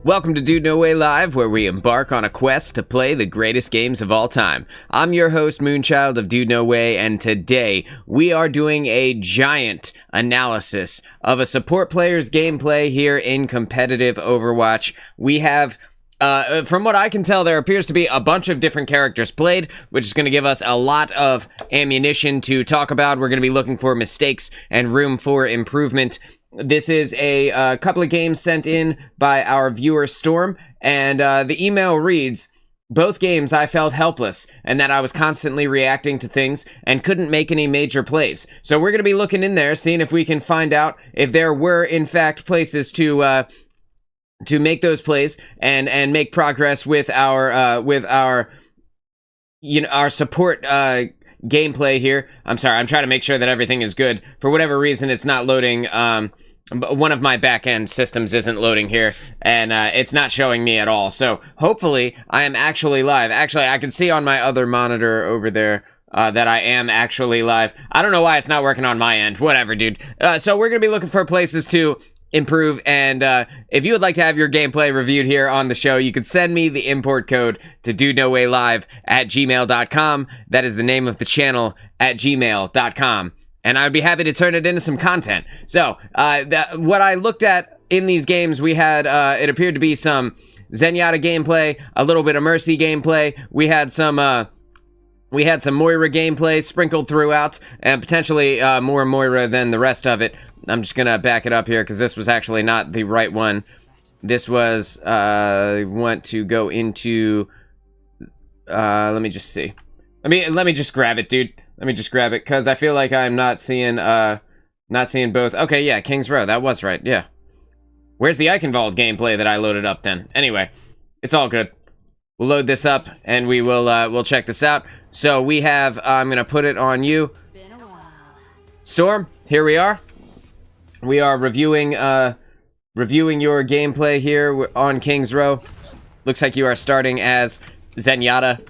Welcome to DudeNoWay Live, where we embark on a quest to play the greatest games of all time. I'm your host, Moonchild of DudeNoWay, and today we are doing a giant analysis of a support player's gameplay here in competitive Overwatch. We have, from what I can tell, there appears to be a bunch of different characters played, which is going to give us a lot of ammunition to talk about. We're going to be looking for mistakes and room for improvement. This is a couple of games sent in by our viewer Storm, and the email reads, "Both games I felt helpless, and that I was constantly reacting to things and couldn't make any major plays." So we're going to be looking in there, seeing if we can find out if there were, in fact, places to make those plays and make progress with our support gameplay here. I'm sorry, I'm trying to make sure that everything is good. For whatever reason, it's not loading. One of my back-end systems isn't loading here, and it's not showing me at all. So hopefully I am actually live. Actually, I can see on my other monitor over there that I am actually live. I don't know why it's not working on my end. Whatever, dude. So we're going to be looking for places to improve, and if you would like to have your gameplay reviewed here on the show, you can send me the import code to DudeNoWayLive@gmail.com. That is the name of the channel, at gmail.com, and I would be happy to turn it into some content. So what I looked at in these games, we had it appeared to be some Zenyatta gameplay, a little bit of Mercy gameplay. We had some Moira gameplay sprinkled throughout, and potentially more Moira than the rest of it. I'm just gonna back it up here because this was actually not the right one. This was, I want to go into, let me just see. Let me just grab it, dude. Let me just grab it, because I feel like I'm not seeing both. Okay, yeah, King's Row, that was right, yeah. Where's the Eichenwald gameplay that I loaded up then? Anyway, it's all good. We'll load this up, and we will, we'll check this out. So we have, I'm gonna put it on you. Storm, here we are. We are reviewing your gameplay here on King's Row. Looks like you are starting as Zenyatta.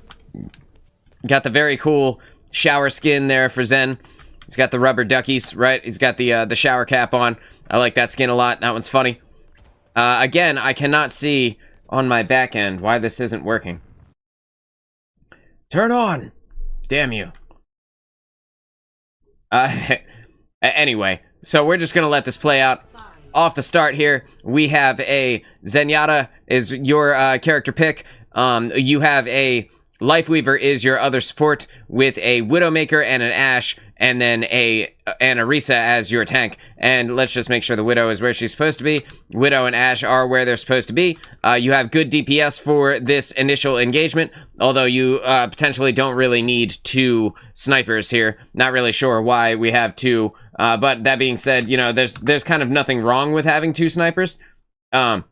Got the very cool shower skin there for Zen. He's got the rubber duckies, right? He's got the shower cap on. I like that skin a lot. That one's funny. Again, I cannot see on my back end why this isn't working. Turn on! Damn you. Anyway. So we're just going to let this play out. Off the start here, we have a Zenyatta is your character pick. You have a Lifeweaver is your other support, with a Widowmaker and an Ashe, and then an Orisa as your tank. And let's just make sure the Widow is where she's supposed to be. Widow and Ashe are where they're supposed to be. You have good DPS for this initial engagement, although you potentially don't really need two snipers here. Not really sure why we have two, but that being said, you know, there's kind of nothing wrong with having two snipers. You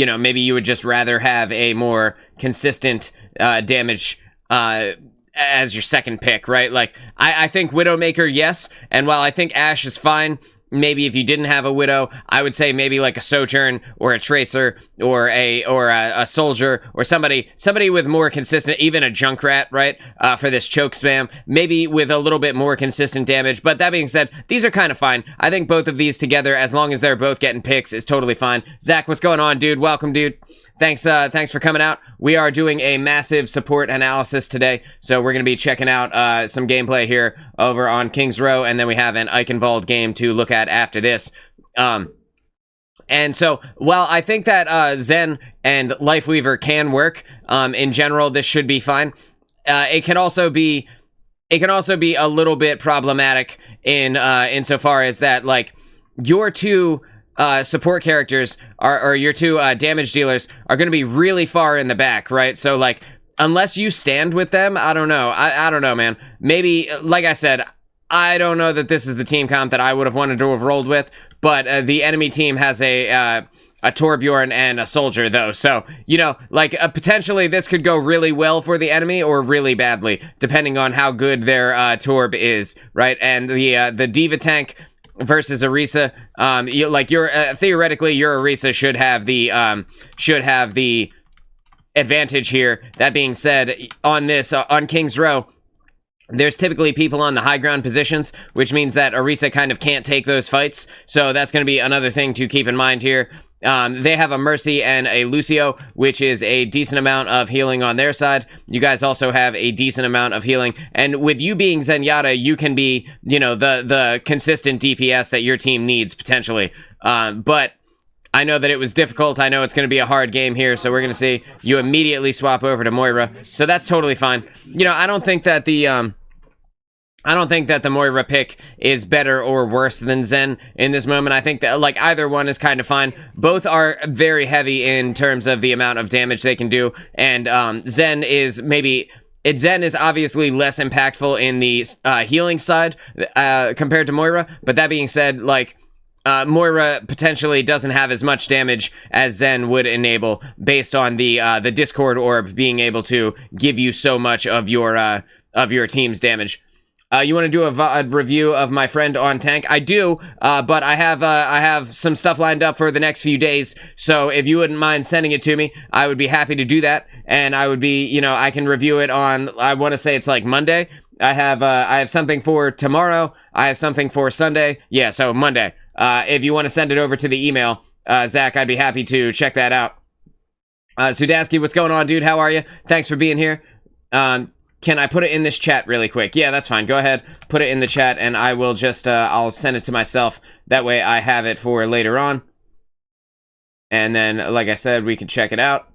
know, maybe you would just rather have a more consistent damage as your second pick, right? Like, I think Widowmaker, yes, and while I think Ashe is fine, maybe if you didn't have a Widow, I would say maybe like a Sojourn or a Tracer or a Soldier or somebody with more consistent, even a Junkrat, right? For this choke spam, maybe with a little bit more consistent damage. But that being said, these are kind of fine. I think both of these together, as long as they're both getting picks, is totally fine. Zach, what's going on, dude? Welcome, dude. Thanks for coming out. We are doing a massive support analysis today, so we're going to be checking out some gameplay here over on King's Row, and then we have an Eichenwald game to look at after this. And so, while I think that Zen and Lifeweaver can work, in general, this should be fine. It can also be a little bit problematic in insofar as that, like, your two support characters or your two damage dealers are going to be really far in the back, right? So, like, unless you stand with them, I don't know. I don't know, man. Maybe, like I said, I don't know that this is the team comp that I would have wanted to have rolled with, but the enemy team has a Torbjorn and a Soldier, though. So, you know, like, potentially this could go really well for the enemy or really badly, depending on how good their Torb is, right? And the Diva tank versus Orisa, theoretically, your Orisa should have the advantage here. That being said, on King's Row, there's typically people on the high ground positions, which means that Orisa kind of can't take those fights. So that's going to be another thing to keep in mind here. They have a Mercy and a Lucio, which is a decent amount of healing on their side. You guys also have a decent amount of healing. And with you being Zenyatta, you can be, you know, the consistent DPS that your team needs, potentially. But I know that it was difficult. I know it's going to be a hard game here, so we're going to see you immediately swap over to Moira. So that's totally fine. You know, I don't think that the Moira pick is better or worse than Zen in this moment. I think that, like, either one is kind of fine. Both are very heavy in terms of the amount of damage they can do, and Zen is obviously less impactful in the healing side compared to Moira, but that being said, like, Moira potentially doesn't have as much damage as Zen would enable based on the Discord orb being able to give you so much of your team's damage. You want to do a review of my friend on tank? I do, but I have some stuff lined up for the next few days. So if you wouldn't mind sending it to me, I would be happy to do that. And I would be, you know, I can review it on, I want to say it's like Monday. I have something for tomorrow. I have something for Sunday. Yeah, so Monday. If you want to send it over to the email, Zach, I'd be happy to check that out. Sudaski, what's going on, dude? How are you? Thanks for being here. Can I put it in this chat really quick? Yeah, that's fine. Go ahead, put it in the chat, and I will just, I'll send it to myself. That way I have it for later on. And then, like I said, we can check it out.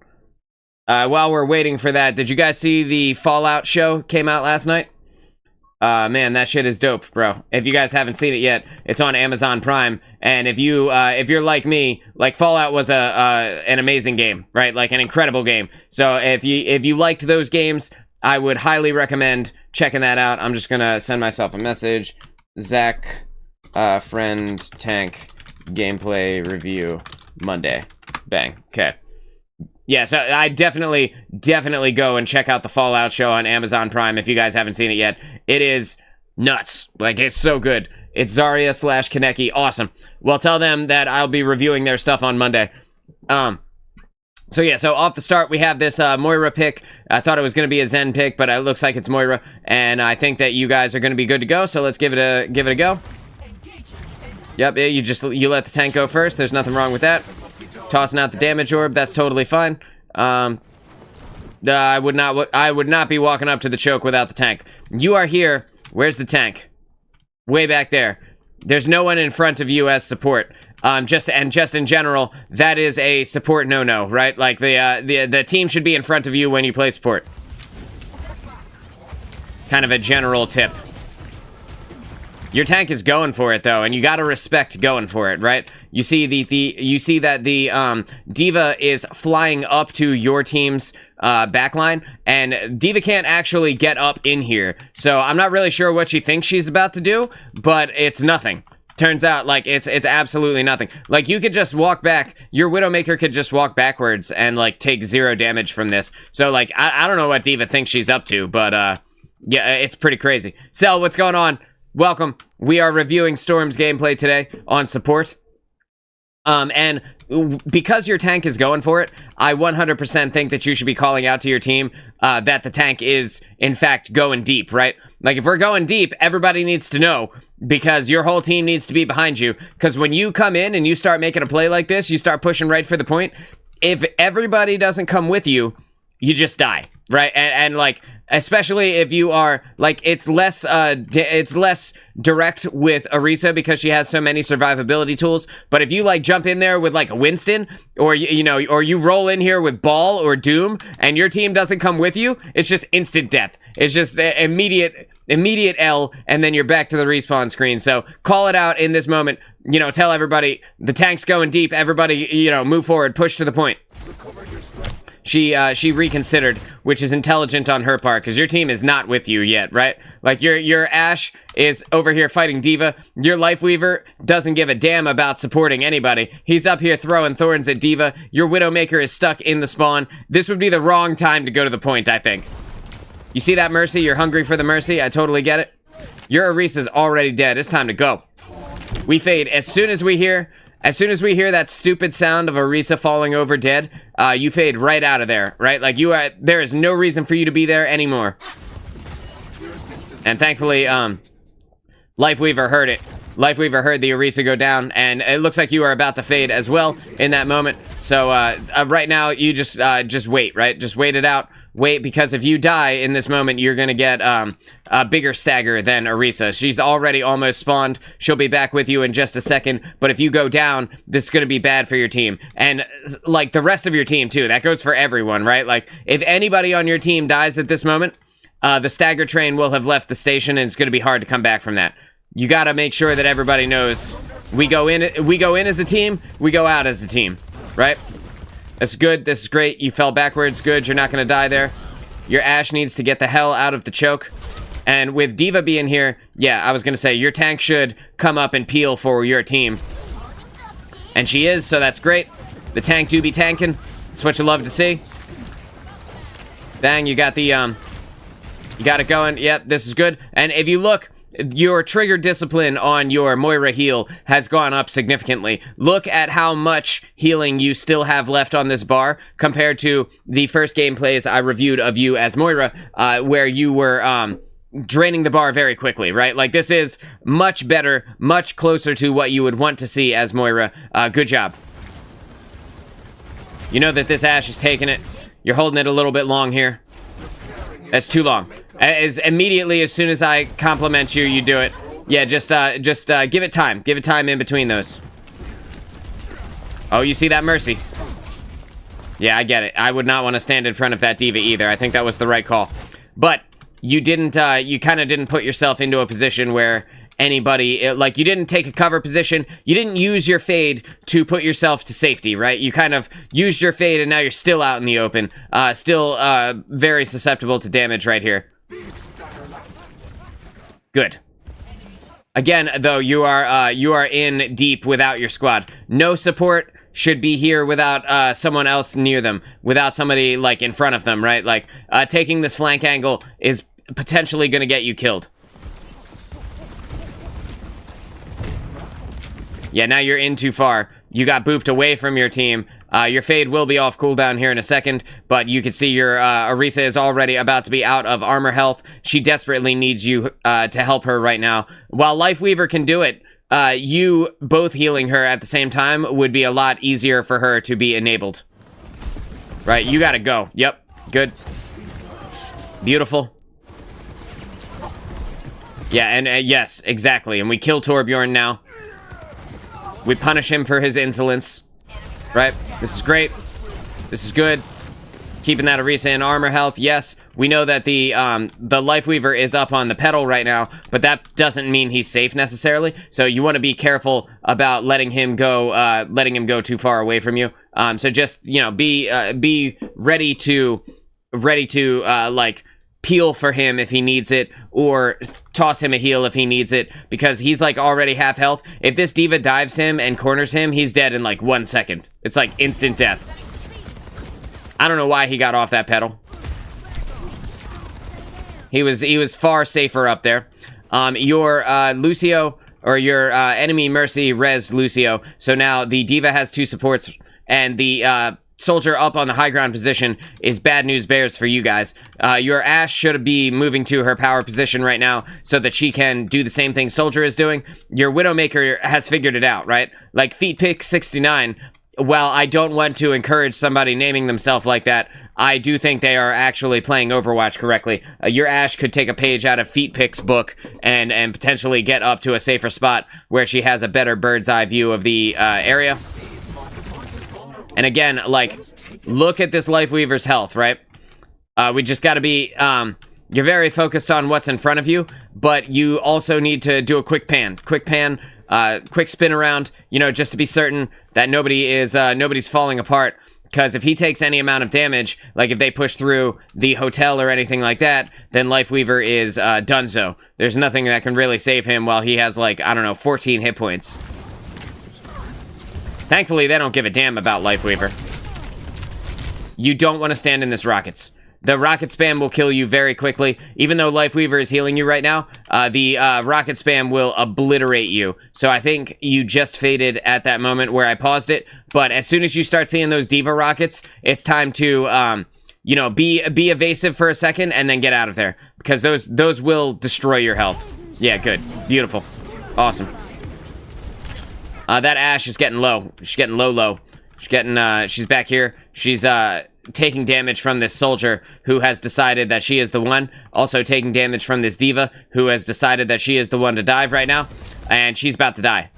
While we're waiting for that, did you guys see the Fallout show came out last night? Man, that shit is dope, bro. If you guys haven't seen it yet, it's on Amazon Prime. And if you're like me, like, Fallout was an amazing game, right? Like, an incredible game. So if you liked those games, I would highly recommend checking that out. I'm just gonna send myself a message. Zach, friend, tank, gameplay review, Monday. Bang. Okay. Yeah, so I definitely go and check out the Fallout show on Amazon Prime if you guys haven't seen it yet. It is nuts. Like, it's so good. It's Zarya / Kaneki. Awesome. Well, tell them that I'll be reviewing their stuff on Monday. So yeah, so off the start, we have this Moira pick. I thought it was going to be a Zen pick, but it looks like it's Moira. And I think that you guys are going to be good to go, so let's give it a go. Yep, you let the tank go first. There's nothing wrong with that. Tossing out the damage orb, that's totally fine. I would not be walking up to the choke without the tank. You are here. Where's the tank? Way back there. There's no one in front of you as support. Just in general, that is a support no-no, right? Like, the team should be in front of you when you play support. Kind of a general tip. Your tank is going for it, though, and you gotta respect going for it, right? You see that the D.Va is flying up to your team's backline, and D.Va can't actually get up in here. So I'm not really sure what she thinks she's about to do, but it's nothing. Turns out, like, it's absolutely nothing. Like, you could just walk back. Your Widowmaker could just walk backwards and, like, take 0 damage from this. So, like, I don't know what D.Va thinks she's up to, but yeah, it's pretty crazy. Cell, what's going on? Welcome. We are reviewing Storm's gameplay today on support. And because your tank is going for it, I 100% think that you should be calling out to your team that the tank is, in fact, going deep, right? Like, if we're going deep, everybody needs to know, because your whole team needs to be behind you. Because when you come in and you start making a play like this, you start pushing right for the point. If everybody doesn't come with you, you just die, right? And like, especially if you are, like, it's less direct with Orisa because she has so many survivability tools. But if you, like, jump in there with, like, a Winston, or or you roll in here with Ball or Doom, and your team doesn't come with you, it's just instant death. It's just immediate L, and then you're back to the respawn screen. So call it out in this moment. Tell everybody the tank's going deep. Everybody, move forward, push to the point. She reconsidered, which is intelligent on her part, because your team is not with you yet, right? Like, your Ashe is over here fighting D.Va. Your Lifeweaver doesn't give a damn about supporting anybody. He's up here throwing thorns at D.Va. Your Widowmaker is stuck in the spawn. This would be the wrong time to go to the point, I think. You see that Mercy? You're hungry for the Mercy. I totally get it. Your Orisa's already dead. It's time to go. We fade. As soon as we hear that stupid sound of Orisa falling over dead, you fade right out of there, right? Like, there is no reason for you to be there anymore. And thankfully, Lifeweaver heard it. Lifeweaver heard the Orisa go down, and it looks like you are about to fade as well in that moment. So right now, you just wait, right? Just wait it out. Wait, because if you die in this moment, you're going to get a bigger stagger than Orisa. She's already almost spawned. She'll be back with you in just a second. But if you go down, this is going to be bad for your team. And, like, the rest of your team, too. That goes for everyone, right? Like, if anybody on your team dies at this moment, the stagger train will have left the station, and it's going to be hard to come back from that. You got to make sure that everybody knows we go in as a team, we go out as a team, right? That's good. This is great. You fell backwards. Good. You're not going to die there. Your Ashe needs to get the hell out of the choke. And with D.Va being here, yeah, I was going to say, your tank should come up and peel for your team. And she is, so that's great. The tank do be tanking. That's what you love to see. Bang, you got the, you got it going. Yep, this is good. And if you look, your trigger discipline on your Moira heal has gone up significantly. Look at how much healing you still have left on this bar compared to the first gameplays I reviewed of you as Moira, where you were draining the bar very quickly, right? Like, this is much better, much closer to what you would want to see as Moira. Good job. You know that this Ashe is taking it. You're holding it a little bit long here. That's too long. As soon as I compliment you, you do it. Yeah, just give it time. Give it time in between those. Oh, you see that Mercy? Yeah, I get it. I would not want to stand in front of that D.Va either. I think that was the right call. But you didn't, you kind of didn't put yourself into a position where anybody, like, you didn't take a cover position. You didn't use your fade to put yourself to safety, right? You kind of used your fade and now you're still out in the open. Still very susceptible to damage right here. Good. Again, though, you are in deep without your squad. No support should be here without someone else near them, without somebody, like, in front of them, right? Like, taking this flank angle is potentially going to get you killed. Yeah, now you're in too far. You got booped away from your team. Your fade will be off cooldown here in a second, but you can see your Orisa is already about to be out of armor health. She desperately needs you to help her right now. While Lifeweaver can do it, you both healing her at the same time would be a lot easier for her to be enabled. Right, you gotta go. Yep, good. Beautiful. Yeah, and yes, exactly. And we kill Torbjorn now. We punish him for his insolence. Right? This is great. This is good. Keeping that Orisa in armor health. Yes, we know that the Lifeweaver is up on the pedal right now, but that doesn't mean he's safe necessarily. So you want to be careful about letting him go too far away from you. So just, you know, be ready to like, peel for him if he needs it, or toss him a heal if he needs it, because he's, like, already half health. If this D.Va dives him and corners him, he's dead in, like, 1 second. It's, like, instant death. I don't know why he got off that pedal. He was far safer up there. Your Lucio, or your enemy Mercy res Lucio, so now the D.Va has 2 supports, and the soldier up on the high ground position is bad news bears for you guys. Your Ashe should be moving to her power position right now so that she can do the same thing soldier is doing. Your Widowmaker has figured it out, right? Like, Feet Pick 69, while I don't want to encourage somebody naming themselves like that, I do think they are actually playing Overwatch correctly. Your Ashe could take a page out of Feet Pick's book and potentially get up to a safer spot where she has a better bird's eye view of the area. And again, like, look at this Lifeweaver's health, right? We just gotta be, you're very focused on what's in front of you, but you also need to do a quick pan. Quick pan, quick spin around, you know, just to be certain that nobody's falling apart. Because if he takes any amount of damage, like if they push through the hotel or anything like that, then Lifeweaver is donezo. There's nothing that can really save him while he has, like, I don't know, 14 hit points. Thankfully, they don't give a damn about Lifeweaver. You don't want to stand in this rockets. The rocket spam will kill you very quickly. Even though Lifeweaver is healing you right now, the rocket spam will obliterate you. So I think you just faded at that moment where I paused it. But as soon as you start seeing those D.Va rockets, it's time to you know, be evasive for a second and then get out of there, because those will destroy your health. Yeah, good. Beautiful. Awesome. That Ashe is getting low. She's getting low. She's back here. She's taking damage from this soldier who has decided that she is the one. Also taking damage from this D.Va who has decided that she is the one to dive right now. And she's about to die.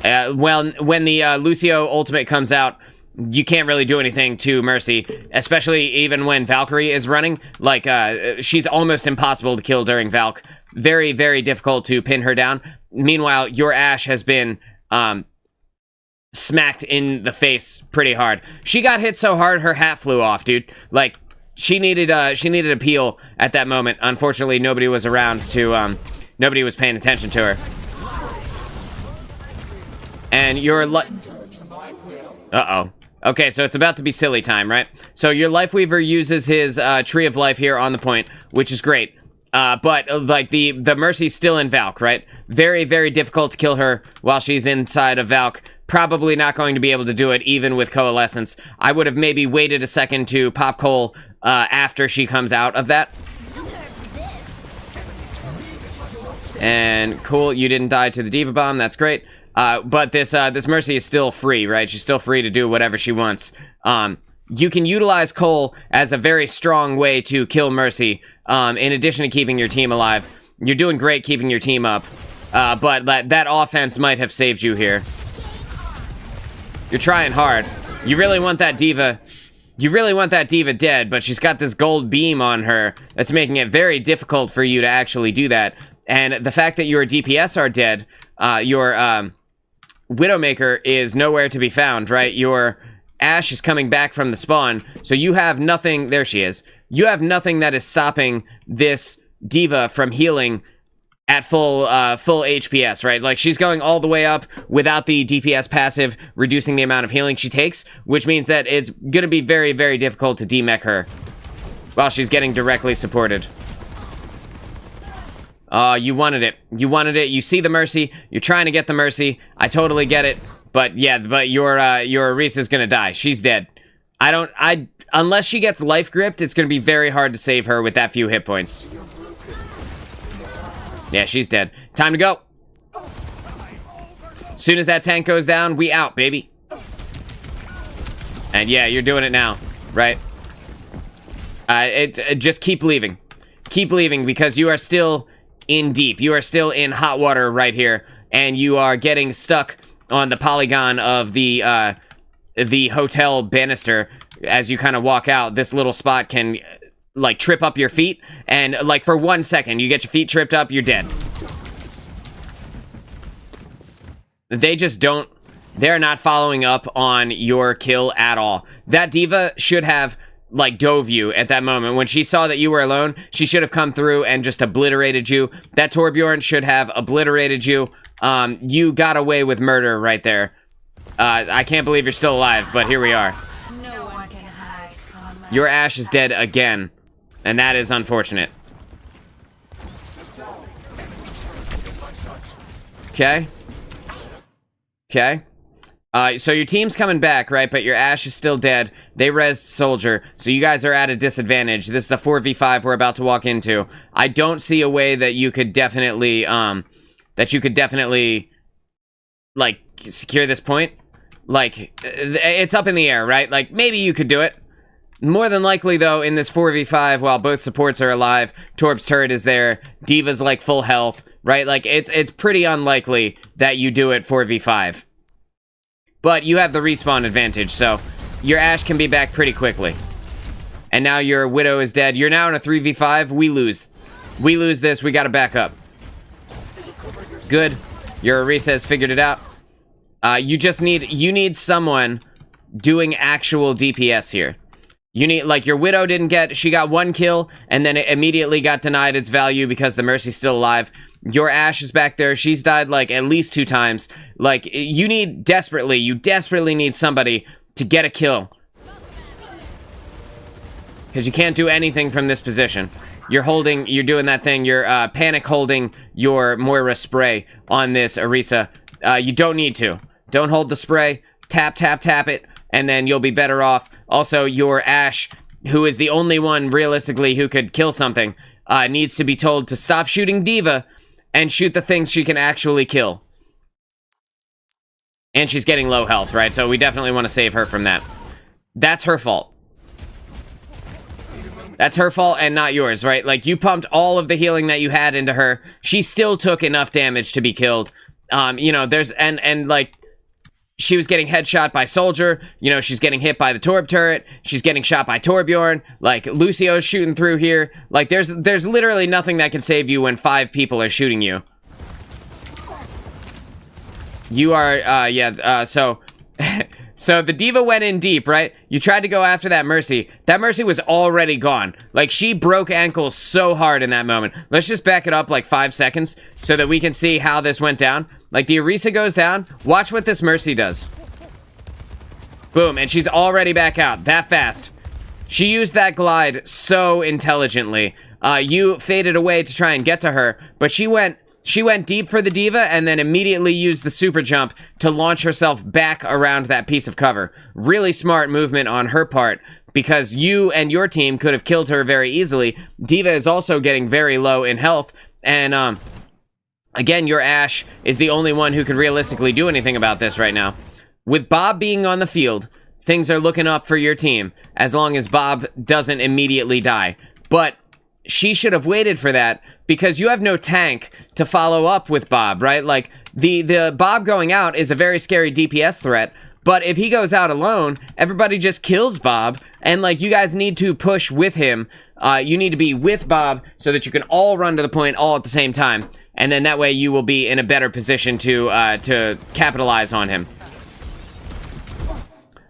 Well, when the Lucio ultimate comes out, you can't really do anything to Mercy, especially even when Valkyrie is running. Like, she's almost impossible to kill during Valk. Very, very difficult to pin her down. Meanwhile, your Ashe has been smacked in the face pretty hard. She got hit so hard her hat flew off, dude. Like, she needed a peel at that moment. Unfortunately, nobody was around to nobody was paying attention to her. And your uh-oh. Okay, so it's about to be silly time, right? So your Lifeweaver uses his Tree of Life here on the point, which is great. But like the Mercy's still in Valk, right? Very, very difficult to kill her while she's inside of Valk. Probably not going to be able to do it even with Coalescence. I would have maybe waited a second to pop Cole after she comes out of that. And cool, you didn't die to the D.Va bomb. That's great. But this Mercy is still free, right? She's still free to do whatever she wants. You can utilize Cole as a very strong way to kill Mercy, in addition to keeping your team alive. You're doing great keeping your team up, but that offense might have saved you here. You're trying hard. You really want that D.Va. You really want that D.Va dead, but she's got this gold beam on her that's making it very difficult for you to actually do that. And the fact that your DPS are dead, your Widowmaker is nowhere to be found, right? Your Ashe is coming back from the spawn, so you have nothing. There she is. You have nothing that is stopping this D.Va from healing at full HPS, right? Like, she's going all the way up without the DPS passive, reducing the amount of healing she takes, which means that it's gonna be very, very difficult to demech her while she's getting directly supported. You wanted it. You wanted it. You see the Mercy. You're trying to get the Mercy. I totally get it. But yeah, but your Orisa's gonna die. She's dead. Unless she gets life gripped, it's gonna be very hard to save her with that few hit points. Yeah, she's dead. Time to go. Soon as that tank goes down, we out, baby. And yeah, you're doing it now, right? Just keep leaving. Keep leaving, because you are still in deep. You are still in hot water right here, and you are getting stuck on the polygon of the hotel banister. As you kind of walk out, this little spot can like trip up your feet, and like for 1 second you get your feet tripped up, you're dead. They just don't, they're not following up on your kill at all. That D.Va should have like dove you at that moment. When she saw that you were alone, she should have come through and just obliterated you. That Torbjorn should have obliterated you. You got away with murder right there. I can't believe you're still alive, but here we are. No one can hide from my... Your Ashe is dead again, and that is unfortunate. Okay. Okay. So your team's coming back, right? But your Ashe is still dead. They rezzed Soldier, so you guys are at a disadvantage. This is a 4v5 we're about to walk into. I don't see a way that you could definitely, like, secure this point. Like, it's up in the air, right? Like, maybe you could do it. More than likely, though, in this 4v5, while both supports are alive, Torb's turret is there, D.Va's, like, full health, right? Like, it's pretty unlikely that you do it 4v5. But you have the respawn advantage, so your Ashe can be back pretty quickly. And now your Widow is dead. You're now in a 3v5. We lose. We lose this. We gotta back up. Good. Your Orisa has figured it out. You need someone doing actual DPS here. You need, like, your Widow she got 1 kill, and then it immediately got denied its value because the Mercy's still alive. Your Ashe is back there. She's died, like, at least 2 times. Like, you desperately need somebody to get a kill. Because you can't do anything from this position. You're doing that thing, you're panic holding your Moira spray on this Orisa. You don't need to. Don't hold the spray. Tap, tap, tap it, and then you'll be better off Also, your Ashe, who is the only one realistically who could kill something, needs to be told to stop shooting D.Va and shoot the things she can actually kill. And she's getting low health, right? So we definitely want to save her from that. That's her fault. That's her fault and not yours, right? Like, you pumped all of the healing that you had into her. She still took enough damage to be killed. You know, there's, and like, she was getting headshot by Soldier. You know, she's getting hit by the Torb turret. She's getting shot by Torbjorn. Like, Lucio's shooting through here. Like, there's literally nothing that can save you when 5 people are shooting you. You are, so... So the D.Va went in deep, right? You tried to go after that Mercy. That Mercy was already gone. Like, she broke ankles so hard in that moment. Let's just back it up like 5 seconds so that we can see how this went down. Like, the Orisa goes down. Watch what this Mercy does. Boom, and she's already back out that fast. She used that glide so intelligently. You faded away to try and get to her, but she went deep for the D.Va and then immediately used the super jump to launch herself back around that piece of cover. Really smart movement on her part, because you and your team could have killed her very easily. D.Va is also getting very low in health, and again, your Ashe is the only one who could realistically do anything about this right now. With Bob being on the field, things are looking up for your team, as long as Bob doesn't immediately die. But she should have waited for that, because you have no tank to follow up with Bob, right? Like, the Bob going out is a very scary DPS threat, but if he goes out alone, everybody just kills Bob, and, like, you guys need to push with him. You need to be with Bob so that you can all run to the point all at the same time, and then that way you will be in a better position to capitalize on him.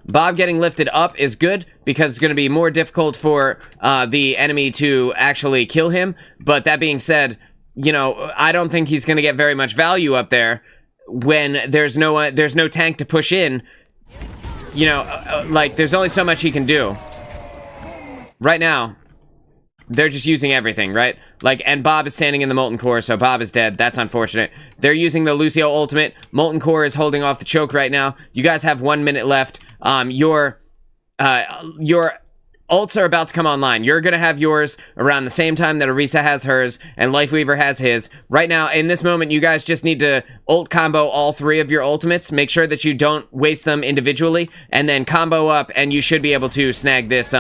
Bob getting lifted up is good, because it's going to be more difficult for the enemy to actually kill him. But that being said, you know, I don't think he's going to get very much value up there when there's no tank to push in. You know, like, there's only so much he can do. Right now, they're just using everything, right? Like, and Bob is standing in the Molten Core, so Bob is dead. That's unfortunate. They're using the Lucio ultimate. Molten Core is holding off the choke right now. You guys have 1 minute left. Your ults are about to come online. You're gonna have yours around the same time that Orisa has hers, and Lifeweaver has his. Right now, in this moment, you guys just need to ult combo all 3 of your ultimates. Make sure that you don't waste them individually, and then combo up, and you should be able to snag this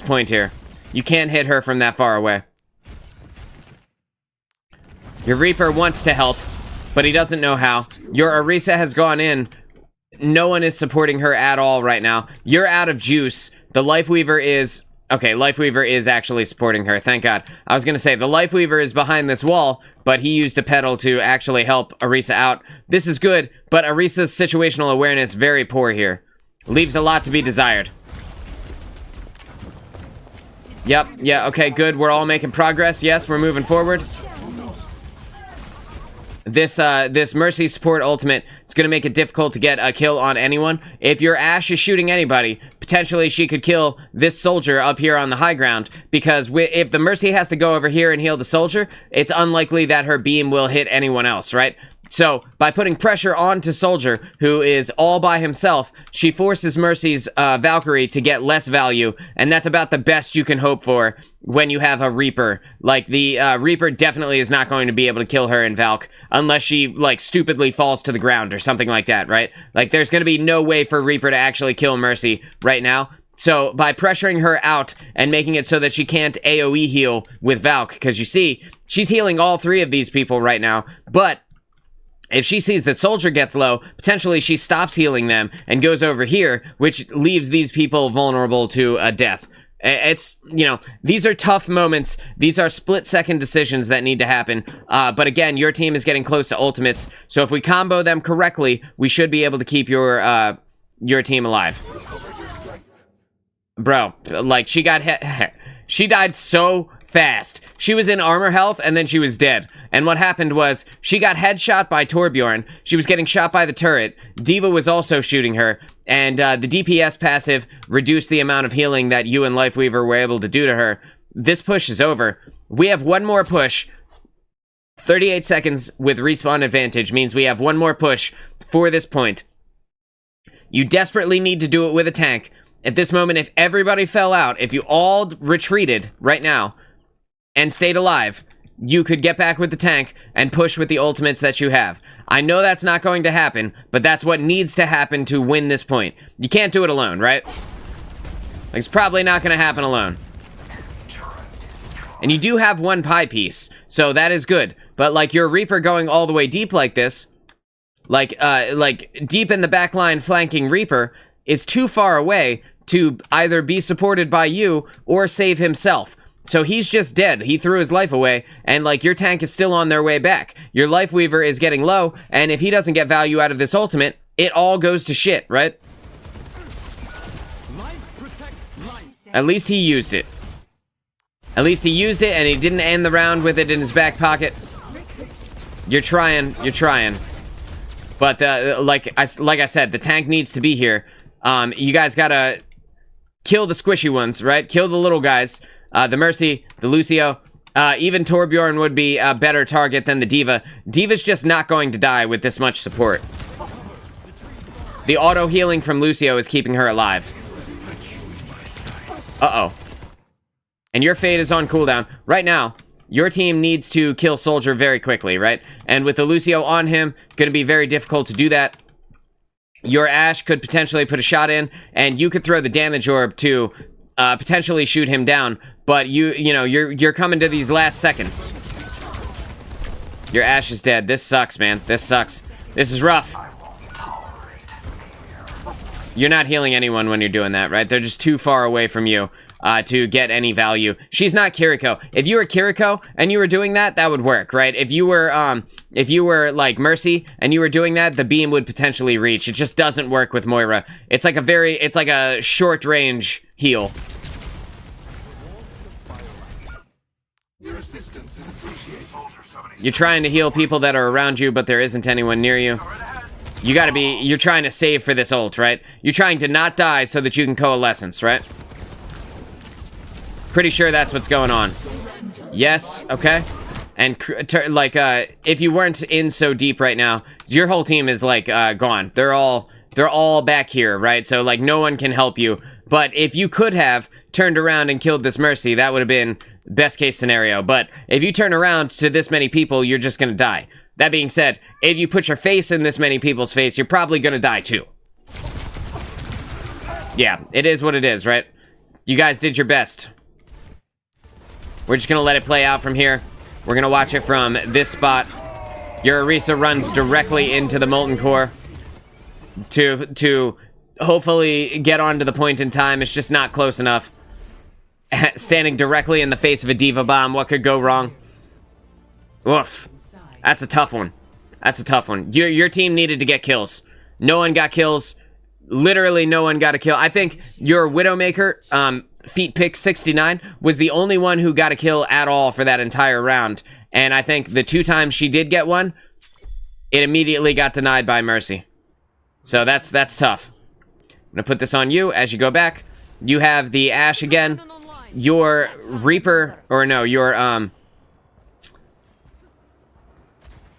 point here. You can't hit her from that far away. Your Reaper wants to help, but he doesn't know how. Your Orisa has gone in. No one is supporting her at all right now. You're out of juice. The Lifeweaver is... Okay, Lifeweaver is actually supporting her, thank God. I was gonna say, the Lifeweaver is behind this wall, but he used a pedal to actually help Orisa out. This is good, but Orisa's situational awareness very poor here. Leaves a lot to be desired. Yep, yeah, okay, good. We're all making progress. Yes, we're moving forward. This Mercy support ultimate is going to make it difficult to get a kill on anyone. If your Ashe is shooting anybody, potentially she could kill this Soldier up here on the high ground, because if the Mercy has to go over here and heal the Soldier, it's unlikely that her beam will hit anyone else, right? So, by putting pressure onto Soldier, who is all by himself, she forces Mercy's Valkyrie to get less value, and that's about the best you can hope for when you have a Reaper. Like, the Reaper definitely is not going to be able to kill her in Valk, unless she, like, stupidly falls to the ground or something like that, right? Like, there's gonna be no way for Reaper to actually kill Mercy right now. So, by pressuring her out and making it so that she can't AoE heal with Valk, because you see, she's healing all 3 of these people right now, but if she sees that Soldier gets low, potentially she stops healing them and goes over here, which leaves these people vulnerable to a death. It's, you know, these are tough moments. These are split-second decisions that need to happen. But again, your team is getting close to ultimates, so if we combo them correctly, we should be able to keep your team alive. Bro, like, she got hit. She died so fast. She was in armor health, and then she was dead. And what happened was, she got headshot by Torbjorn. She was getting shot by the turret. D.Va was also shooting her. And the DPS passive reduced the amount of healing that you and Lifeweaver were able to do to her. This push is over. We have one more push. 38 seconds with respawn advantage means we have one more push for this point. You desperately need to do it with a tank. At this moment, if everybody fell out, if you all retreated right now and stayed alive, you could get back with the tank and push with the ultimates that you have. I know that's not going to happen, but that's what needs to happen to win this point. You can't do it alone, right? Like, it's probably not going to happen alone. And you do have one pie piece, so that is good. But, like, your Reaper going all the way deep like this, like deep in the back line flanking Reaper, is too far away to either be supported by you or save himself. So he's just dead. He threw his life away, and, like, your tank is still on their way back. Your Life Weaver is getting low, and if he doesn't get value out of this ultimate, it all goes to shit, right? Life protects life. At least he used it. At least he used it, and he didn't end the round with it in his back pocket. You're trying. But, like I said, the tank needs to be here. You guys gotta kill the squishy ones, right? Kill the little guys. The Mercy, the Lucio, even Torbjorn would be a better target than the D.Va. D.Va's just not going to die with this much support. The auto-healing from Lucio is keeping her alive. Uh-oh. And your fate is on cooldown. Right now, your team needs to kill Soldier very quickly, right? And with the Lucio on him, gonna be very difficult to do that. Your Ashe could potentially put a shot in, and you could throw the damage orb to potentially shoot him down, but you're coming to these last seconds. Your Ashe is dead. This sucks, man. This sucks. This is rough. You're not healing anyone when you're doing that, right? They're just too far away from you to get any value. She's not Kiriko. If you were Kiriko and you were doing that, that would work, right? If you were like Mercy and you were doing that, the beam would potentially reach. It just doesn't work with Moira. It's like a short range heal. You're trying to heal people that are around you, but there isn't anyone near you. You're trying to save for this ult, right? You're trying to not die so that you can coalescence, right? Pretty sure that's what's going on. Yes, okay. And if you weren't in so deep right now, your whole team is like gone. They're all back here, right? So like no one can help you. But if you could have turned around and killed this Mercy, that would have been best case scenario. But if you turn around to this many people, you're just gonna die. That being said, if you put your face in this many people's face, you're probably gonna die too. Yeah, it is what it is, right? You guys did your best. We're just gonna let it play out from here. We're gonna watch it from this spot. Your Orisa runs directly into the Molten Core to hopefully get onto the point in time. It's just not close enough. Standing directly in the face of a D.Va bomb, what could go wrong? Oof. That's a tough one. That's a tough one. Your team needed to get kills. No one got kills. Literally no one got a kill. I think your Widowmaker, Feet Pick 69, was the only one who got a kill at all for that entire round. And I think the 2 times she did get one, it immediately got denied by Mercy. So that's tough. I'm gonna put this on you as you go back. You have the Ashe again. Your Reaper, or no, your,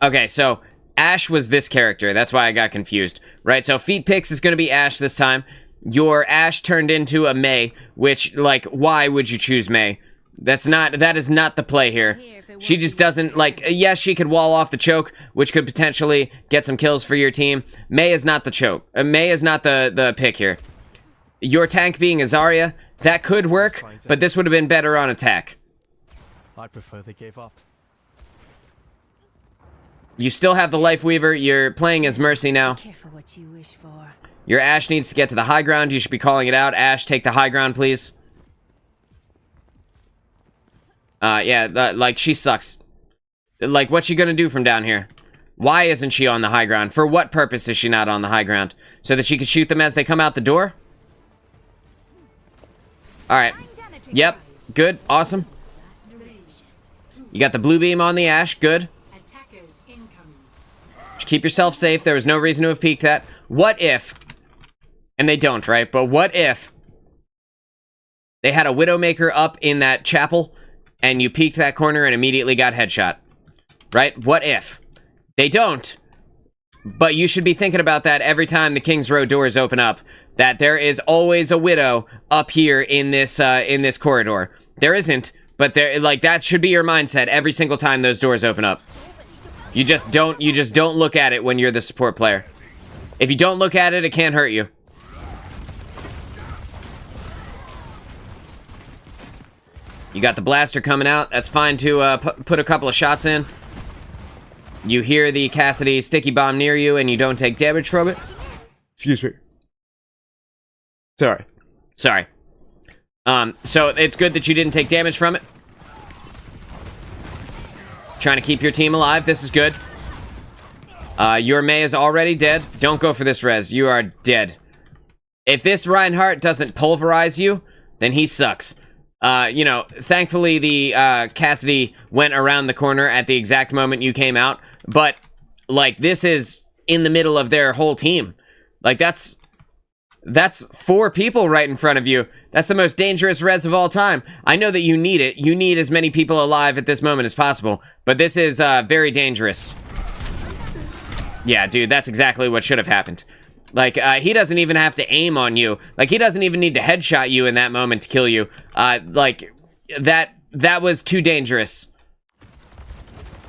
okay, so Ashe was this character. That's why I got confused, right? So Feet Picks is gonna be Ashe this time. Your Ashe turned into a Mei, which, like, why would you choose Mei? That is not the play here. She just doesn't, like, yes, she could wall off the choke, which could potentially get some kills for your team. Mei is not the choke. Mei is not the pick here. Your tank being Azaria, that could work, but this would have been better on attack. I prefer they gave up. You still have the Life Weaver. You're playing as Mercy now. Careful what you wish for. Your Ashe needs to get to the high ground. You should be calling it out. Ashe, take the high ground, please. Yeah, like, she sucks. Like, what's she gonna do from down here? Why isn't she on the high ground? For what purpose is she not on the high ground? So that she can shoot them as they come out the door? Alright. Yep. Good. Awesome. You got the blue beam on the Ashe. Good. Just keep yourself safe. There was no reason to have peeked that. What if... And they don't, right? But what if... they had a Widowmaker up in that chapel... and you peeked that corner and immediately got headshot? Right? What if? They don't. But you should be thinking about that every time the King's Row doors open up. that there is always a Widow up here in this corridor. There isn't, but there, like, that should be your mindset every single time those doors open up. You just don't look at it when you're the support player. If you don't look at it, it can't hurt you. You got the blaster coming out. That's fine to put a couple of shots in. You hear the Cassidy sticky bomb near you, and you don't take damage from it. Excuse me. Sorry. So it's good that you didn't take damage from it. Trying to keep your team alive. This is good. Your Mei is already dead. Don't go for this res. You are dead. If this Reinhardt doesn't pulverize you, then he sucks. You know, thankfully the Cassidy went around the corner at the exact moment you came out. But, like, this is in the middle of their whole team. Like, that's 4 people right in front of you. That's the most dangerous res of all time. I know that you need it. You need as many people alive at this moment as possible. But this is very dangerous. Yeah, dude, that's exactly what should have happened. Like, he doesn't even have to aim on you. Like, he doesn't even need to headshot you in that moment to kill you. Like, that was too dangerous.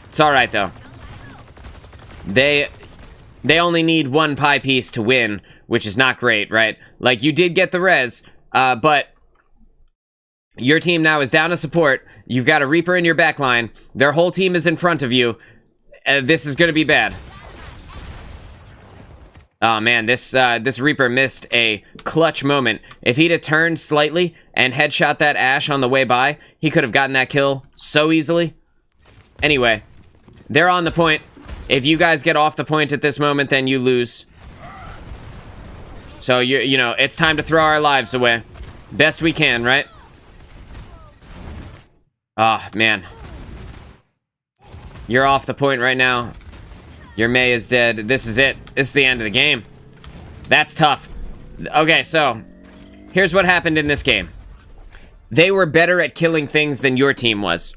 It's alright, though. They only need 1 pie piece to win, which is not great, right? Like, you did get the res, but your team now is down to support. You've got a Reaper in your backline. Their whole team is in front of you. This is gonna be bad. Oh man, this Reaper missed a clutch moment. If he'd have turned slightly and headshot that Ashe on the way by, he could have gotten that kill so easily. Anyway, they're on the point. If you guys get off the point at this moment, then you lose. So, you know, it's time to throw our lives away. Best we can, right? Oh, man. You're off the point right now. Your Mei is dead. This is it. This is the end of the game. That's tough. Okay, so here's what happened in this game. They were better at killing things than your team was.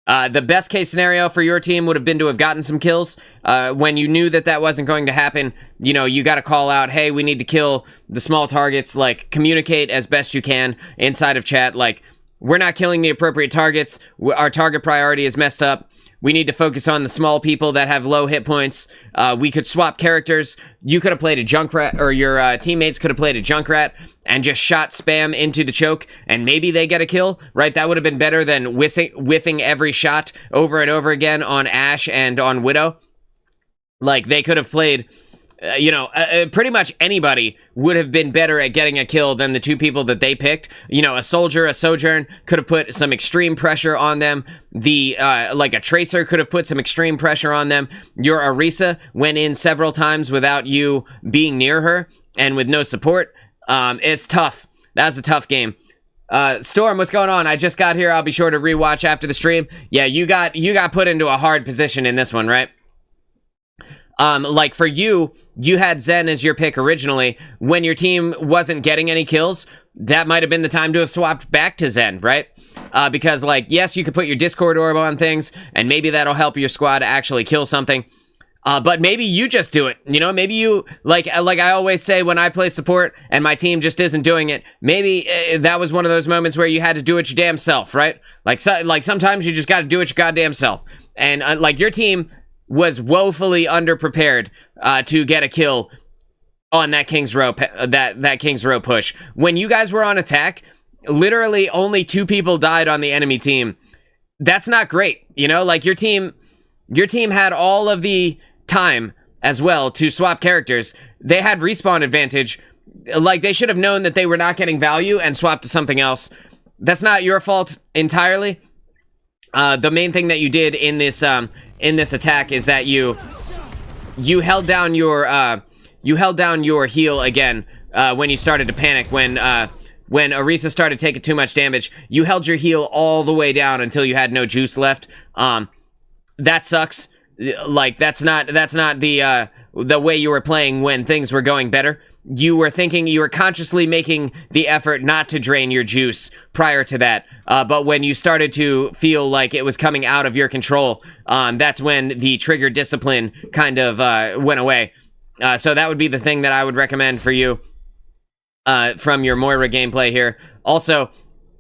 The best case scenario for your team would have been to have gotten some kills. When you knew that that wasn't going to happen, you know, you got to call out, hey, we need to kill the small targets. Like, communicate as best you can inside of chat. Like, we're not killing the appropriate targets. Our target priority is messed up. We need to focus on the small people that have low hit points. We could swap characters. You could have played a Junkrat, or your teammates could have played a Junkrat and just shot spam into the choke, and maybe they get a kill, right? That would have been better than whiffing every shot over and over again on Ashe and on Widow. Like, they could have played... you know, pretty much anybody would have been better at getting a kill than the 2 people that they picked. You know, a Soldier, a Sojourn could have put some extreme pressure on them. Like a Tracer could have put some extreme pressure on them. Your Orisa went in several times without you being near her and with no support. It's tough. That was a tough game. Storm, what's going on? I just got here. I'll be sure to rewatch after the stream. Yeah, you got put into a hard position in this one, right? Like for you had Zen as your pick originally. When your team wasn't getting any kills, that might have been the time to have swapped back to Zen, right? Because, like, yes, you could put your Discord orb on things, and maybe that'll help your squad to actually kill something. But maybe you just do it, you know? Maybe you, like I always say when I play support and my team just isn't doing it, maybe that was one of those moments where you had to do it your damn self, right? Like sometimes you just gotta do it your goddamn self. And, like, your team was woefully underprepared to get a kill on that King's Row that King's Row push. When you guys were on attack, literally only 2 people died on the enemy team. That's not great, you know? Like, your team had all of the time as well to swap characters. They had respawn advantage. Like, they should have known that they were not getting value and swapped to something else. That's not your fault entirely. The main thing that you did in this attack is that you held down your heal again when you started to panic. When Orisa started taking too much damage, you held your heal all the way down until you had no juice left. That sucks. Like, that's not the way you were playing when things were going better. You were consciously making the effort not to drain your juice prior to that. But when you started to feel like it was coming out of your control, that's when the trigger discipline kind of went away. So that would be the thing that I would recommend for you. from your Moira gameplay here. Also,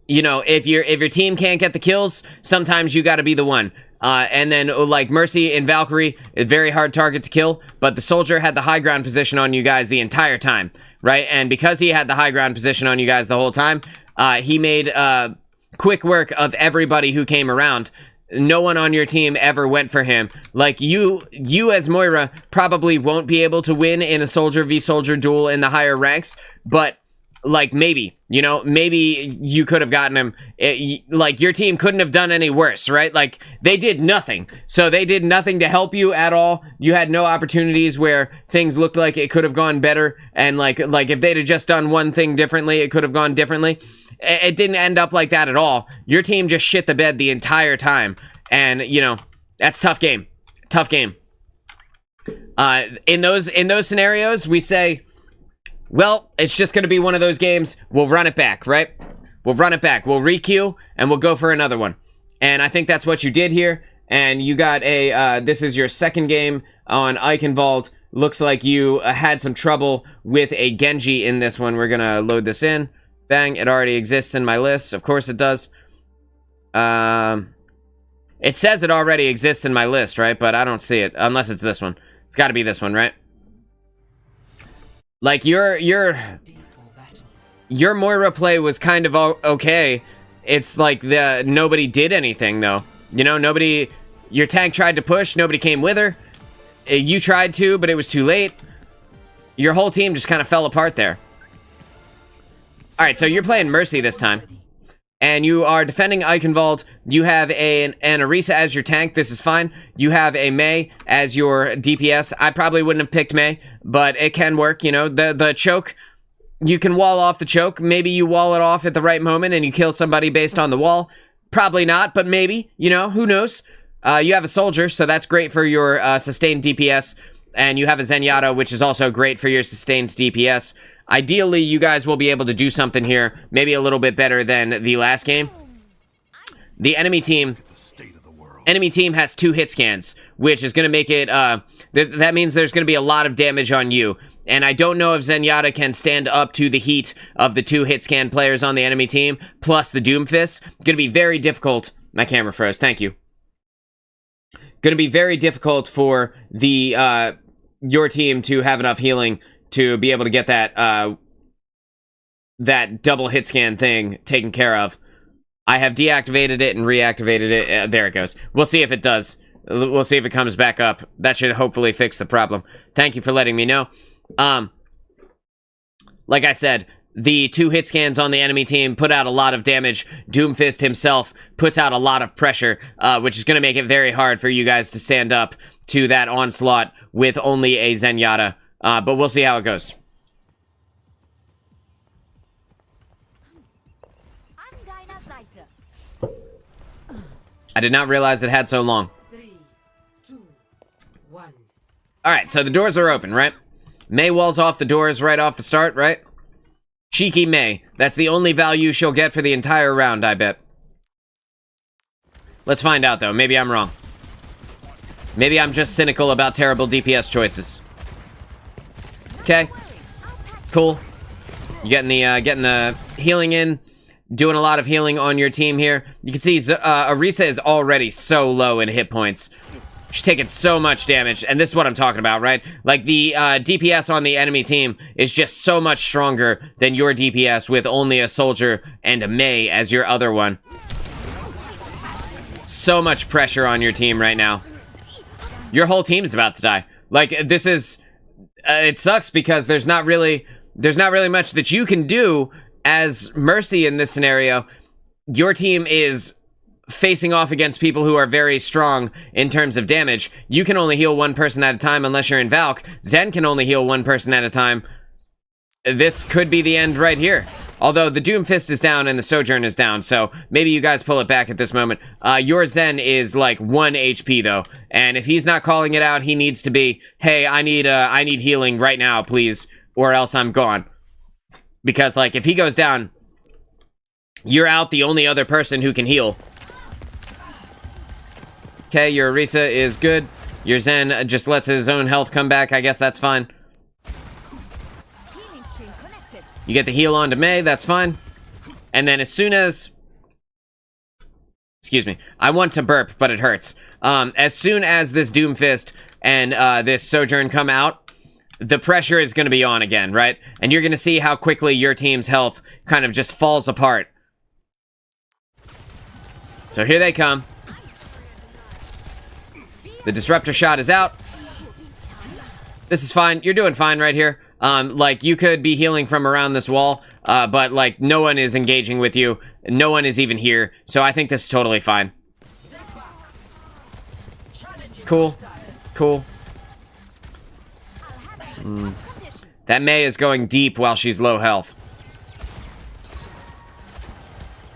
you know, if your team can't get the kills, sometimes you got to be the one. And then, like, Mercy and Valkyrie, a very hard target to kill, but the Soldier had the high ground position on you guys the entire time, right? And because he had the high ground position on you guys the whole time, he made quick work of everybody who came around. No one on your team ever went for him. Like, you as Moira probably won't be able to win in a Soldier v Soldier duel in the higher ranks, but like, maybe, you know, maybe you could have gotten him. Like, your team couldn't have done any worse, right? Like, they did nothing. So they did nothing to help you at all. You had no opportunities where things looked like it could have gone better. And like if they'd have just done one thing differently, it could have gone differently. It didn't end up like that at all. Your team just shit the bed the entire time. And, you know, that's tough game. Tough game. In those scenarios, we say, well, it's just going to be one of those games. We'll run it back, right? We'll run it back. We'll re-queue, and we'll go for another one. And I think that's what you did here. And you got a, this is your second game on Eichenwald. Looks like you had some trouble with a Genji in this one. We're going to load this in. Bang, it already exists in my list. Of course it does. It says it already exists in my list, right? But I don't see it, unless it's this one. It's got to be this one, right? Like, your Moira play was kind of okay. It's like nobody did anything, though. You know, your tank tried to push, nobody came with her. You tried to, but it was too late. Your whole team just kind of fell apart there. Alright, so you're playing Mercy this time. And you are defending Eichenwald. You have an Orisa as your tank. This is fine. You have a Mei as your DPS. I probably wouldn't have picked Mei, but it can work. You know, the choke, you can wall off the choke. Maybe you wall it off at the right moment and you kill somebody based on the wall. Probably not, but maybe. You know, who knows? You have a Soldier, so that's great for your sustained DPS. And you have a Zenyatta, which is also great for your sustained DPS. Ideally, you guys will be able to do something here, maybe a little bit better than the last game. The enemy team has 2 hit scans, which is going to make it, that means there's going to be a lot of damage on you. And I don't know if Zenyatta can stand up to the heat of the 2 hit scan players on the enemy team, plus the Doomfist. It's going to be very difficult. My camera froze, thank you. Going to be very difficult for the, your team to have enough healing to be able to get that that double hit scan thing taken care of. I have deactivated it and reactivated it. There it goes. We'll see if it does. We'll see if it comes back up. That should hopefully fix the problem. Thank you for letting me know. Like I said, the 2 hit scans on the enemy team put out a lot of damage. Doomfist himself puts out a lot of pressure, which is going to make it very hard for you guys to stand up to that onslaught with only a Zenyatta. But we'll see how it goes. I did not realize it had so long. 3, 2, 1. Alright, so the doors are open, right? Mei walls off the doors right off the start, right? Cheeky Mei. That's the only value she'll get for the entire round, I bet. Let's find out, though. Maybe I'm wrong. Maybe I'm just cynical about terrible DPS choices. Okay, cool. You getting the healing in, doing a lot of healing on your team here. You can see Orisa is already so low in hit points. She's taking so much damage, and this is what I'm talking about, right? Like, the DPS on the enemy team is just so much stronger than your DPS with only a Soldier and a Mei as your other one. So much pressure on your team right now. Your whole team's about to die. Like, this is... it sucks because there's not really much that you can do as Mercy in this scenario. Your team is facing off against people who are very strong in terms of damage. You can only heal one person at a time unless you're in Valk. Zen can only heal one person at a time. This could be the end right here. Although the Doomfist is down and the Sojourn is down, so maybe you guys pull it back at this moment. Your Zen is like 1 HP though, and if he's not calling it out, he needs to be, hey, I need healing right now, please, or else I'm gone. Because like if he goes down, you're out the only other person who can heal. Okay, your Orisa is good. Your Zen just lets his own health come back. I guess that's fine. You get the heal onto Mei, that's fine. And then as soon as... Excuse me. I want to burp, but it hurts. As soon as this Doomfist and this Sojourn come out, the pressure is going to be on again, right? And you're going to see how quickly your team's health kind of just falls apart. So here they come. The Disruptor shot is out. This is fine. You're doing fine right here. Like, you could be healing from around this wall, but, like, no one is engaging with you. No one is even here. So I think this is totally fine. Cool. Cool. That Mei is going deep while she's low health.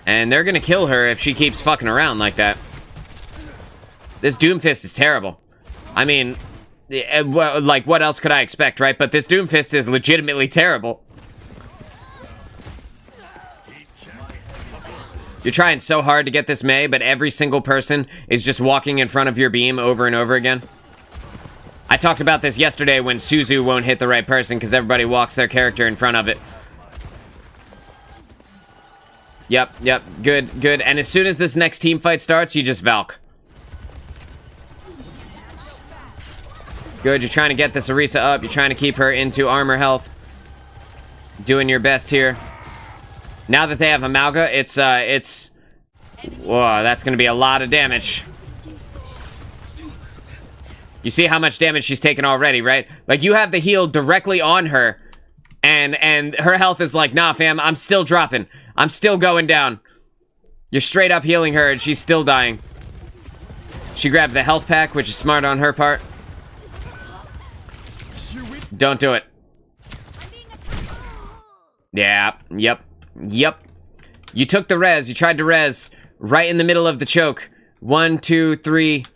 And they're gonna kill her if she keeps fucking around like that. This Doomfist is terrible. I mean, like, what else could I expect, right? But this Doomfist is legitimately terrible. You're trying so hard to get this Mei, but every single person is just walking in front of your beam over and over again. I talked about this yesterday when Suzu won't hit the right person because everybody walks their character in front of it. Yep, good, good. And as soon as this next team fight starts, you just Valk. Good, you're trying to get this Orisa up. You're trying to keep her into armor health. Doing your best here. Now that they have Amalga, it's... Whoa, that's going to be a lot of damage. You see how much damage she's taken already, right? Like, you have the heal directly on her, and her health is like, nah, fam, I'm still dropping. I'm still going down. You're straight up healing her, and she's still dying. She grabbed the health pack, which is smart on her part. Don't do it. Yeah, yep. You took the res. You tried to res right in the middle of the choke. 1, 2, 3,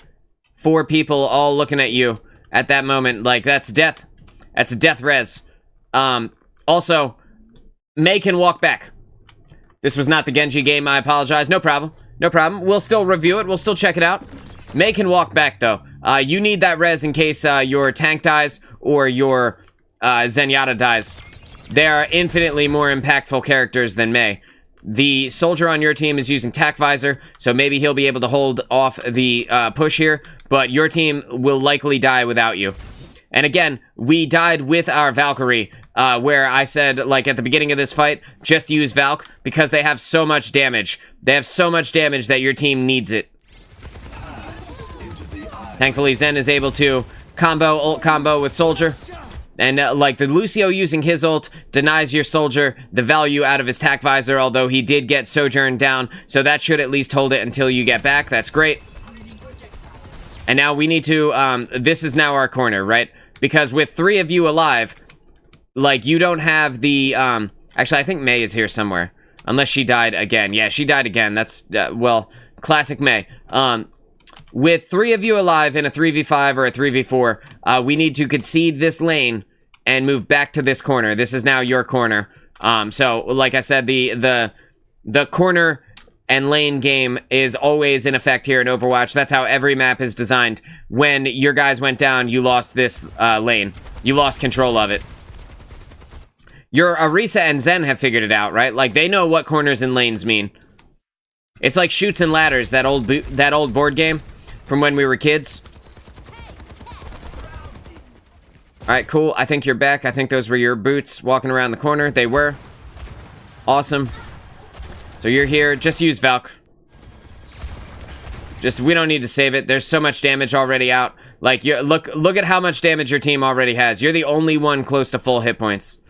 4 people all looking at you at that moment. Like, that's death. That's a death res. Also, Mei can walk back. This was not the Genji game. I apologize. No problem. No problem. We'll still review it. We'll still check it out. Mei can walk back, though. You need that res in case your tank dies or your Zenyatta dies. They are infinitely more impactful characters than Mei. The soldier on your team is using Tac Visor, so maybe he'll be able to hold off the push here, but your team will likely die without you. And again, we died with our Valkyrie, where I said, like, at the beginning of this fight, just use Valk, because they have so much damage. They have so much damage that your team needs it. Thankfully, Zen is able to ult combo with Soldier. And, like, the Lucio using his ult denies your Soldier the value out of his Tac Visor, although he did get Sojourn down, so that should at least hold it until you get back. That's great. And now we need to, this is now our corner, right? Because with 3 of you alive, like, you don't have the, actually, I think Mei is here somewhere. Unless she died again. Yeah, she died again. That's, well, classic Mei. With 3 of you alive in a 3v5 or a 3v4, we need to concede this lane and move back to this corner. This is now your corner. So, like I said, the corner and lane game is always in effect here in Overwatch. That's how every map is designed. When your guys went down, you lost this lane. You lost control of it. Your Orisa and Zen have figured it out, right? Like, they know what corners and lanes mean. It's like Chutes and Ladders, that old board game from when we were kids. Alright, cool. I think you're back. I think those were your boots walking around the corner. They were. Awesome. So you're here. Just use Valk. We don't need to save it. There's so much damage already out. Like, look at how much damage your team already has. You're the only one close to full hit points.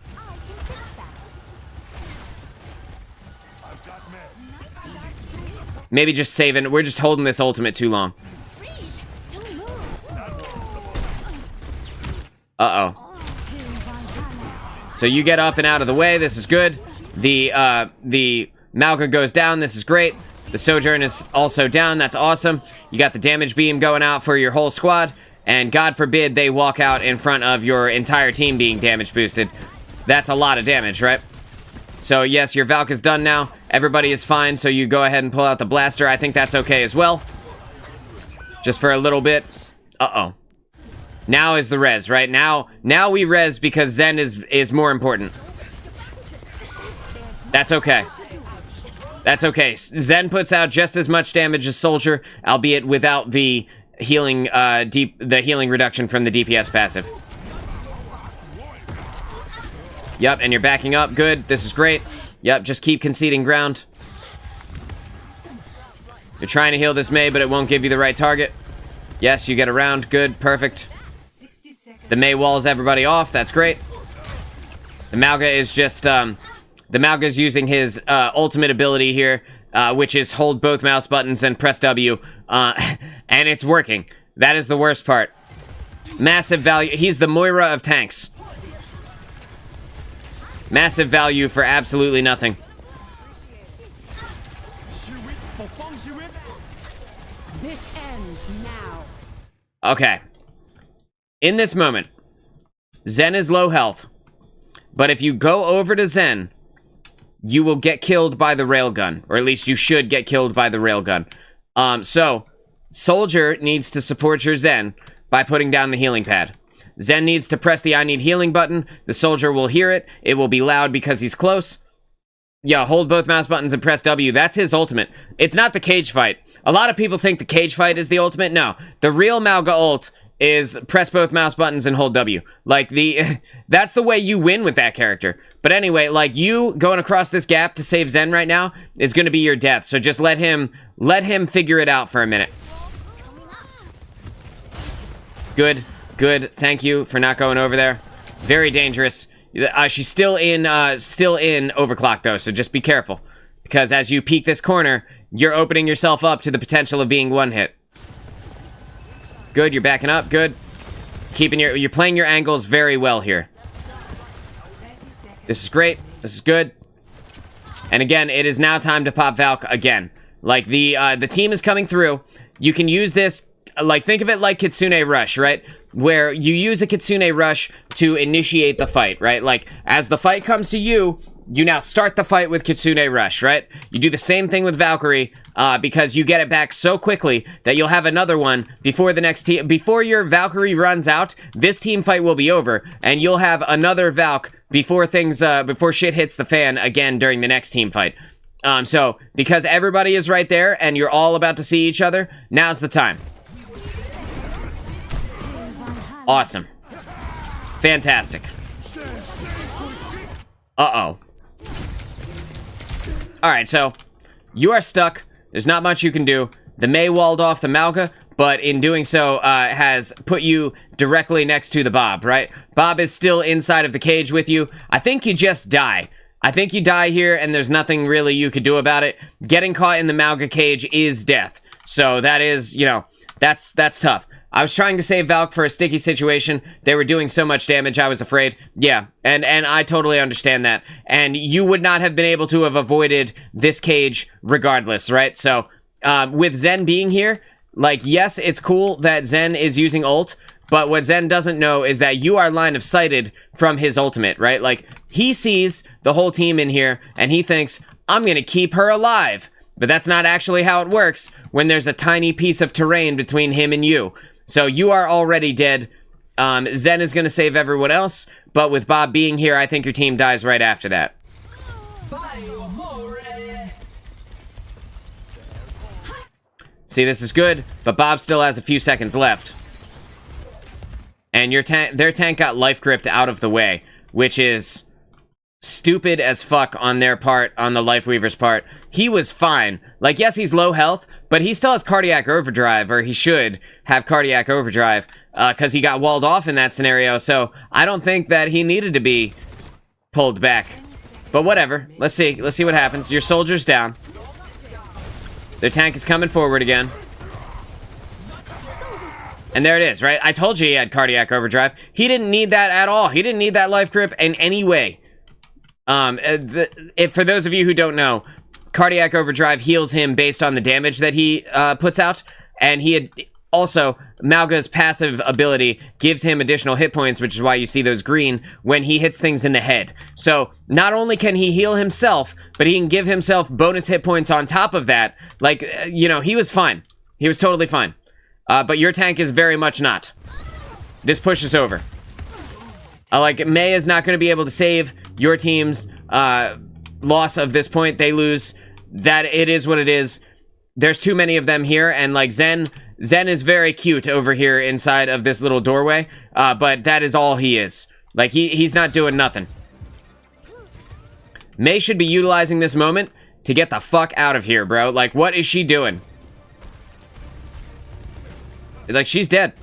Maybe just saving. We're just holding this ultimate too long. Uh-oh. So you get up and out of the way. This is good. The Malga goes down. This is great. The Sojourn is also down. That's awesome. You got the damage beam going out for your whole squad. And God forbid they walk out in front of your entire team being damage boosted. That's a lot of damage, right? So yes, your Valk is done now. Everybody is fine, so you go ahead and pull out the blaster. I think that's okay as well. Just for a little bit. Uh-oh. Now is the res, right? Now we res because Zen is more important. That's okay. That's okay. Zen puts out just as much damage as Soldier, albeit without the healing, healing reduction from the DPS passive. Yep, and you're backing up. Good. This is great. Yep, just keep conceding ground. You're trying to heal this Mei, but it won't give you the right target. Yes, you get around. Good. Perfect. The Mei walls everybody off. That's great. The Mauga is just, the Mauga is using his ultimate ability here, which is hold both mouse buttons and press W, and it's working. That is the worst part. Massive value. He's the Moira of tanks. Massive value for absolutely nothing. This ends now. Okay. In this moment, Zen is low health, but if you go over to Zen, you will get killed by the railgun, or at least you should get killed by the railgun. So, Soldier needs to support your Zen by putting down the healing pad. Zen needs to press the I need healing button. The Soldier will hear it. It will be loud because he's close. Yeah, hold both mouse buttons and press W. That's his ultimate. It's not the cage fight. A lot of people think the cage fight is the ultimate. No, the real Mauga ult is press both mouse buttons and hold W. Like, that's the way you win with that character. But anyway, like, you going across this gap to save Zen right now is going to be your death. So just let him figure it out for a minute. Good, good. Thank you for not going over there. Very dangerous. She's still in overclock though, so just be careful. Because as you peek this corner, you're opening yourself up to the potential of being one hit. Good, you're backing up, good. You're playing your angles very well here. This is great, this is good. And again, it is now time to pop Valk again. Like, the team is coming through. You can use this, like, think of it like Kitsune Rush, right? Where you use a Kitsune Rush to initiate the fight, right? Like, as the fight comes to you, you now start the fight with Kitsune Rush, right? You do the same thing with Valkyrie, because you get it back so quickly that you'll have another one before the next team. Before your Valkyrie runs out, this team fight will be over, and you'll have another Valk before before shit hits the fan again during the next team fight. So, because everybody is right there, and you're all about to see each other, now's the time. Awesome. Fantastic. Uh-oh. Alright, so, you are stuck. There's not much you can do. The Mei walled off the Mauga, but in doing so, has put you directly next to the Bob, right? Bob is still inside of the cage with you. I think you just die. I think you die here, and there's nothing really you could do about it. Getting caught in the Mauga cage is death. So that is, you know, that's tough. I was trying to save Valk for a sticky situation. They were doing so much damage, I was afraid. Yeah, and I totally understand that. And you would not have been able to have avoided this cage regardless, right? So, with Zen being here, like, yes, it's cool that Zen is using ult, but what Zen doesn't know is that you are line of sighted from his ultimate, right? Like, he sees the whole team in here, and he thinks, I'm gonna keep her alive. But that's not actually how it works when there's a tiny piece of terrain between him and you. So you are already dead. Zen is going to save everyone else, but with Bob being here, I think your team dies right after that. See, this is good, but Bob still has a few seconds left. And their tank got life gripped out of the way, which is stupid as fuck on their part, on the Life Weaver's part. He was fine. Like, yes, he's low health, but he still has cardiac overdrive, or he should have cardiac overdrive, because he got walled off in that scenario, so I don't think that he needed to be pulled back. But whatever. Let's see what happens. Your soldier's down. Their tank is coming forward again. And there it is, right? I told you he had cardiac overdrive. He didn't need that at all. He didn't need that life grip in any way. For those of you who don't know, cardiac overdrive heals him based on the damage that he puts out, and he had also, Mauga's passive ability gives him additional hit points, which is why you see those green when he hits things in the head. So not only can he heal himself, but he can give himself bonus hit points on top of that. Like, you know, he was fine. He was totally fine. But your tank is very much not. This push is over. Like, Mei is not going to be able to save your team's loss of this point. They lose. That it is what it is. There's too many of them here, and like Zen is very cute over here inside of this little doorway, but that is all he is. Like, he's not doing nothing. Mei should be utilizing this moment to get the fuck out of here, bro. Like, what is she doing? Like, she's dead.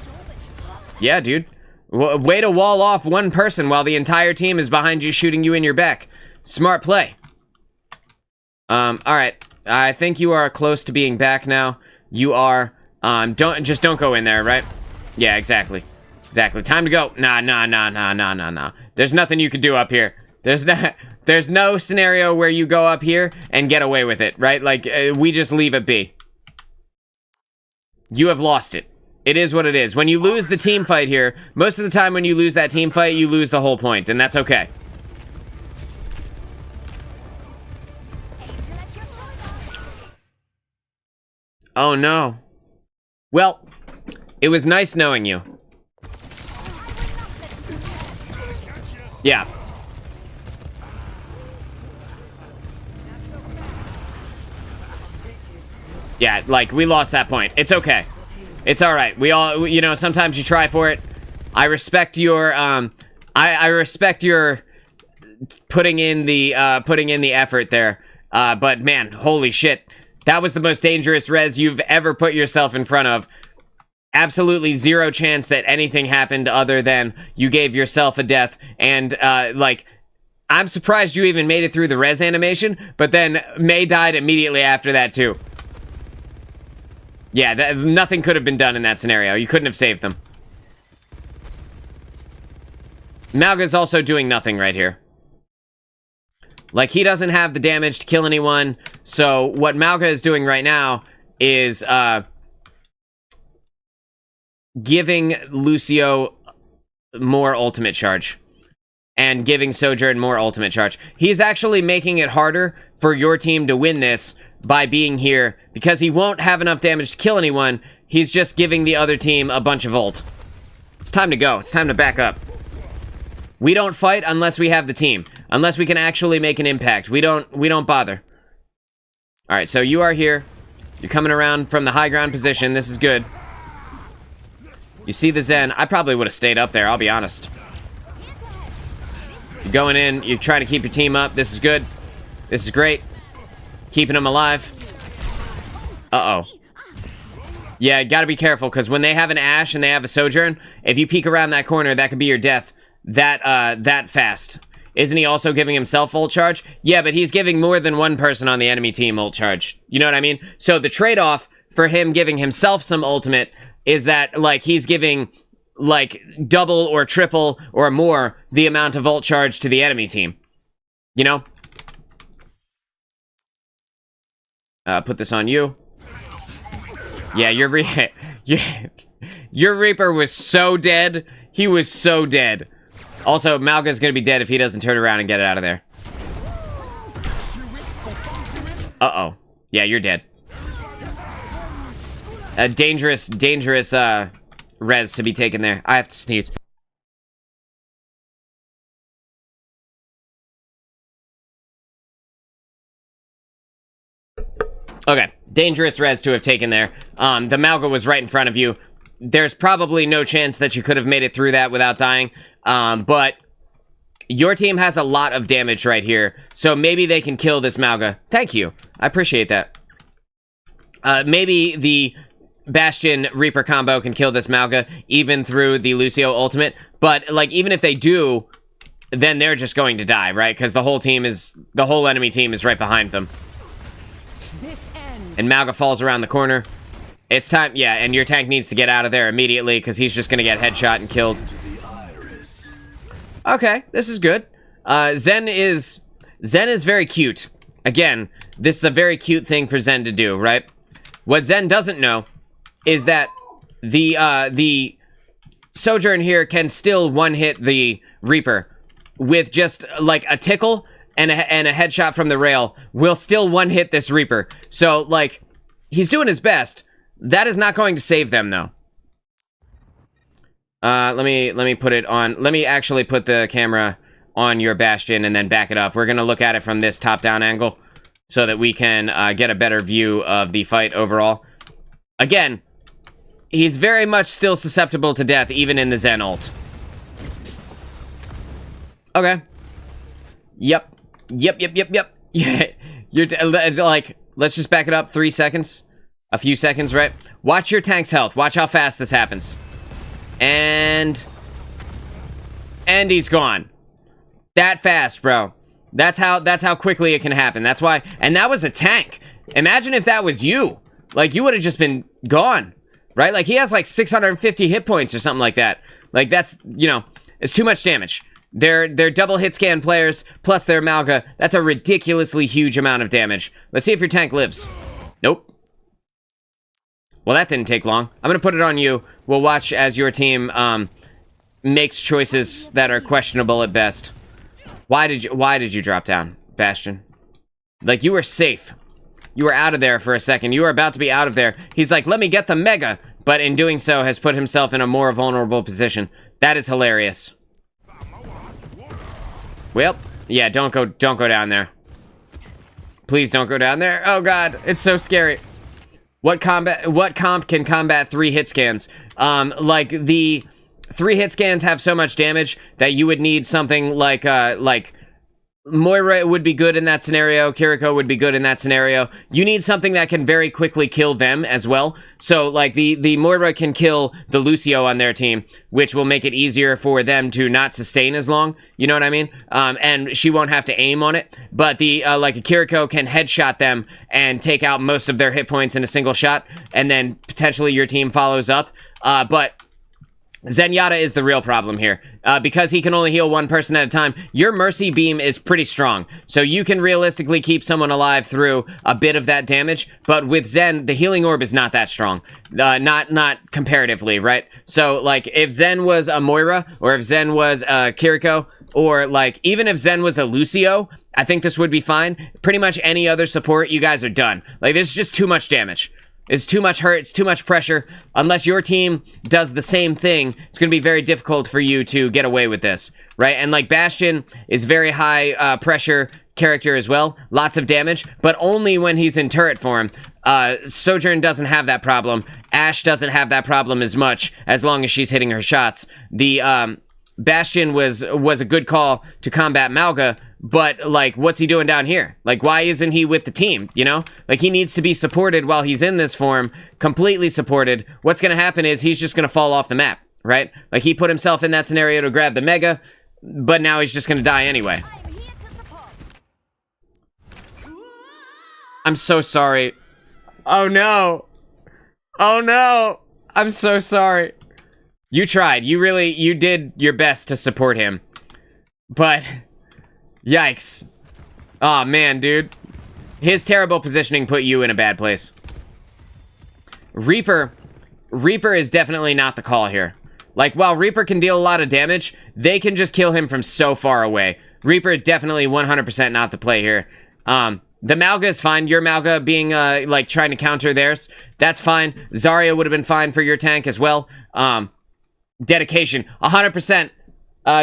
Yeah, dude. Way to wall off one person while the entire team is behind you shooting you in your back. Smart play. Alright. I think you are close to being back now. You are. Don't go in there, right? Yeah, exactly. Exactly. Time to go. Nah. There's nothing you can do up here. There's no scenario where you go up here and get away with it, right? Like, we just leave it be. You have lost it. It is what it is. When you lose the team fight here, most of the time when you lose that team fight, you lose the whole point, and that's okay. Oh no. Well, it was nice knowing you. Yeah. Yeah, like, we lost that point. It's okay. It's alright. We all, you know, sometimes you try for it. I respect your, I respect your putting in the effort there. But man, holy shit. That was the most dangerous res you've ever put yourself in front of. Absolutely zero chance that anything happened other than you gave yourself a death. And, like, I'm surprised you even made it through the res animation, but then Mei died immediately after that, too. Yeah, nothing could have been done in that scenario. You couldn't have saved them. Malga's also doing nothing right here. Like, he doesn't have the damage to kill anyone, so what Malga is doing right now is, giving Lucio more ultimate charge. And giving Sojourn more ultimate charge. He's actually making it harder for your team to win this by being here, because he won't have enough damage to kill anyone. He's just giving the other team a bunch of ult. It's time to go. It's time to back up. We don't fight unless we have the team. Unless we can actually make an impact. We don't bother. Alright, so you are here. You're coming around from the high ground position. This is good. You see the Zen. I probably would have stayed up there, I'll be honest. You're going in. You're trying to keep your team up. This is good. This is great. Keeping them alive. Uh-oh. Yeah, gotta be careful, because when they have an Ashe and they have a Sojourn, if you peek around that corner, that could be your death that fast. Isn't he also giving himself ult charge? Yeah, but he's giving more than one person on the enemy team ult charge. You know what I mean? So the trade-off for him giving himself some ultimate is that, like, he's giving, like, double or triple or more the amount of ult charge to the enemy team. You know? Put this on you. Yeah, your Reaper was so dead. He was so dead. Also, Malga's gonna be dead if he doesn't turn around and get it out of there. Uh-oh. Yeah, you're dead. A dangerous res to be taken there. I have to sneeze. Okay, dangerous res to have taken there. The Malga was right in front of you. There's probably no chance that you could have made it through that without dying. But your team has a lot of damage right here, so maybe they can kill this Malga. Thank you. I appreciate that. Maybe the Bastion Reaper combo can kill this Malga, even through the Lucio ultimate. But, like, even if they do, then they're just going to die, right? Because the whole enemy team is right behind them. And Malga falls around the corner. It's time, yeah, and your tank needs to get out of there immediately, because he's just going to get headshot and killed. Okay, this is good. Zen is very cute. Again, this is a very cute thing for Zen to do, right? What Zen doesn't know is that the Sojourn here can still one-hit the Reaper with just, like, a tickle and a headshot from the rail will still one-hit this Reaper. So, like, he's doing his best. That is not going to save them, though. Let me put it on. Let me actually put the camera on your Bastion and then back it up. We're going to look at it from this top-down angle so that we can get a better view of the fight overall. Again, he's very much still susceptible to death, even in the Zen ult. Okay. Yep. Yeah. You're like, let's just back it up 3 seconds. A few seconds, right? Watch your tank's health. Watch how fast this happens. And he's gone. That fast, bro. That's how quickly it can happen. That's why. And that was a tank. Imagine if that was you. Like, you would have just been gone, right? Like, he has like 650 hit points or something like that. Like, that's, you know, it's too much damage. They're double hit scan players, plus they're Malga. That's a ridiculously huge amount of damage. Let's see if your tank lives. Nope. Well, that didn't take long. I'm gonna put it on you. We'll watch as your team makes choices that are questionable at best. Why did you drop down, Bastion? Like, you were safe. You were out of there for a second. You were about to be out of there. He's like, let me get the Mega, but in doing so has put himself in a more vulnerable position. That is hilarious. Well, yeah, don't go down there. Please don't go down there. Oh god, it's so scary. What comp can combat 3 hit scans? Like, the 3 hit scans have so much damage that you would need something like Moira would be good in that scenario. Kiriko would be good in that scenario. You need something that can very quickly kill them as well. So, like, the Moira can kill the Lucio on their team, which will make it easier for them to not sustain as long. You know what I mean? And she won't have to aim on it. But the, like, a Kiriko can headshot them and take out most of their hit points in a single shot. And then potentially your team follows up. But Zenyatta is the real problem here. Because he can only heal one person at a time, your Mercy Beam is pretty strong. So you can realistically keep someone alive through a bit of that damage. But with Zen, the healing orb is not that strong. Not comparatively, right? So, like, if Zen was a Moira, or if Zen was a Kiriko, or, like, even if Zen was a Lucio, I think this would be fine. Pretty much any other support, you guys are done. Like, this is just too much damage. It's too much hurt, it's too much pressure. Unless your team does the same thing, it's going to be very difficult for you to get away with this, right? And, like, Bastion is very high pressure character as well. Lots of damage, but only when he's in turret form. Sojourn doesn't have that problem. Ashe doesn't have that problem as much, as long as she's hitting her shots. The Bastion was a good call to combat Malga, but, like, what's he doing down here? Like, why isn't he with the team, you know? Like, he needs to be supported while he's in this form, completely supported. What's gonna happen is he's just gonna fall off the map, right? Like, he put himself in that scenario to grab the Mega, but now he's just gonna die anyway. I'm so sorry. Oh no. Oh no. I'm so sorry. You tried. You did your best to support him. But yikes. Aw, man, dude. His terrible positioning put you in a bad place. Reaper is definitely not the call here. Like, while Reaper can deal a lot of damage, they can just kill him from so far away. Reaper definitely 100% not the play here. The Malga is fine. Your Malga being, like, trying to counter theirs, that's fine. Zarya would have been fine for your tank as well. Dedication, 100%.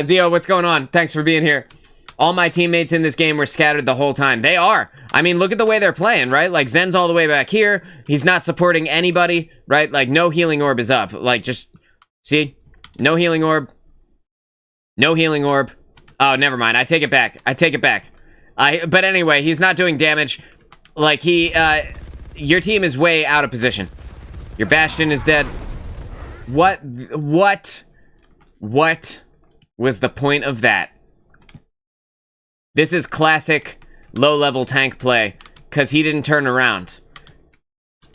Zio, what's going on? Thanks for being here. All my teammates in this game were scattered the whole time. They are. I mean, look at the way they're playing, right? Like, Zen's all the way back here. He's not supporting anybody, right? Like, no healing orb is up. Like, just, see? No healing orb. No healing orb. Oh, never mind. I take it back. But anyway, he's not doing damage. Like, your team is way out of position. Your Bastion is dead. What was the point of that? This is classic low-level tank play, because he didn't turn around.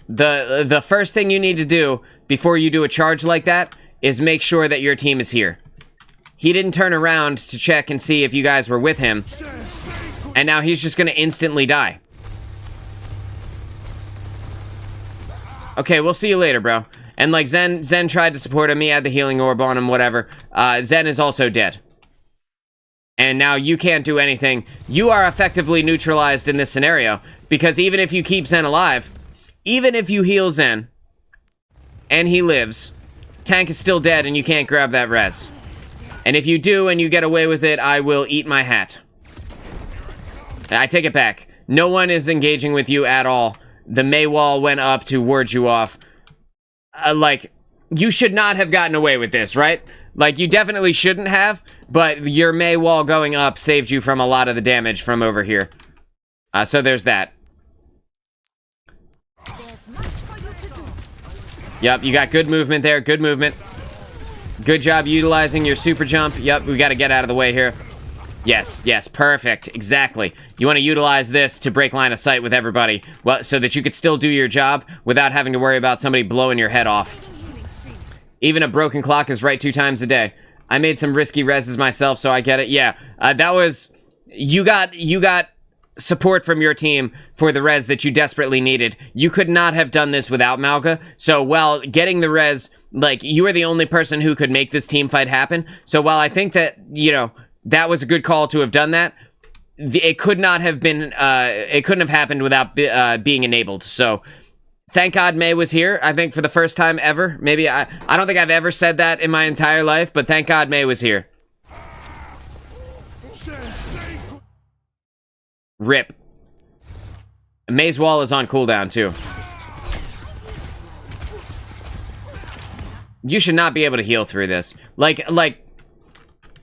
The first thing you need to do before you do a charge like that is make sure that your team is here. He didn't turn around to check and see if you guys were with him, and now he's just gonna instantly die. Okay, we'll see you later, bro. And, like, Zen tried to support him. He had the healing orb on him, whatever. Zen is also dead. And now you can't do anything. You are effectively neutralized in this scenario. Because even if you keep Zen alive, even if you heal Zen, and he lives, tank is still dead and you can't grab that res. And if you do and you get away with it, I will eat my hat. I take it back. No one is engaging with you at all. The Mei wall went up to ward you off. Like, you should not have gotten away with this, right? Like, you definitely shouldn't have, but your Mei wall going up saved you from a lot of the damage from over here. So there's that. Yep, you got good movement there, good movement. Good job utilizing your super jump. Yep, we gotta get out of the way here. Yes, yes, perfect, exactly. You want to utilize this to break line of sight with everybody, well, so that you could still do your job without having to worry about somebody blowing your head off. Even a broken clock is right 2 times a day. I made some risky reses myself, so I get it. Yeah, that was... You got support from your team for the res that you desperately needed. You could not have done this without Malga, so while getting the res, like, you were the only person who could make this team fight happen. So while I think that, you know, that was a good call to have done that, it could not have been, it couldn't have happened without being enabled. So, thank God Mei was here, I think for the first time ever. Maybe, I don't think I've ever said that in my entire life, but thank God Mei was here. Rip. Mei's wall is on cooldown, too. You should not be able to heal through this. Like,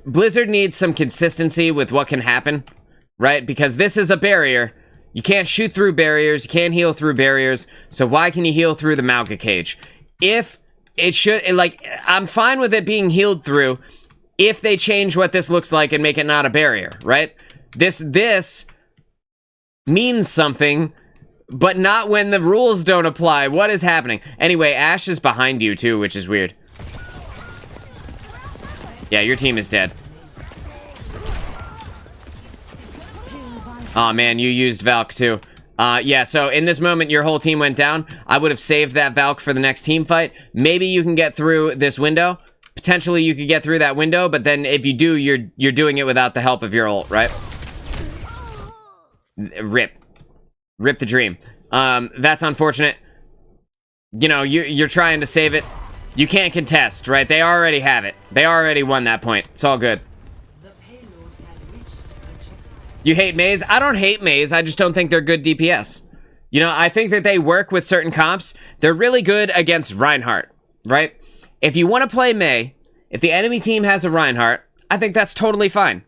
Blizzard needs some consistency with what can happen, right? Because this is a barrier. You can't shoot through barriers, you can't heal through barriers, so why can you heal through the Malga cage? If it should, like, I'm fine with it being healed through if they change what this looks like and make it not a barrier, right? This means something, but not when the rules don't apply. What is happening? Anyway, Ashe is behind you too, which is weird. Yeah, your team is dead. Oh man, you used Valk too. Yeah, so in this moment, your whole team went down. I would have saved that Valk for the next team fight. Maybe you can get through this window. Potentially you could get through that window, but then if you do, you're doing it without the help of your ult, right? Rip the dream. That's unfortunate. You know, you're trying to save it. You can't contest, right? They already have it. They already won that point. It's all good. You hate Maze? I don't hate Maze. I just don't think they're good DPS. You know, I think that they work with certain comps. They're really good against Reinhardt, right? If you want to play Mei, if the enemy team has a Reinhardt, I think that's totally fine.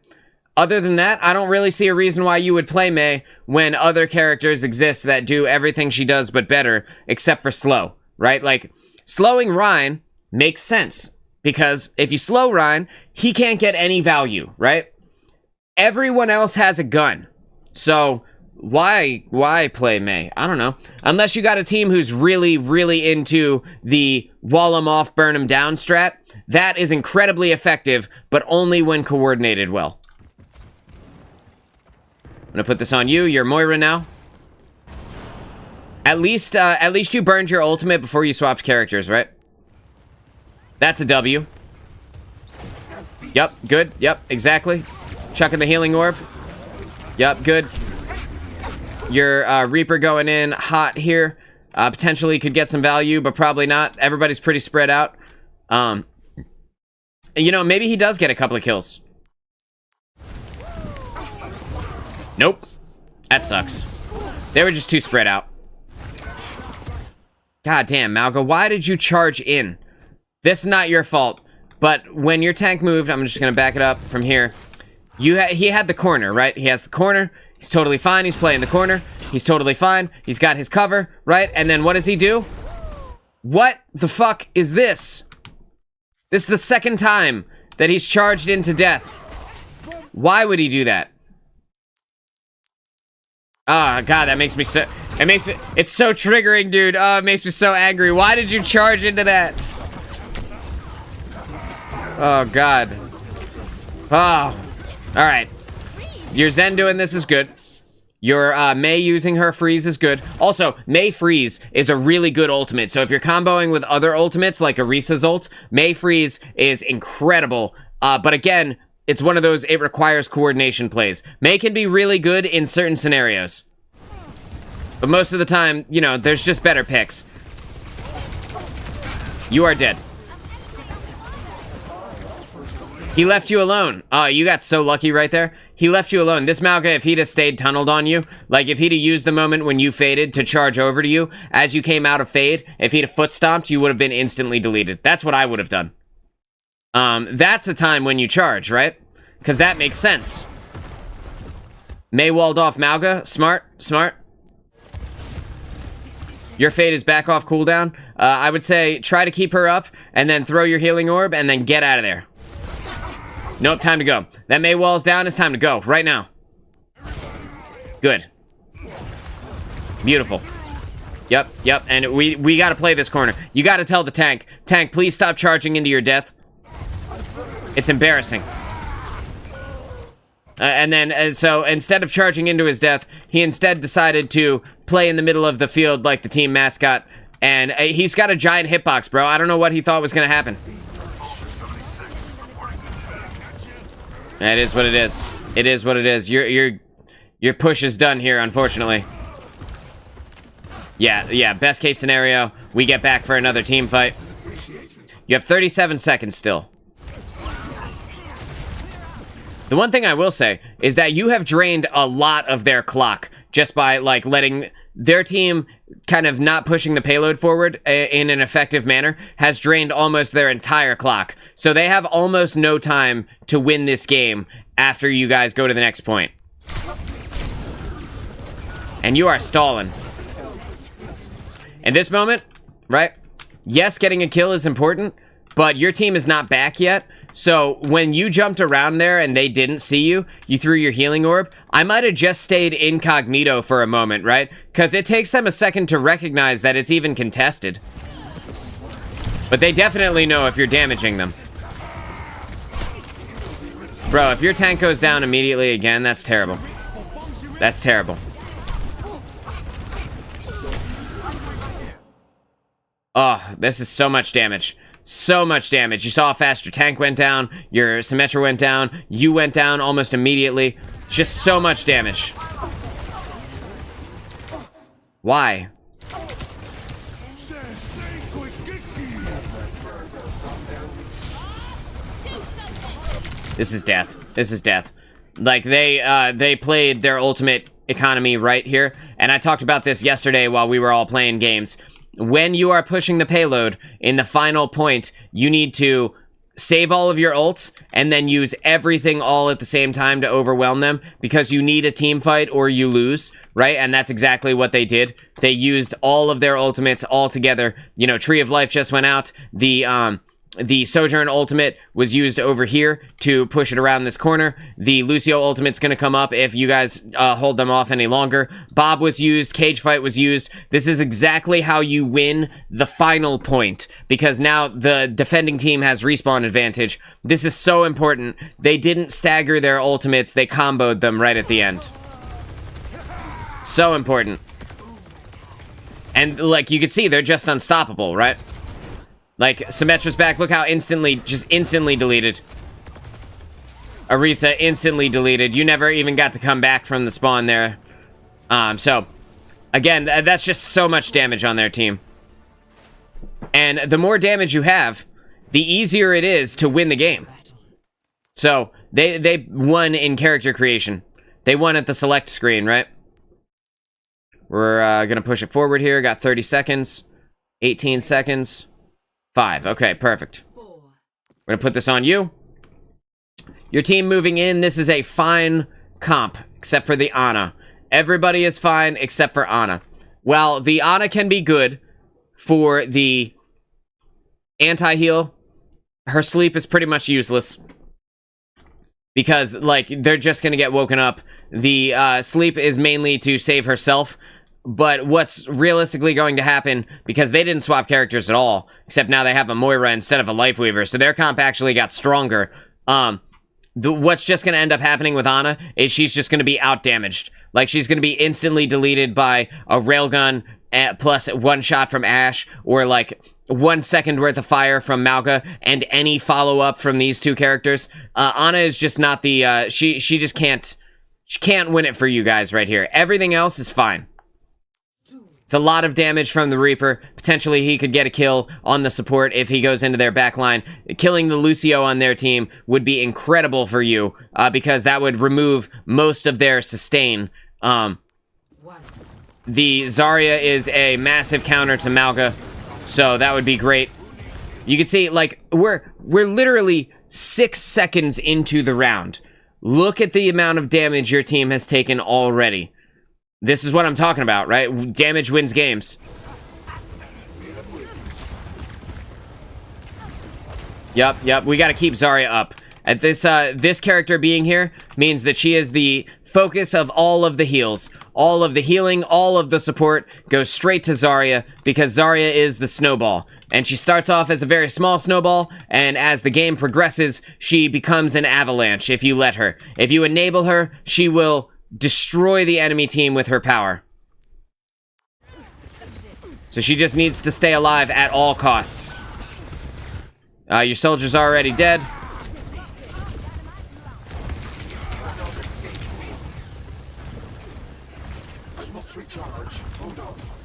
Other than that, I don't really see a reason why you would play Mei when other characters exist that do everything she does but better, except for slow, right? Like, slowing Rein makes sense, because if you slow Rein, he can't get any value, right? Everyone else has a gun, so why play Mei? I don't know. Unless you got a team who's really, really into the wall 'em off, burn 'em down strat. That is incredibly effective, but only when coordinated well. I'm gonna put this on you. You're Moira now. At least you burned your ultimate before you swapped characters, right? That's a W. Yep, good. Yep, exactly. Chucking the healing orb. Yep, good. Your Reaper going in hot here. Potentially could get some value, but probably not. Everybody's pretty spread out. You know, maybe he does get a couple of kills. Nope. That sucks. They were just too spread out. God damn, Malga, why did you charge in? This is not your fault, but when your tank moved, I'm just gonna back it up from here. He had the corner, right? He has the corner. He's totally fine. He's playing the corner. He's totally fine. He's got his cover, right? And then what does he do? What the fuck is this? This is the second time that he's charged into death. Why would he do that? Oh, God, that makes me so... It's so triggering, dude. Oh, it makes me so angry. Why did you charge into that? Oh, God. Oh. Alright. Your Zen doing this is good. Your Mei using her freeze is good. Also, Mei freeze is a really good ultimate. So if you're comboing with other ultimates, like Arisa's ult, Mei freeze is incredible. But again... It's one of those, it requires coordination plays. Mei can be really good in certain scenarios. But most of the time, you know, there's just better picks. You are dead. He left you alone. Oh, you got so lucky right there. He left you alone. This Malga, if he'd have stayed tunneled on you, like if he'd have used the moment when you faded to charge over to you, as you came out of fade, if he'd have foot stomped, you would have been instantly deleted. That's what I would have done. That's a time when you charge, right? Because that makes sense. May walled off Malga. Smart, smart. Your fade is back off cooldown. I would say try to keep her up, and then throw your healing orb, and then get out of there. Nope, time to go. That May wall's down. It's time to go right now. Good. Beautiful. Yep. And we got to play this corner. You got to tell the tank, please stop charging into your death. It's embarrassing. And then, so instead of charging into his death, he instead decided to play in the middle of the field like the team mascot. And he's got a giant hitbox, bro. I don't know what he thought was going to happen. That is what it is. It is what it is. Your push is done here, unfortunately. Yeah. Best case scenario, we get back for another team fight. You have 37 seconds still. The one thing I will say is that you have drained a lot of their clock just by, like, letting their team kind of not pushing the payload forward in an effective manner has drained almost their entire clock. So they have almost no time to win this game after you guys go to the next point. And you are stalling. In this moment, right? Yes, getting a kill is important, but your team is not back yet. So when you jumped around there and they didn't see you, you threw your healing orb, I might have just stayed incognito for a moment, right? Because it takes them a second to recognize that it's even contested. But they definitely know if you're damaging them. Bro, if your tank goes down immediately again, that's terrible. That's terrible. Oh, this is so much damage. So much damage. You saw how fast your tank went down, your Symmetra went down, you went down almost immediately. Just so much damage. Why? This is death. This is death. Like, they played their ultimate economy right here, and I talked about this yesterday while we were all playing games. When you are pushing the payload in the final point, you need to save all of your ults and then use everything all at the same time to overwhelm them, because you need a team fight or you lose, right? And that's exactly what they did. They used all of their ultimates all together. You know, Tree of Life just went out. The Sojourn ultimate was used over here to push it around this corner. The Lucio ultimate's gonna come up if you guys hold them off any longer. Bob was used. Cage Fight was used. This is exactly how you win the final point, because now the defending team has respawn advantage. This is so important. They didn't stagger their ultimates. They comboed them right at the end. So important. And, like, you can see, they're just unstoppable, right? Like, Symmetra's back. Look how just instantly deleted. Orisa instantly deleted. You never even got to come back from the spawn there. So, again, that's just so much damage on their team. And the more damage you have, the easier it is to win the game. So, they won in character creation. They won at the select screen, right? We're gonna push it forward here. Got 30 seconds. 18 seconds. 5. Okay, perfect. We're gonna put this on you. Your team moving in. This is a fine comp, except for the Ana. Everybody is fine except for Ana. Well, the Ana can be good for the anti-heal. Her sleep is pretty much useless, because, like, they're just gonna get woken up. The sleep is mainly to save herself. But what's realistically going to happen, because they didn't swap characters at all, except now they have a Moira instead of a Lifeweaver, so their comp actually got stronger. What's just going to end up happening with Ana is she's just going to be out-damaged. Like, she's going to be instantly deleted by a Railgun plus one shot from Ashe, or, like, 1 second worth of fire from Malga, and any follow-up from these two characters. Ana is just not the, she just can't win it for you guys right here. Everything else is fine. It's a lot of damage from the Reaper. Potentially he could get a kill on the support if he goes into their backline. Killing the Lucio on their team would be incredible for you, because that would remove most of their sustain. The Zarya is a massive counter to Malga, so that would be great. You can see, like, we're literally 6 seconds into the round. Look at the amount of damage your team has taken already. This is what I'm talking about, right? Damage wins games. Yep, we gotta keep Zarya up. At this character being here means that she is the focus of all of the heals. All of the healing, all of the support goes straight to Zarya, because Zarya is the snowball. And she starts off as a very small snowball, and as the game progresses, she becomes an avalanche if you let her. If you enable her, she will destroy the enemy team with her power. So she just needs to stay alive at all costs. Your soldier's already dead.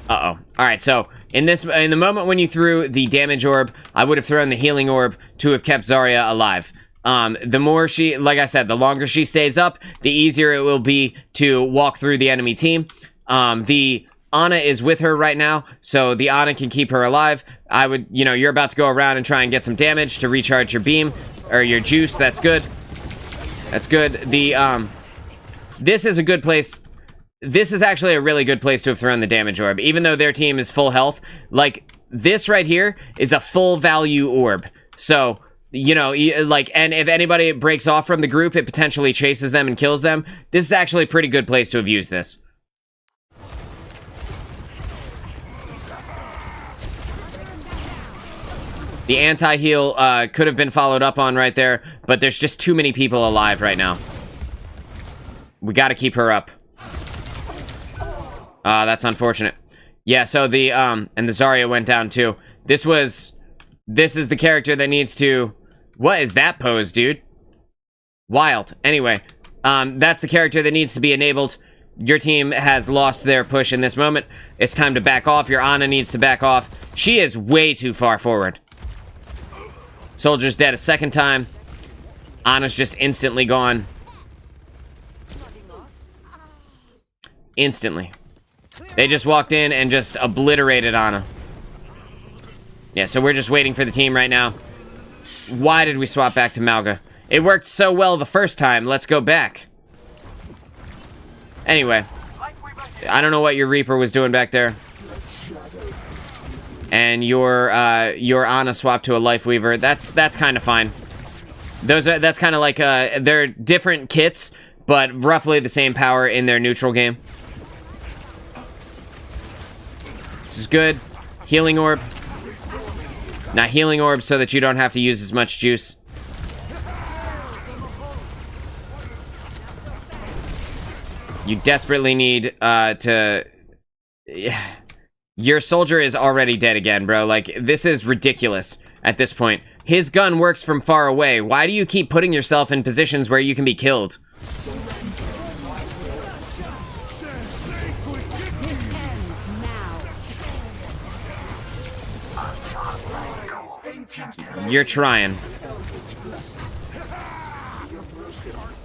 Uh-oh. Alright, so in the moment when you threw the damage orb, I would have thrown the healing orb to have kept Zarya alive. The more she, like I said, the longer she stays up, the easier it will be to walk through the enemy team. The Ana is with her right now, so the Ana can keep her alive. I would, you're about to go around and try and get some damage to recharge your beam, or your juice. That's good. That's good. This is a good place. This is actually a really good place to have thrown the damage orb, even though their team is full health. Like, this right here is a full value orb. So, and if anybody breaks off from the group, it potentially chases them and kills them. This is actually a pretty good place to have used this. The anti-heal could have been followed up on right there, but there's just too many people alive right now. We gotta keep her up. That's unfortunate. Yeah, so and the Zarya went down too. This is the character that needs to... What is that pose, dude? Wild. Anyway, that's the character that needs to be enabled. Your team has lost their push in this moment. It's time to back off. Your Ana needs to back off. She is way too far forward. Soldier's dead a second time. Ana's just instantly gone. Instantly. They just walked in and just obliterated Ana. Yeah, so we're just waiting for the team right now. Why did we swap back to Malga? It worked so well the first time. Let's go back. Anyway. I don't know what your Reaper was doing back there. And your Ana swapped to a Life Weaver. That's kind of fine. That's kind of like they're different kits, but roughly the same power in their neutral game. This is good. Healing orb. Now healing orb so that you don't have to use as much juice. You desperately need to... Your soldier is already dead again, bro. Like, this is ridiculous at this point. His gun works from far away. Why do you keep putting yourself in positions where you can be killed? You're trying.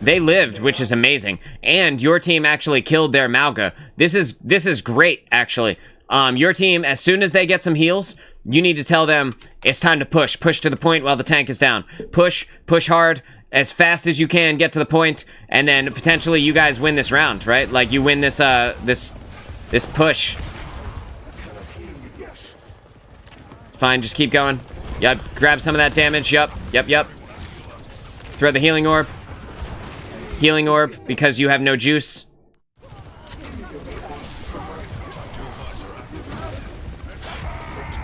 They lived, which is amazing. And your team actually killed their Malga. This is great, actually. Your team, as soon as they get some heals, you need to tell them it's time to push. Push to the point while the tank is down. Push hard, as fast as you can, get to the point, and then potentially you guys win this round, right? Like, you win this this push. Fine, just keep going. Yep, grab some of that damage. Yep. Throw the healing orb. Healing orb, because you have no juice.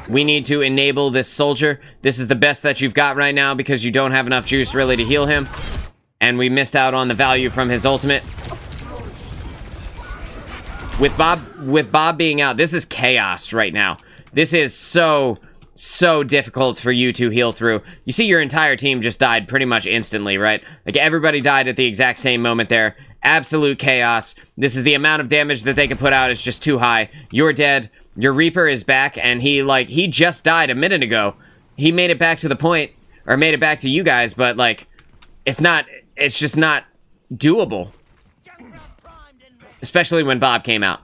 We need to enable this soldier. This is the best that you've got right now because you don't have enough juice really to heal him. And we missed out on the value from his ultimate. With Bob being out, this is chaos right now. This is so difficult for you to heal through. You see your entire team just died pretty much instantly, right? Like, everybody died at the exact same moment there. Absolute chaos. This is the amount of damage that they can put out is just too high. You're dead. Your Reaper is back, and he just died a minute ago. He made it back to the point, or made it back to you guys, but, like, it's just not doable. Especially when Bob came out.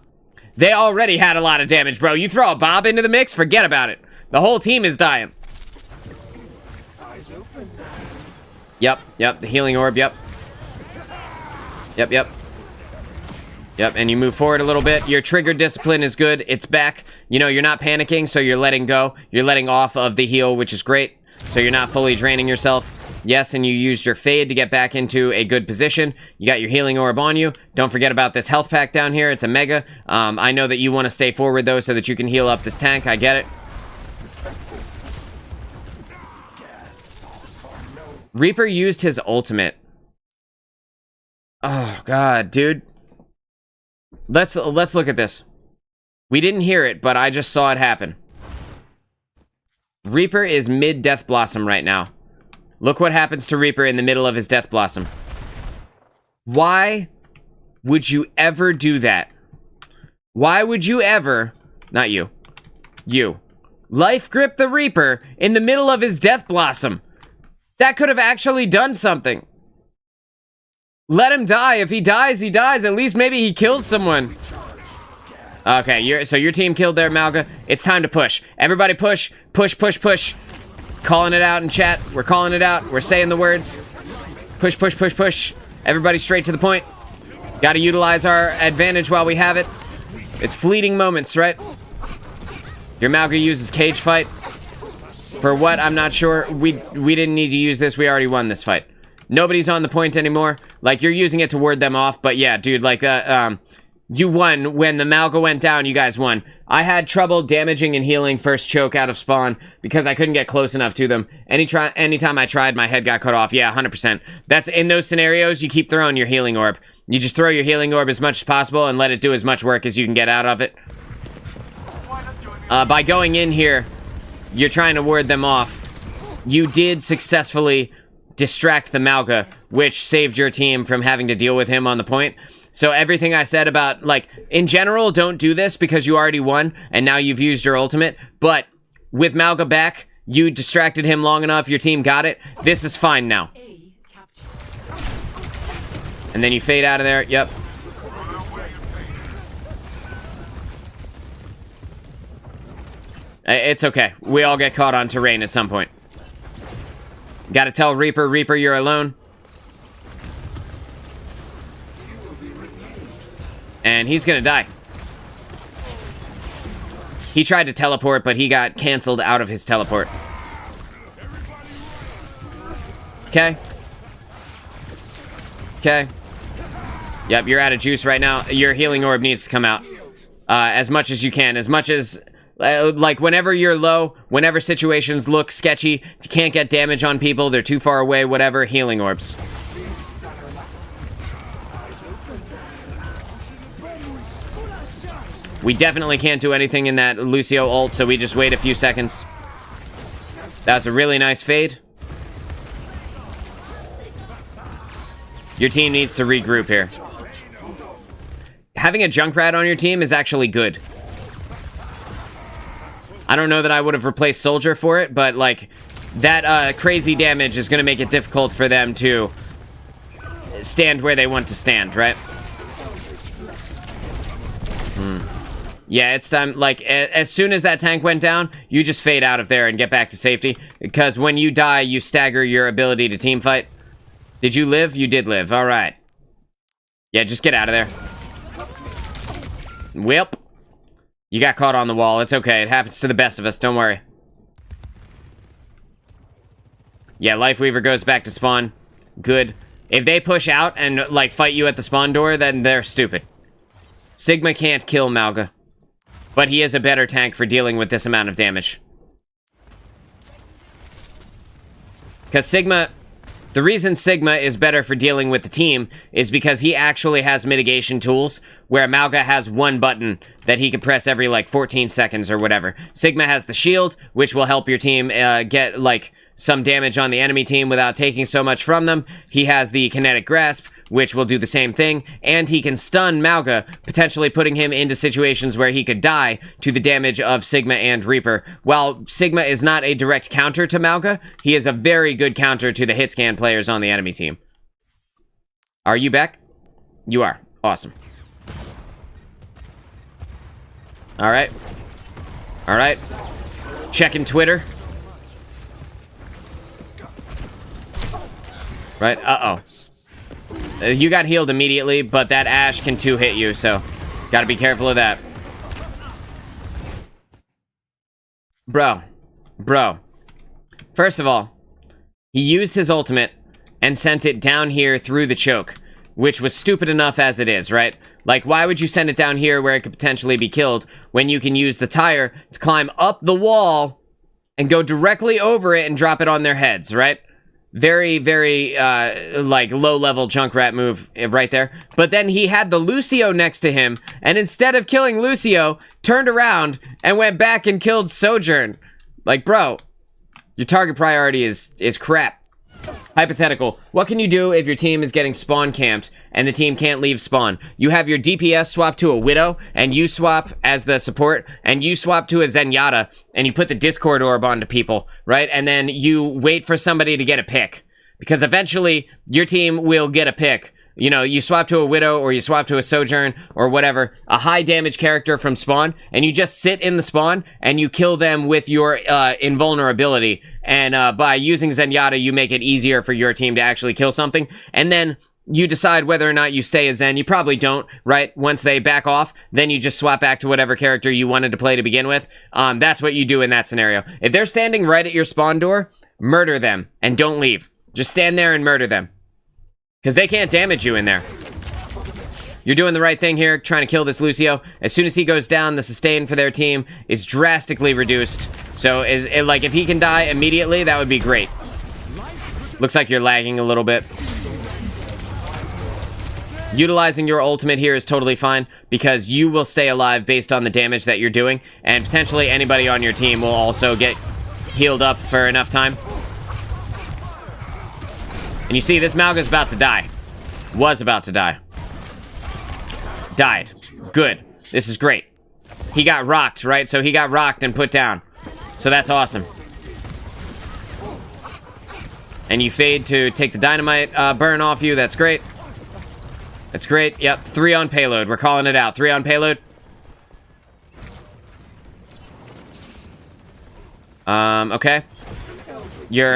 They already had a lot of damage, bro. You throw a Bob into the mix, forget about it. The whole team is dying. Yep, the healing orb, yep. Yep, and you move forward a little bit. Your trigger discipline is good. It's back. You know, you're not panicking, so you're letting go. You're letting off of the heal, which is great. So you're not fully draining yourself. Yes, and you used your fade to get back into a good position. You got your healing orb on you. Don't forget about this health pack down here. It's a mega. I know that you want to stay forward, though, so that you can heal up this tank. I get it. Reaper used his ultimate. Oh, God, dude. Let's look at this. We didn't hear it, but I just saw it happen. Reaper is mid-Death Blossom right now. Look what happens to Reaper in the middle of his Death Blossom. Why would you ever do that? Why would you ever... Not you. You. Life grip the Reaper in the middle of his Death Blossom. That could have actually done something. Let him die. If he dies, he dies. At least maybe he kills someone. Okay, so your team killed their Malga. It's time to push. Everybody push. Push. Calling it out in chat. We're calling it out. We're saying the words. Push. Everybody straight to the point. Gotta utilize our advantage while we have it. It's fleeting moments, right? Your Malga uses cage fight. For what? I'm not sure. We didn't need to use this. We already won this fight. Nobody's on the point anymore. Like, you're using it to ward them off. But yeah, dude, like, you won. When the Malga went down, you guys won. I had trouble damaging and healing first choke out of spawn because I couldn't get close enough to them. Anytime I tried, my head got cut off. Yeah, 100%. That's in those scenarios, you keep throwing your healing orb. You just throw your healing orb as much as possible and let it do as much work as you can get out of it. By going in here, you're trying to ward them off. You did successfully distract the Malga, which saved your team from having to deal with him on the point. So everything I said about, like, in general, don't do this because you already won, and now you've used your ultimate. But with Malga back, you distracted him long enough, your team got it. This is fine now. And then you fade out of there, yep. It's okay. We all get caught on terrain at some point. Gotta tell Reaper, you're alone. And he's gonna die. He tried to teleport, but he got canceled out of his teleport. Okay. Yep, you're out of juice right now. Your healing orb needs to come out. As much as you can. As much as... like, whenever you're low, whenever situations look sketchy, if you can't get damage on people, they're too far away, whatever, healing orbs. We definitely can't do anything in that Lucio ult, so we just wait a few seconds. That was a really nice fade. Your team needs to regroup here. Having a Junkrat on your team is actually good. I don't know that I would have replaced Soldier for it, but, like, that crazy damage is going to make it difficult for them to stand where they want to stand, right? Yeah, it's time, like, as soon as that tank went down, you just fade out of there and get back to safety, because when you die, you stagger your ability to team fight. Did you live? You did live. All right. Yeah, just get out of there. Welp. You got caught on the wall. It's okay. It happens to the best of us. Don't worry. Yeah, Lifeweaver goes back to spawn. Good. If they push out and, like, fight you at the spawn door, then they're stupid. Sigma can't kill Malga. But he is a better tank for dealing with this amount of damage. Because Sigma... The reason Sigma is better for dealing with the team is because he actually has mitigation tools, where Malga has one button that he can press every, like, 14 seconds or whatever. Sigma has the shield, which will help your team get, like, some damage on the enemy team without taking so much from them. He has the kinetic grasp, which will do the same thing, and he can stun Mauga, potentially putting him into situations where he could die to the damage of Sigma and Reaper. While Sigma is not a direct counter to Mauga, he is a very good counter to the hit scan players on the enemy team. Are you back? You are. Awesome. Alright. Alright. Checking Twitter. Right, uh-oh. You got healed immediately, but that Ashe can 2-hit you, so gotta be careful of that. Bro. First of all, he used his ultimate and sent it down here through the choke, which was stupid enough as it is, right? Like, why would you send it down here where it could potentially be killed when you can use the tire to climb up the wall and go directly over it and drop it on their heads, right? Very, very, like, low-level Junkrat move right there. But then he had the Lucio next to him, and instead of killing Lucio, turned around and went back and killed Sojourn. Like, bro, your target priority is crap. Hypothetical. What can you do if your team is getting spawn camped and the team can't leave spawn? You have your DPS swap to a Widow, and you swap as the support, and you swap to a Zenyatta, and you put the Discord orb onto people, right? And then you wait for somebody to get a pick. Because eventually, your team will get a pick. You know, you swap to a Widow, or you swap to a Sojourn, or whatever, a high damage character from spawn, and you just sit in the spawn, and you kill them with your invulnerability. And by using Zenyatta, you make it easier for your team to actually kill something. And then you decide whether or not you stay as Zen. You probably don't, right? Once they back off, then you just swap back to whatever character you wanted to play to begin with. That's what you do in that scenario. If they're standing right at your spawn door, murder them, and don't leave. Just stand there and murder them. Because they can't damage you in there. You're doing the right thing here, trying to kill this Lucio. As soon as he goes down, the sustain for their team is drastically reduced. So, like, if he can die immediately, that would be great. Looks like you're lagging a little bit. Utilizing your ultimate here is totally fine, because you will stay alive based on the damage that you're doing, and potentially anybody on your team will also get healed up for enough time. And you see, this Mauga's about to die. Was about to die. Died. Good. This is great. He got rocked, right? So he got rocked and put down. So that's awesome. And you fade to take the dynamite burn off you. That's great. That's great. Yep, 3 on payload. We're calling it out. 3 on payload. Okay. Your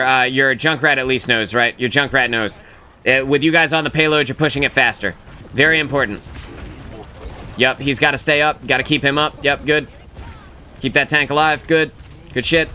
Junkrat at least knows, right? Your Junkrat knows. With you guys on the payload, you're pushing it faster. Very important. Yep, he's got to stay up. Got to keep him up. Yep, good. Keep that tank alive. Good. Good shit.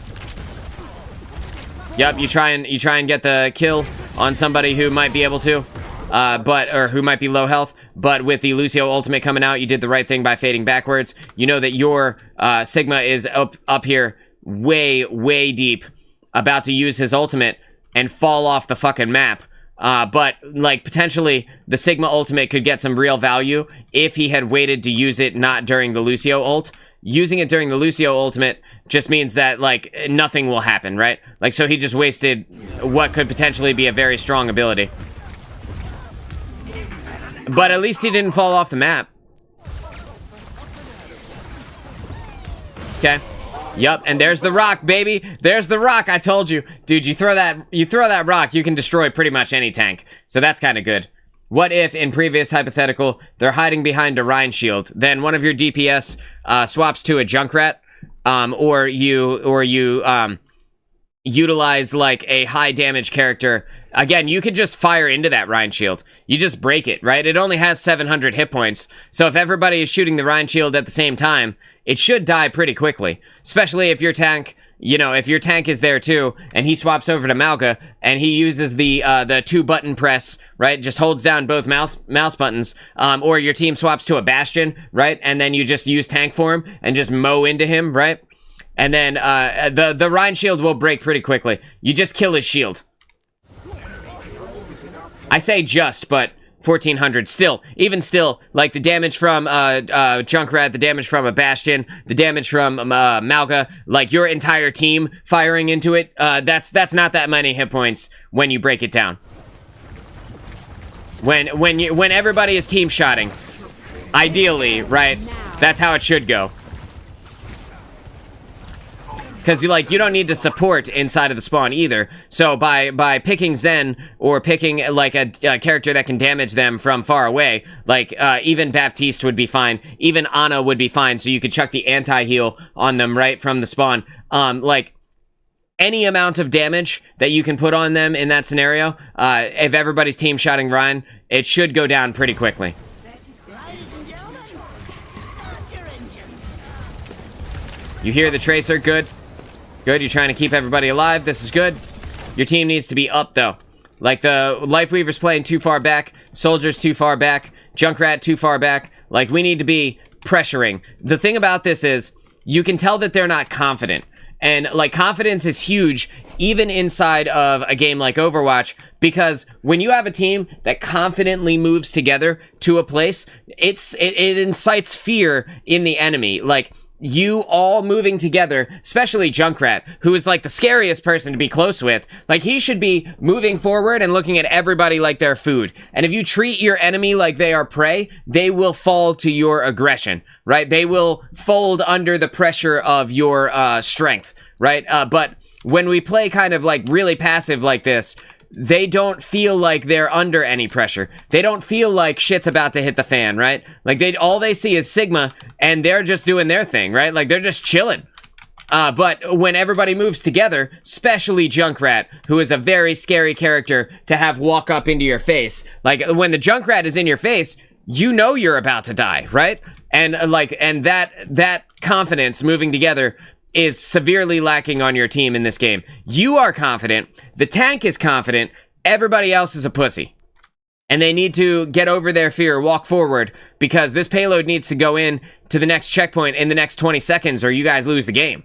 Yep, you try and get the kill on somebody who might be able to, or who might be low health. But with the Lucio ultimate coming out, you did the right thing by fading backwards. You know that your Sigma is up here way, way deep, about to use his ultimate and fall off the fucking map. But, like, potentially, the Sigma ultimate could get some real value if he had waited to use it not during the Lucio ult. Using it during the Lucio ultimate just means that, like, nothing will happen, right? Like, so he just wasted what could potentially be a very strong ability. But at least he didn't fall off the map. Okay. Yup, and there's the rock, baby. There's the rock. I told you, dude. You throw that rock, you can destroy pretty much any tank. So that's kind of good. What if, in previous hypothetical, they're hiding behind a Rhine shield? Then one of your DPS swaps to a Junkrat, or you utilize like a high damage character. Again, you could just fire into that Rhine shield. You just break it, right? It only has 700 hit points. So if everybody is shooting the Rhine shield at the same time, it should die pretty quickly. Especially if your tank, you know, if your tank is there too, and he swaps over to Mauga, and he uses the 2-button press, right? Just holds down both mouse buttons, or your team swaps to a Bastion, right? And then you just use tank form and just mow into him, right? And then the Rhine shield will break pretty quickly. You just kill his shield. I say just, but 1400 still, even still, like the damage from Junkrat, the damage from a Bastion, the damage from Mauga, like your entire team firing into it, that's not that many hit points when you break it down. When everybody is team shotting, ideally, right? That's how it should go. Because you don't need to support inside of the spawn either. So by picking Zen or picking like a character that can damage them from far away, like even Baptiste would be fine, even Ana would be fine. So you could chuck the anti-heal on them right from the spawn. Like any amount of damage that you can put on them in that scenario, if everybody's team shotting Ryan, it should go down pretty quickly. You hear the Tracer, good. Good, you're trying to keep everybody alive. This is good. Your team needs to be up, though. Like, the Lifeweaver's playing too far back. Soldier's too far back. Junkrat too far back. Like, we need to be pressuring. The thing about this is, you can tell that they're not confident. And, like, confidence is huge, even inside of a game like Overwatch, because when you have a team that confidently moves together to a place, it incites fear in the enemy. Like, you all moving together, especially Junkrat, who is like the scariest person to be close with, like he should be moving forward and looking at everybody like they're food. And if you treat your enemy like they are prey, they will fall to your aggression, right? They will fold under the pressure of your strength, right? But when we play kind of like really passive like this, they don't feel like they're under any pressure. They don't feel like shit's about to hit the fan, right? Like all they see is Sigma, and they're just doing their thing, right? Like they're just chilling. But when everybody moves together, especially Junkrat, who is a very scary character to have walk up into your face. Like when the Junkrat is in your face, you know you're about to die, right? And that confidence moving together is severely lacking on your team in this game. You are confident, the tank is confident, everybody else is a pussy. And they need to get over their fear, walk forward, because this payload needs to go in to the next checkpoint in the next 20 seconds or you guys lose the game.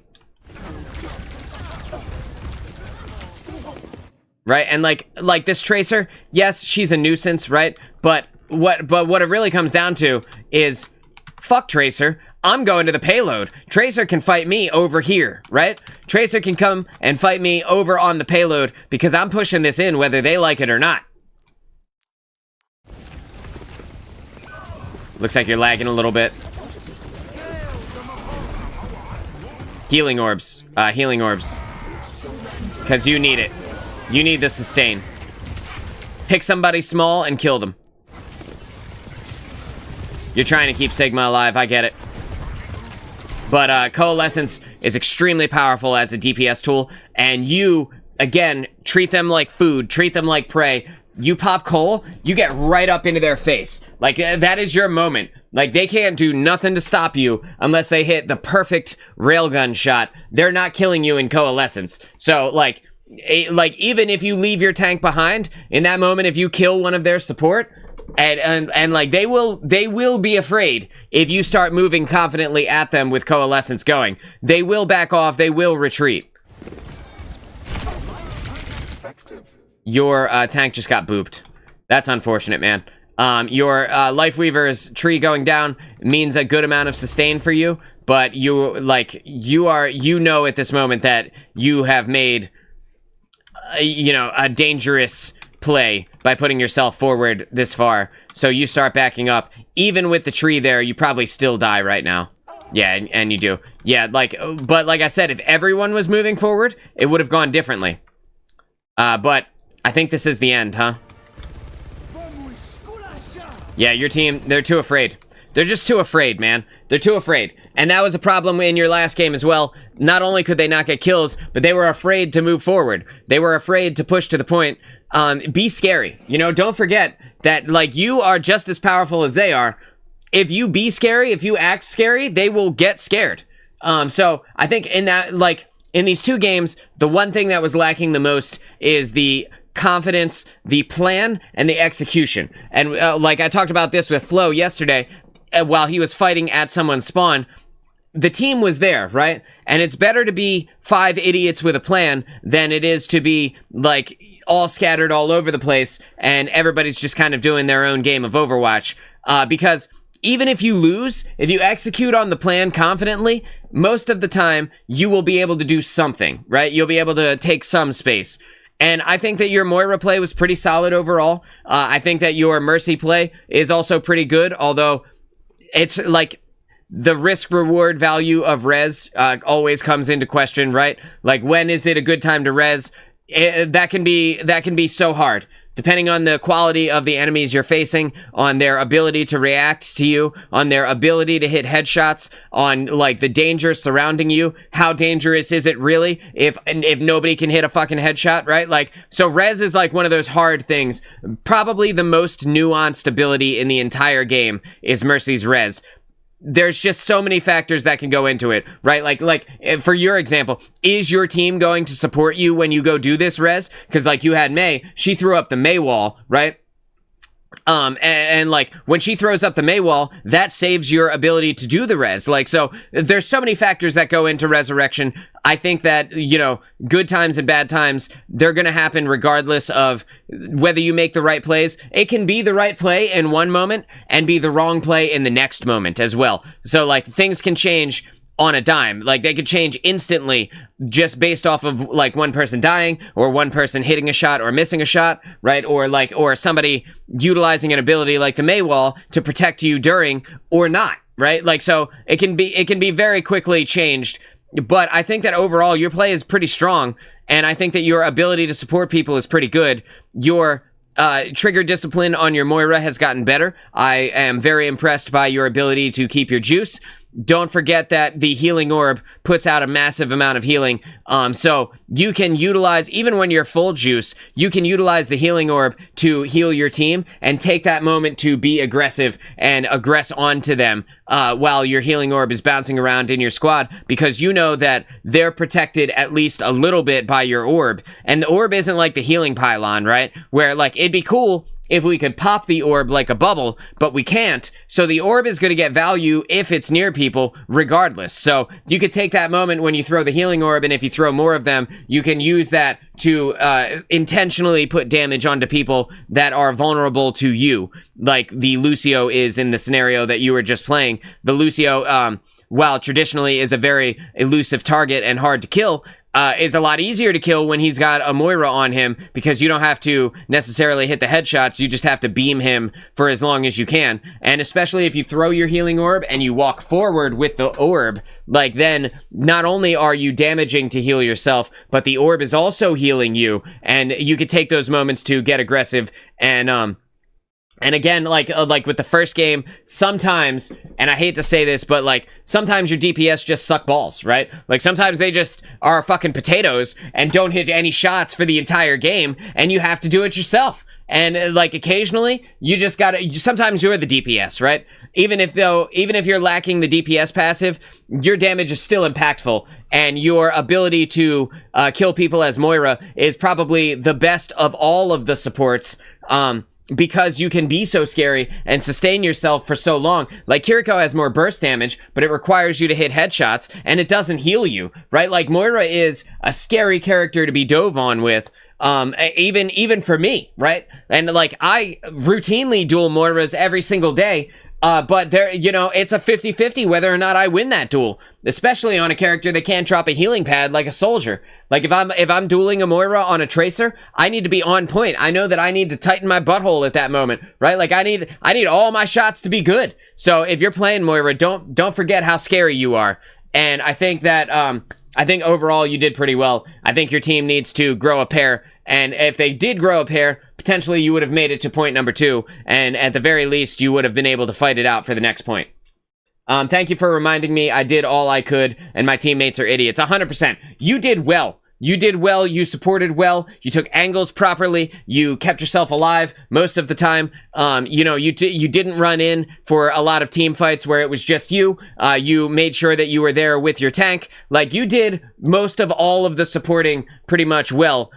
Right? And like this Tracer, yes, she's a nuisance, right? But what it really comes down to is, fuck Tracer, I'm going to the payload. Tracer can fight me over here, right? Tracer can come and fight me over on the payload because I'm pushing this in whether they like it or not. Looks like you're lagging a little bit. Healing orbs. Healing orbs. Because you need it. You need the sustain. Pick somebody small and kill them. You're trying to keep Sigma alive, I get it. But Coalescence is extremely powerful as a DPS tool, and you, again, treat them like food, treat them like prey. You pop Cole, you get right up into their face. Like, that is your moment. Like, they can't do nothing to stop you unless they hit the perfect railgun shot. They're not killing you in Coalescence. So, like, even if you leave your tank behind, in that moment, if you kill one of their support, and like they will be afraid if you start moving confidently at them with Coalescence going. They will back off, they will retreat. Your tank just got booped. That's unfortunate, man. Your Lifeweaver's tree going down means a good amount of sustain for you, but you know at this moment that you have made a dangerous play by putting yourself forward this far. So you start backing up. Even with the tree there, you probably still die right now. Yeah, and you do. Yeah, but like I said, if everyone was moving forward, it would have gone differently. But I think this is the end, huh? Yeah, your team, they're too afraid. They're just too afraid, man. They're too afraid. And that was a problem in your last game as well. Not only could they not get kills, but they were afraid to move forward. They were afraid to push to the point. Be scary. Don't forget that, you are just as powerful as they are. If you be scary, if you act scary, they will get scared. So I think in that, in these two games, the one thing that was lacking the most is the confidence, the plan, and the execution. And I talked about this with Flo yesterday, while he was fighting at someone's spawn, the team was there, right? And it's better to be 5 idiots with a plan than it is to be, all scattered all over the place and everybody's just kind of doing their own game of Overwatch. Because even if you lose, if you execute on the plan confidently, most of the time you will be able to do something, right? You'll be able to take some space. And I think that your Moira play was pretty solid overall. I think that your Mercy play is also pretty good, although it's like the risk-reward value of res always comes into question, right? Like, when is it a good time to res? That can be so hard, depending on the quality of the enemies you're facing, on their ability to react to you, on their ability to hit headshots, on like the danger surrounding you. How dangerous is it really if nobody can hit a fucking headshot, right? Like, so res is like one of those hard things. Probably the most nuanced ability in the entire game is Mercy's res. There's just so many factors that can go into it, right? Like for your example, is your team going to support you when you go do this res? Because like you had Mei, she threw up the Mei wall, right? And like when she throws up the Mei wall, that saves your ability to do the res. Like, so there's so many factors that go into resurrection. I think that, you know, good times and bad times, they're going to happen regardless of whether you make the right plays. It can be the right play in one moment and be the wrong play in the next moment as well. So like things can change on a dime. Like they could change instantly just based off of like one person dying or one person hitting a shot or missing a shot, right? Or somebody utilizing an ability like the Mei wall to protect you during or not, right? Like, so it can be very quickly changed. But I think that overall your play is pretty strong, and I think that your ability to support people is pretty good. Your trigger discipline on your Moira has gotten better. I am very impressed by your ability to keep your juice. Don't forget that the healing orb puts out a massive amount of healing. So you can utilize, even when you're full juice, you can utilize the healing orb to heal your team and take that moment to be aggressive and aggress onto them while your healing orb is bouncing around in your squad, because you know that they're protected at least a little bit by your orb. And the orb isn't like the healing pylon, right? Where like it'd be cool if we could pop the orb like a bubble, but we can't. So the orb is going to get value if it's near people regardless. So you could take that moment when you throw the healing orb, and if you throw more of them, you can use that to intentionally put damage onto people that are vulnerable to you, like the Lucio is in the scenario that you were just playing. The Lucio, while traditionally is a very elusive target and hard to kill, is a lot easier to kill when he's got a Moira on him, because you don't have to necessarily hit the headshots, you just have to beam him for as long as you can. And especially if you throw your healing orb and you walk forward with the orb, like then not only are you damaging to heal yourself, but the orb is also healing you, and you could take those moments to get aggressive. And again, like with the first game, sometimes, and I hate to say this, but like sometimes your DPS just suck balls, right? Like sometimes they just are fucking potatoes and don't hit any shots for the entire game, and you have to do it yourself. And like occasionally, you just gotta, sometimes you're the DPS, right? Even if you're lacking the DPS passive, your damage is still impactful, and your ability to kill people as Moira is probably the best of all of the supports, because you can be so scary and sustain yourself for so long. Like Kiriko has more burst damage, but it requires you to hit headshots, and it doesn't heal you, right? Like Moira is a scary character to be dove on with, even for me, right? And like I routinely duel Moiras every single day, but there, you know, it's a 50-50 whether or not I win that duel, especially on a character that can't drop a healing pad like a soldier. Like if I'm dueling a Moira on a tracer, I need to be on point. I know that I need to tighten my butthole at that moment, right? Like I need all my shots to be good. So if you're playing Moira, don't forget how scary you are. And I think that I think overall you did pretty well. I think your team needs to grow a pair, and if they did grow a pair, potentially you would have made it to point number 2, and at the very least you would have been able to fight it out for the next point. Thank you for reminding me. I did all I could, and my teammates are idiots. 100%. You did well. You did well, you supported well, you took angles properly, you kept yourself alive most of the time. You know, you didn't run in for a lot of team fights where it was just you. You made sure that you were there with your tank. Like, you did most of all of the supporting pretty much well,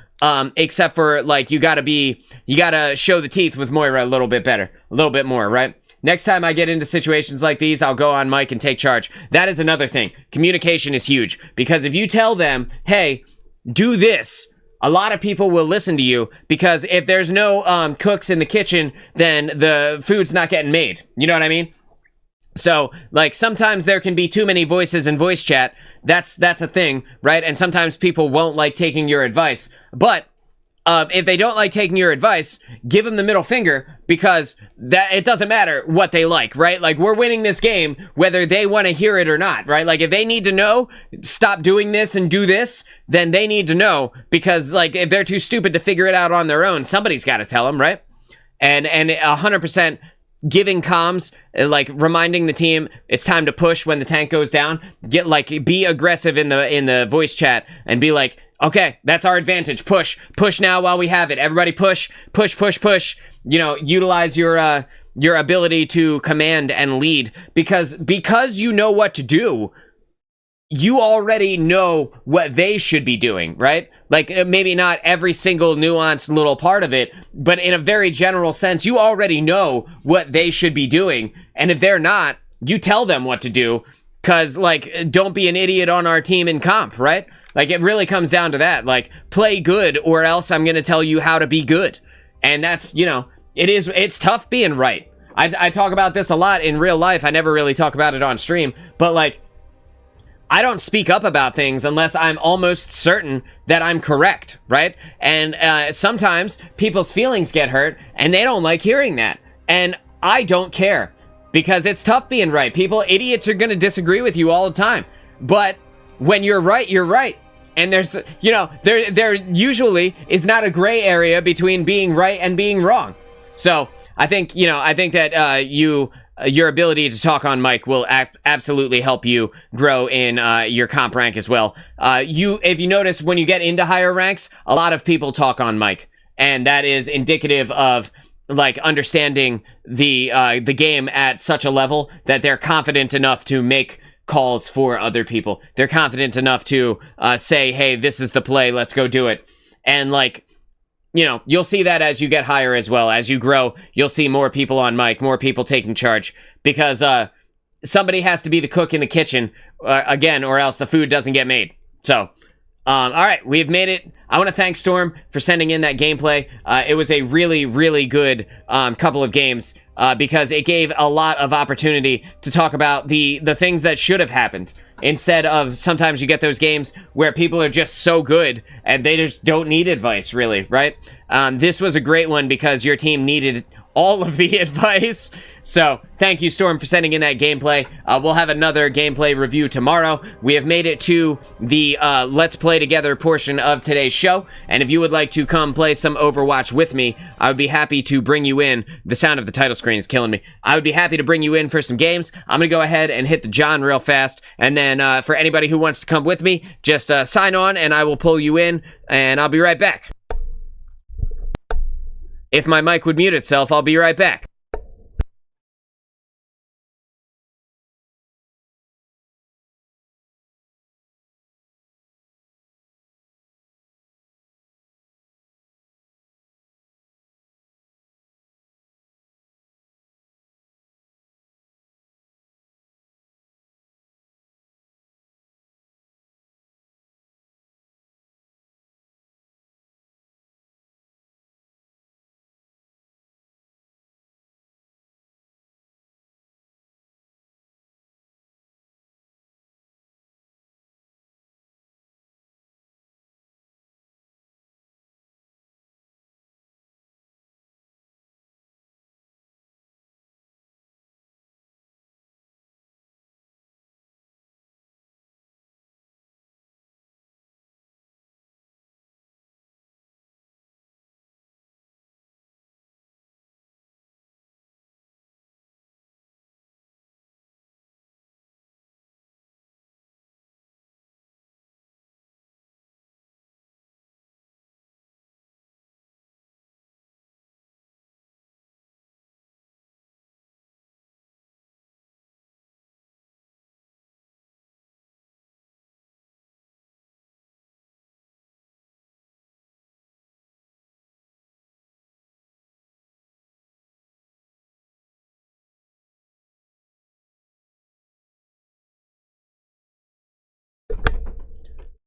except for, like, you gotta show the teeth with Moira a little bit better, a little bit more, right? Next time I get into situations like these, I'll go on mic and take charge. That is another thing. Communication is huge, because if you tell them, hey, do this, a lot of people will listen to you, because if there's no cooks in the kitchen, then the food's not getting made. You know what I mean? So, like, sometimes there can be too many voices in voice chat. That's a thing, right? And sometimes people won't like taking your advice. But if they don't like taking your advice, give them the middle finger, because that it doesn't matter what they like, right? Like, we're winning this game whether they want to hear it or not, right? Like, if they need to know, stop doing this and do this, then they need to know, because, like, if they're too stupid to figure it out on their own, somebody's got to tell them, right? And 100% giving comms, like reminding the team it's time to push when the tank goes down. Be aggressive in the voice chat and be like, okay, that's our advantage. Push now while we have it. Everybody push. You know, utilize your ability to command and lead, because you know what to do. You already know what they should be doing, right? Like, maybe not every single nuanced little part of it, but in a very general sense, you already know what they should be doing. And if they're not, you tell them what to do, because, like, don't be an idiot on our team in comp, right? Like, it really comes down to that. Like, play good, or else I'm going to tell you how to be good. And that's, you know, it's tough being right. I talk about this a lot in real life. I never really talk about it on stream, but, like, I don't speak up about things unless I'm almost certain that I'm correct, right? And sometimes people's feelings get hurt, and they don't like hearing that. And I don't care, because it's tough being right. Idiots are going to disagree with you all the time. But when you're right, you're right. And there's, you know, there usually is not a gray area between being right and being wrong. So I think that your ability to talk on mic will absolutely help you grow in your comp rank as well. If you notice, when you get into higher ranks, a lot of people talk on mic, and that is indicative of, like, understanding the game at such a level that they're confident enough to make calls for other people. They're confident enough to say, hey, this is the play, let's go do it. And, like, you know, you'll see that as you get higher as well. As you grow, you'll see more people on mic, more people taking charge, because somebody has to be the cook in the kitchen, again, or else the food doesn't get made. So, all right, we've made it. I want to thank Storm for sending in that gameplay. It was a really, really good couple of games, because it gave a lot of opportunity to talk about the things that should have happened, instead of sometimes you get those games where people are just so good and they just don't need advice, really, right? This was a great one because your team needed all of the advice. So thank you, Storm, for sending in that gameplay. We'll have another gameplay review tomorrow. We have made it to the Let's Play Together portion of today's show, and if you would like to come play some Overwatch with me, I would be happy to bring you in. The sound of the title screen is killing me. I would be happy to bring you in for some games. I'm going to go ahead and hit the John real fast, and then for anybody who wants to come with me, just sign on and I will pull you in, and I'll be right back. If my mic would mute itself, I'll be right back.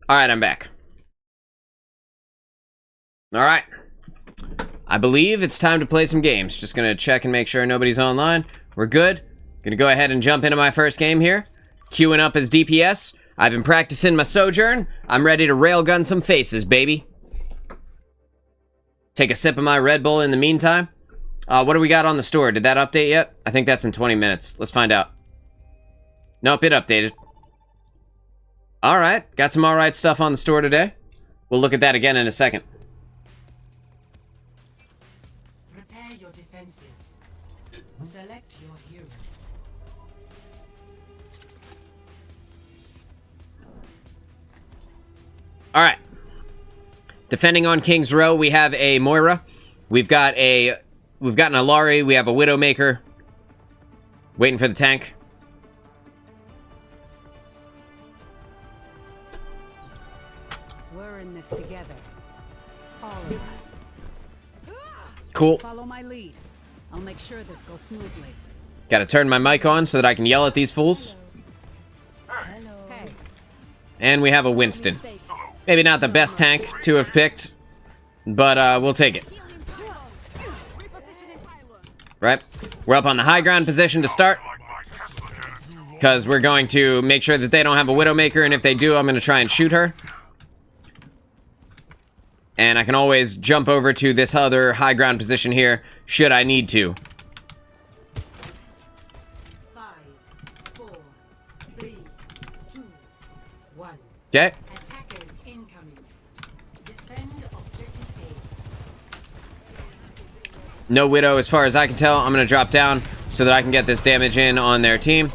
All right, I'm back. All right. I believe it's time to play some games. Just gonna check and make sure nobody's online. We're good. Gonna go ahead and jump into my first game here. Queuing up as DPS. I've been practicing my Sojourn. I'm ready to railgun some faces, baby. Take a sip of my Red Bull in the meantime. What do we got on the store? Did that update yet? I think that's in 20 minutes. Let's find out. Nope, it updated. Alright, got some alright stuff on the store today. We'll look at that again in a second. Prepare your defenses. Select your hero. Alright. Defending on King's Row, we have a Moira. We've got an Alari, we have a Widowmaker. Waiting for the tank. We're in this together. All of us. Cool. Follow my lead. I'll make sure this goes smoothly. Gotta turn my mic on so that I can yell at these fools. Hey, And we have a Winston. Maybe not the best tank to have picked, but we'll take it. Right? We're up on the high ground position to start. Because we're going to make sure that they don't have a Widowmaker, and if they do, I'm going to try and shoot her. And I can always jump over to this other high ground position here, should I need to. 5, 4, 3, 2, 1. Okay? Attackers incoming. Defend objective A. No Widow as far as I can tell. I'm going to drop down so that I can get this damage in on their team.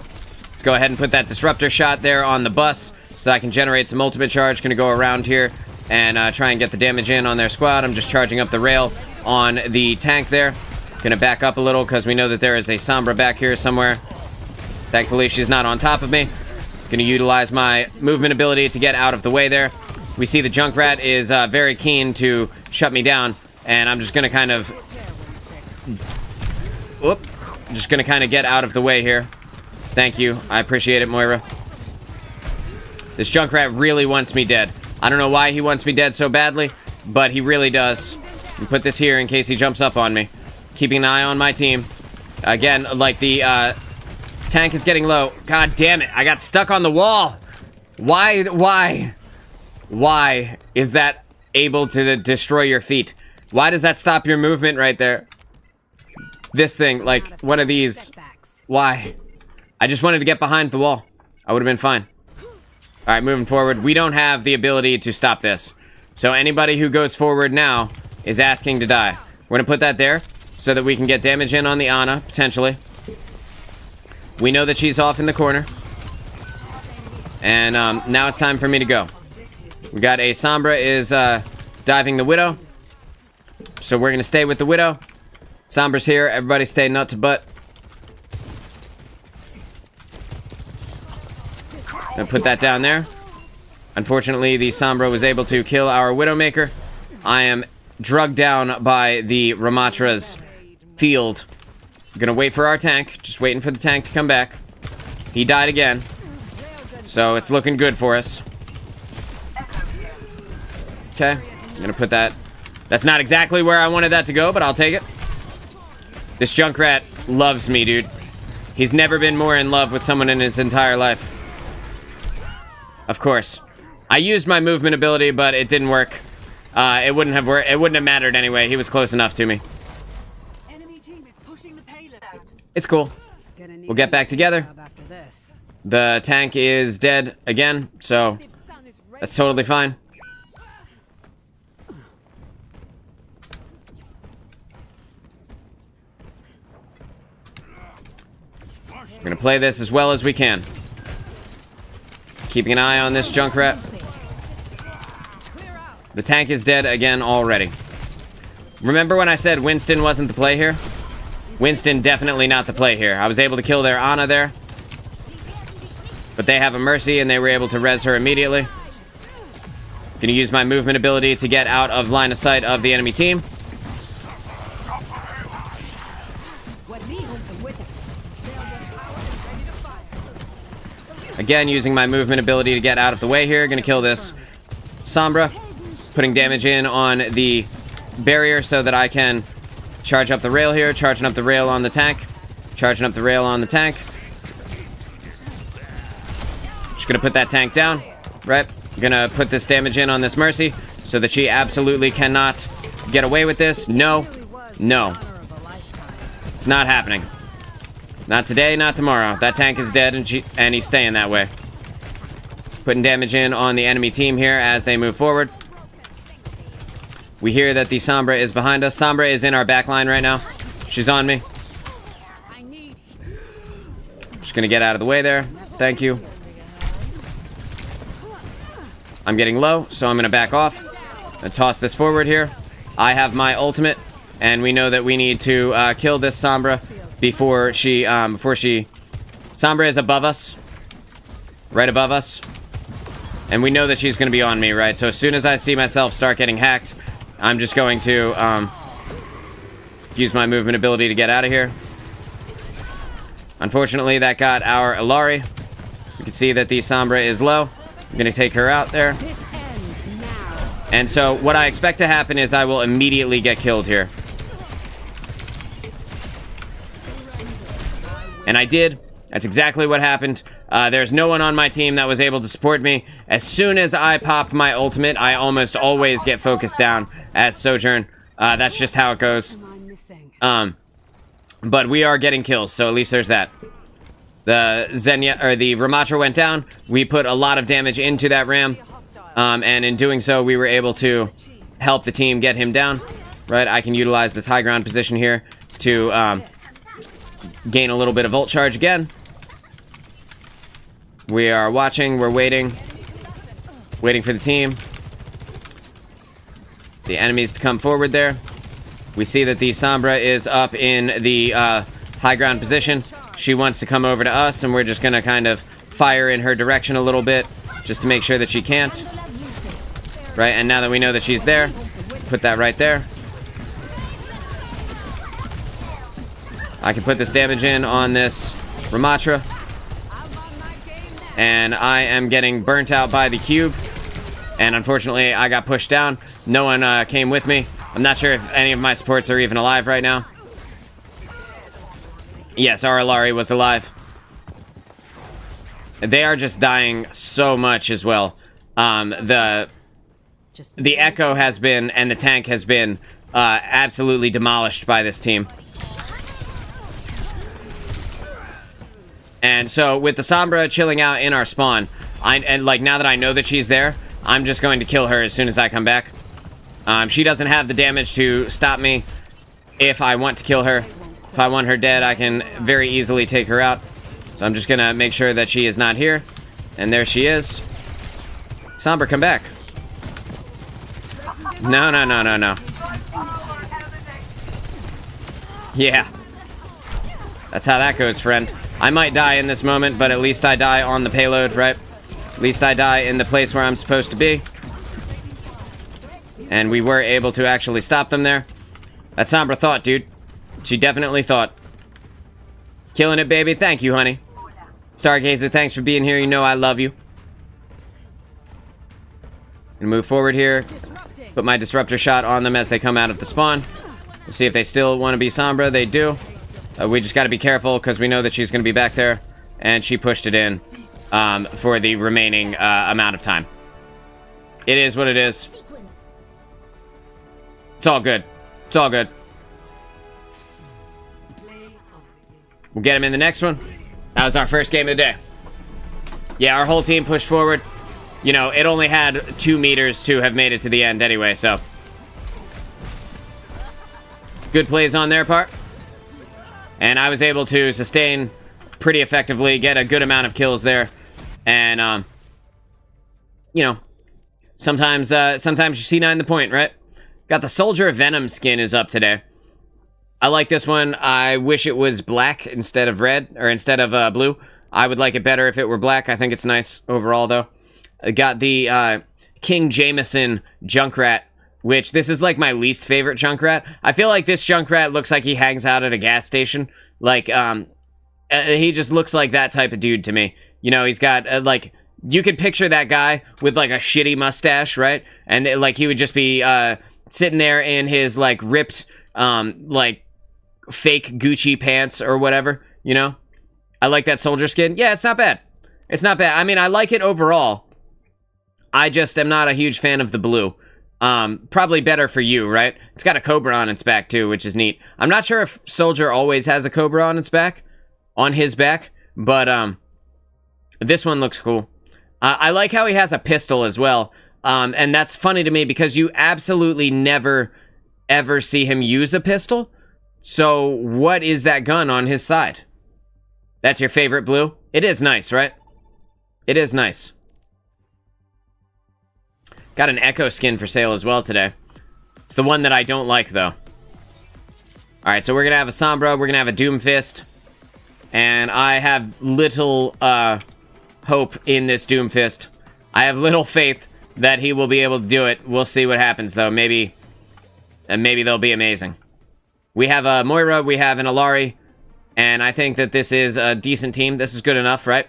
Let's go ahead and put that disruptor shot there on the bus so that I can generate some ultimate charge. Going to go around here and try and get the damage in on their squad. I'm just charging up the rail on the tank there. Going to back up a little because we know that there is a Sombra back here somewhere. Thankfully, she's not on top of me. Going to utilize my movement ability to get out of the way there. We see the Junkrat is very keen to shut me down, and I'm just going to kind of... Whoop. I'm just going to kind of get out of the way here. Thank you. I appreciate it, Moira. This Junkrat really wants me dead. I don't know why he wants me dead so badly, but he really does. And put this here in case he jumps up on me. Keeping an eye on my team. Again, like the tank is getting low. God damn it. I got stuck on the wall. Why is that able to destroy your feet? Why does that stop your movement right there? This thing, like, one of these. Why? I just wanted to get behind the wall. I would have been fine. Alright, moving forward. We don't have the ability to stop this. So anybody who goes forward now is asking to die. We're going to put that there so that we can get damage in on the Ana, potentially. We know that she's off in the corner. And now it's time for me to go. We got a Sombra is diving the Widow. So we're going to stay with the Widow. Sombra's here. Everybody stay nut to butt. And put that down there. Unfortunately, the Sombra was able to kill our Widowmaker. I am drugged down by the Ramatra's field. I'm gonna wait for our tank. Just waiting for the tank to come back. He died again. So it's looking good for us. Okay. I'm gonna put that. That's not exactly where I wanted that to go, but I'll take it. This Junkrat loves me, dude. He's never been more in love with someone in his entire life. Of course. I used my movement ability, but it didn't work. It wouldn't have worked. It wouldn't have mattered anyway. He was close enough to me. Enemy team is pushing the payload. It's cool. We'll get back together. The tank is dead again, so that's totally fine. We're gonna play this as well as we can. Keeping an eye on this Junkrat. The tank is dead again already. Remember when I said Winston wasn't the play here? Winston definitely not the play here. I was able to kill their Ana there. But they have a Mercy and they were able to res her immediately. Gonna use my movement ability to get out of line of sight of the enemy team. Again, using my movement ability to get out of the way here. Gonna kill this Sombra. Putting damage in on the barrier so that I can charge up the rail here. Charging up the rail on the tank. Charging up the rail on the tank. Just gonna put that tank down. Right. Gonna put this damage in on this Mercy so that she absolutely cannot get away with this? No. Really was No. the honor of a lifetime. It's not happening. Not today, not tomorrow. That tank is dead, and he's staying that way. Putting damage in on the enemy team here as they move forward. We hear that the Sombra is behind us. Sombra is in our back line right now. She's on me. I need Just gonna get out of the way there. Thank you. I'm getting low, so I'm gonna back off and toss this forward here. I have my ultimate, and we know that we need to kill this Sombra before she. Sombra is above us, right above us, and we know that she's gonna be on me, right? So as soon as I see myself start getting hacked, I'm just going to use my movement ability to get out of here. Unfortunately, that got our Ilari. You can see that the Sombra is low. I'm gonna take her out there. this ends now. And so what I expect to happen is I will immediately get killed here. And I did. That's exactly what happened. There's no one on my team that was able to support me. As soon as I pop my ultimate, I almost always get focused down as Sojourn. That's just how it goes. Am I missing? But we are getting kills, so at least there's that. The the Ramatra went down. We put a lot of damage into that Ram. And in doing so, we were able to help the team get him down. Right, I can utilize this high ground position here to gain a little bit of ult charge again. We are watching, we're waiting for the team. The enemies to come forward there. We see that the Sombra is up in the high ground position. She wants to come over to us, and we're just gonna kind of fire in her direction a little bit, just to make sure that she can't. Right, and now that we know that she's there, put that right there. I can put this damage in on this Ramatra. And I am getting burnt out by the cube. And unfortunately, I got pushed down. No one came with me. I'm not sure if any of my supports are even alive right now. Yes, our Ilari was alive. They are just dying so much as well. The Echo has been, and the tank has been, absolutely demolished by this team. And so, with the Sombra chilling out in our spawn, now that I know that she's there, I'm just going to kill her as soon as I come back. She doesn't have the damage to stop me if I want to kill her. If I want her dead, I can very easily take her out. So I'm just gonna make sure that she is not here. And there she is. Sombra, come back. No. Yeah. That's how that goes, friend. I might die in this moment, but at least I die on the payload, right? At least I die in the place where I'm supposed to be. And we were able to actually stop them there. That Sombra thought, dude. She definitely thought. Killing it, baby. Thank you, honey. Stargazer, thanks for being here. You know I love you. Gonna move forward here. Put my disruptor shot on them as they come out of the spawn. We'll see if they still want to be Sombra. They do. We just got to be careful because we know that she's going to be back there. And she pushed it in for the remaining amount of time. It is what it is. It's all good. It's all good. We'll get him in the next one. That was our first game of the day. Yeah, our whole team pushed forward. You know, it only had 2 meters to have made it to the end anyway, so. Good plays on their part. And I was able to sustain pretty effectively, get a good amount of kills there. And, you know, sometimes you see 9 the point, right? Got the Soldier Venom skin is up today. I like this one. I wish it was black instead of red, or instead of blue. I would like it better if it were black. I think it's nice overall, though. I got the King Jameson Junkrat, which this is like my least favorite Junkrat. I feel like this Junkrat looks like he hangs out at a gas station. Like, he just looks like that type of dude to me. You know, he's got, like, you could picture that guy with, like, a shitty mustache, right? And, like, he would just be sitting there in his, like, ripped, like, fake Gucci pants or whatever, you know? I like that soldier skin. Yeah, it's not bad. It's not bad. I mean, I like it overall. I just am not a huge fan of the blue. Probably better for you, right? It's got a Cobra on its back too, which is neat. I'm not sure if Soldier always has a Cobra on its back, but this one looks cool. I like how he has a pistol as well, and that's funny to me because you absolutely never ever see him use a pistol. So what is that gun on his side? That's your favorite blue? It is nice, right? It is nice. Got an Echo skin for sale as well today. It's the one that I don't like, though. Alright, so we're going to have a Sombra. We're going to have a Doomfist. And I have little hope in this Doomfist. I have little faith that he will be able to do it. We'll see what happens, though. Maybe they'll be amazing. We have a Moira. We have an Alari. And I think that this is a decent team. This is good enough, right?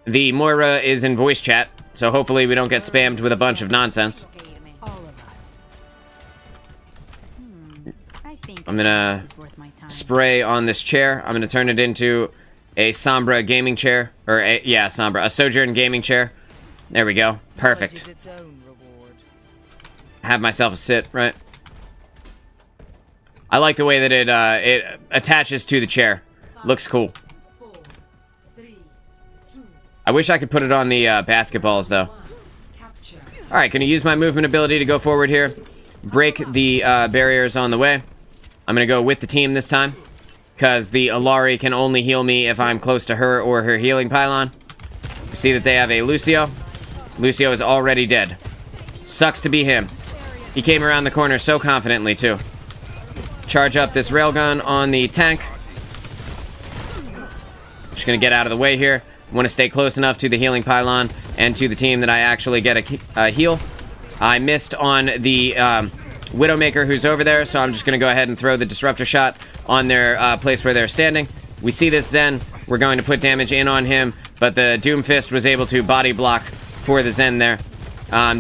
The Moira is in voice chat. So hopefully we don't get spammed with a bunch of nonsense. All of us. I think I'm gonna it's worth my time. spray on this chair. I'm gonna turn it into a Sombra gaming chair. Or, Sombra. A Sojourn gaming chair. There we go. Perfect. Have myself a sit, right? I like the way that it attaches to the chair. Looks cool. 4, 3, 2, I wish I could put it on the basketballs, though. capture. Alright, gonna use my movement ability to go forward here. Break the barriers on the way. I'm gonna go with the team this time. Because the Alari can only heal me if I'm close to her or her healing pylon. We see that they have a Lucio. Lucio is already dead. Sucks to be him. He came around the corner so confidently, too. Charge up this railgun on the tank. Just gonna get out of the way here. Want to stay close enough to the healing pylon and to the team that I actually get a heal. I missed on the Widowmaker who's over there, so I'm just gonna go ahead and throw the disruptor shot on their place where they're standing. We see this Zen. We're going to put damage in on him, but the Doomfist was able to body block for the Zen there.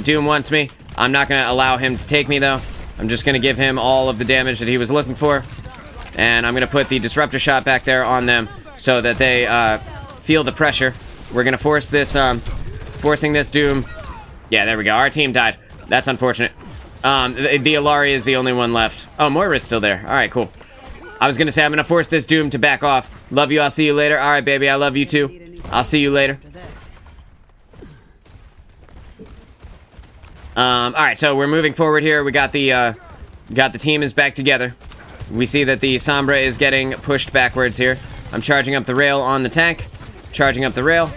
Doom wants me. I'm not gonna allow him to take me though. I'm just going to give him all of the damage that he was looking for. And I'm going to put the disruptor shot back there on them so that they feel the pressure. We're going to force this, forcing this Doom. Yeah, there we go. Our team died. That's unfortunate. The Alari is the only one left. Oh, Moira's still there. All right, cool. I was going to say I'm going to force this Doom to back off. Love you. I'll see you later. All right, baby. I love you too. I'll see you later. All right, so we're moving forward here. We got the team is back together. We see that the Sombra is getting pushed backwards here. I'm charging up the rail on the tank. Charging up the rail.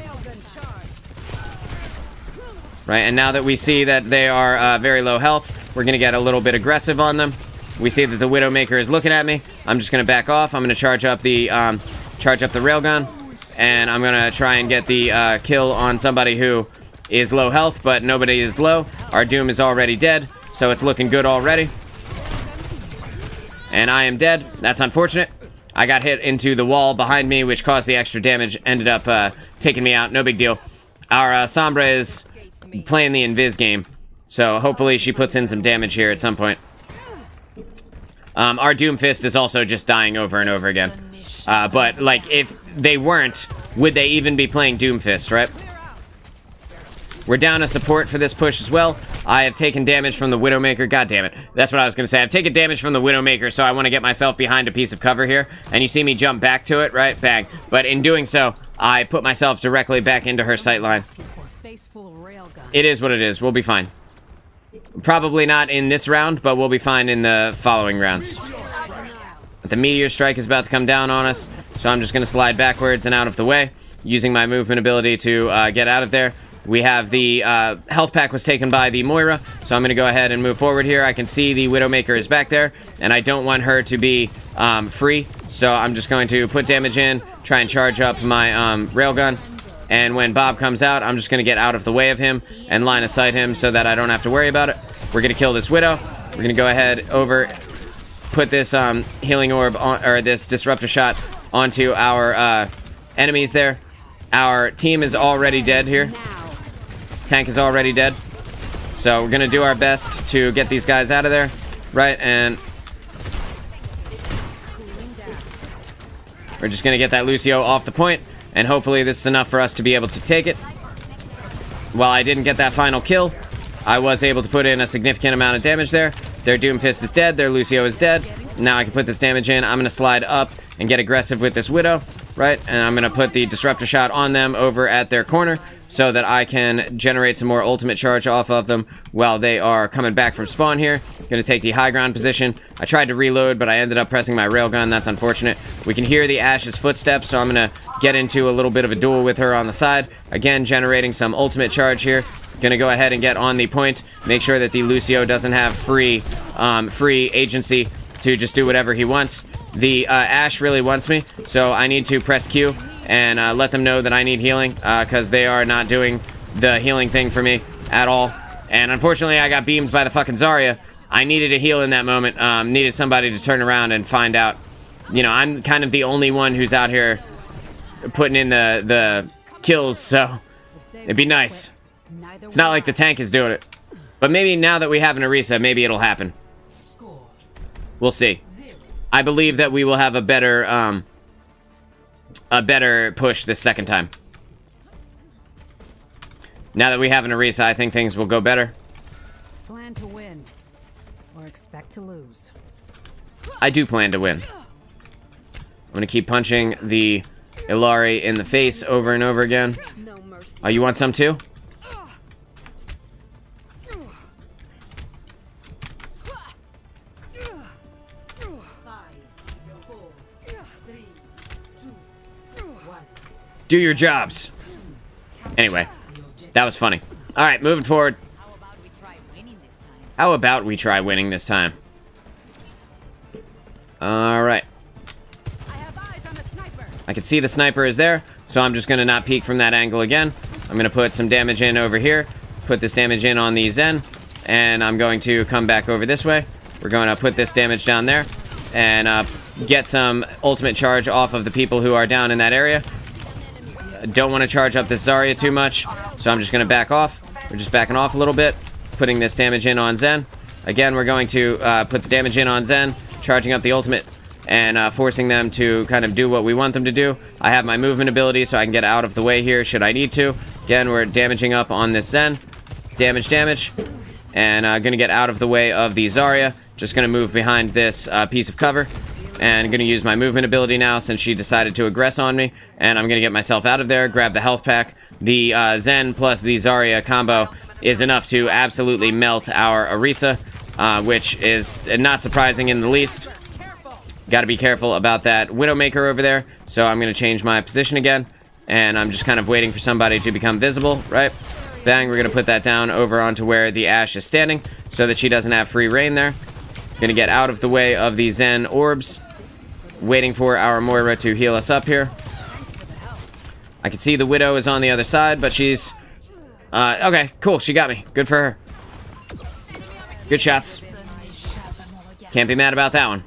Right, and now that we see that they are very low health, we're going to get a little bit aggressive on them. We see that the Widowmaker is looking at me. I'm just going to back off. I'm going to charge up the railgun. And I'm going to try and get the kill on somebody who is low health, but nobody is low. Our Doom is already dead, so it's looking good already. And I am dead. That's unfortunate. I got hit into the wall behind me, which caused the extra damage. Ended up taking me out. No big deal. Our Sombra is playing the Invis game, so hopefully she puts in some damage here at some point. Our Doomfist is also just dying over and over again. But, like, if they weren't, would they even be playing Doomfist, right? We're down a support for this push as well. I have taken damage from the Widowmaker. God damn it. That's what I was going to say. I've taken damage from the Widowmaker, so I want to get myself behind a piece of cover here. And you see me jump back to it, right? Bang. But in doing so, I put myself directly back into her sightline. It is what it is. We'll be fine. Probably not in this round, but we'll be fine in the following rounds. The Meteor Strike is about to come down on us, so I'm just going to slide backwards and out of the way, using my movement ability to get out of there. We have the health pack was taken by the Moira, so I'm going to go ahead and move forward here. I can see the Widowmaker is back there, and I don't want her to be free, so I'm just going to put damage in, try and charge up my railgun, and when Bob comes out, I'm just going to get out of the way of him and line of sight him so that I don't have to worry about it. We're going to kill this Widow. We're going to go ahead over, put this healing orb, on, or this disruptor shot onto our enemies there. Our team is already dead here. Tank is already dead. So we're going to do our best to get these guys out of there. Right, and we're just going to get that Lucio off the point. And hopefully this is enough for us to be able to take it. While I didn't get that final kill, I was able to put in a significant amount of damage there. Their Doomfist is dead. Their Lucio is dead. Now I can put this damage in. I'm going to slide up and get aggressive with this Widow, right? And I'm going to put the Disruptor Shot on them over at their corner so that I can generate some more ultimate charge off of them while they are coming back from spawn here. Going to take the high ground position. I tried to reload, but I ended up pressing my railgun. That's unfortunate. We can hear the Ashe's footsteps, so I'm going to get into a little bit of a duel with her on the side. Again, generating some ultimate charge here. Gonna go ahead and get on the point. Make sure that the Lucio doesn't have free agency to just do whatever he wants. The Ashe really wants me, so I need to press Q and let them know that I need healing, because they are not doing the healing thing for me at all. And unfortunately, I got beamed by the fucking Zarya. I needed a heal in that moment. Needed somebody to turn around and find out. You know, I'm kind of the only one who's out here putting in the kills, so it'd be nice. It's not like the tank is doing it. But maybe now that we have an Orisa, maybe it'll happen. We'll see. I believe that we will have a better push this second time. Now that we have an Orisa, I think things will go better. Plan to win, or expect to lose. I do plan to win. I'm gonna keep punching the Illari in the face over and over again. Oh, you want some too? Do your jobs. Anyway, that was funny. All right, moving forward. How about we try winning this time? All right. I can see the sniper is there, so I'm just going to not peek from that angle again. I'm going to put some damage in over here, put this damage in on the Zen, and I'm going to come back over this way. We're going to put this damage down there and get some ultimate charge off of the people who are down in that area. Don't want to charge up this Zarya too much, so I'm just going to back off. We're just backing off a little bit, putting this damage in on Zen. Again, we're going to put the damage in on Zen, charging up the ultimate, and forcing them to kind of do what we want them to do. I have my movement ability, so I can get out of the way here should I need to. Again, we're damaging up on this Zen. Damage, and going to get out of the way of the Zarya. Just going to move behind this piece of cover. And I'm going to use my movement ability now since she decided to aggress on me. And I'm going to get myself out of there, grab the health pack. The Zen plus the Zarya combo is enough to absolutely melt our Orisa, which is not surprising in the least. Got to be careful about that Widowmaker over there. So I'm going to change my position again. And I'm just kind of waiting for somebody to become visible, right? Bang, we're going to put that down over onto where the Ashe is standing so that she doesn't have free reign there. Going to get out of the way of the Zen orbs. Waiting for our Moira to heal us up here. I can see the Widow is on the other side, but she's... okay, cool, she got me. Good for her. Good shots. Can't be mad about that one.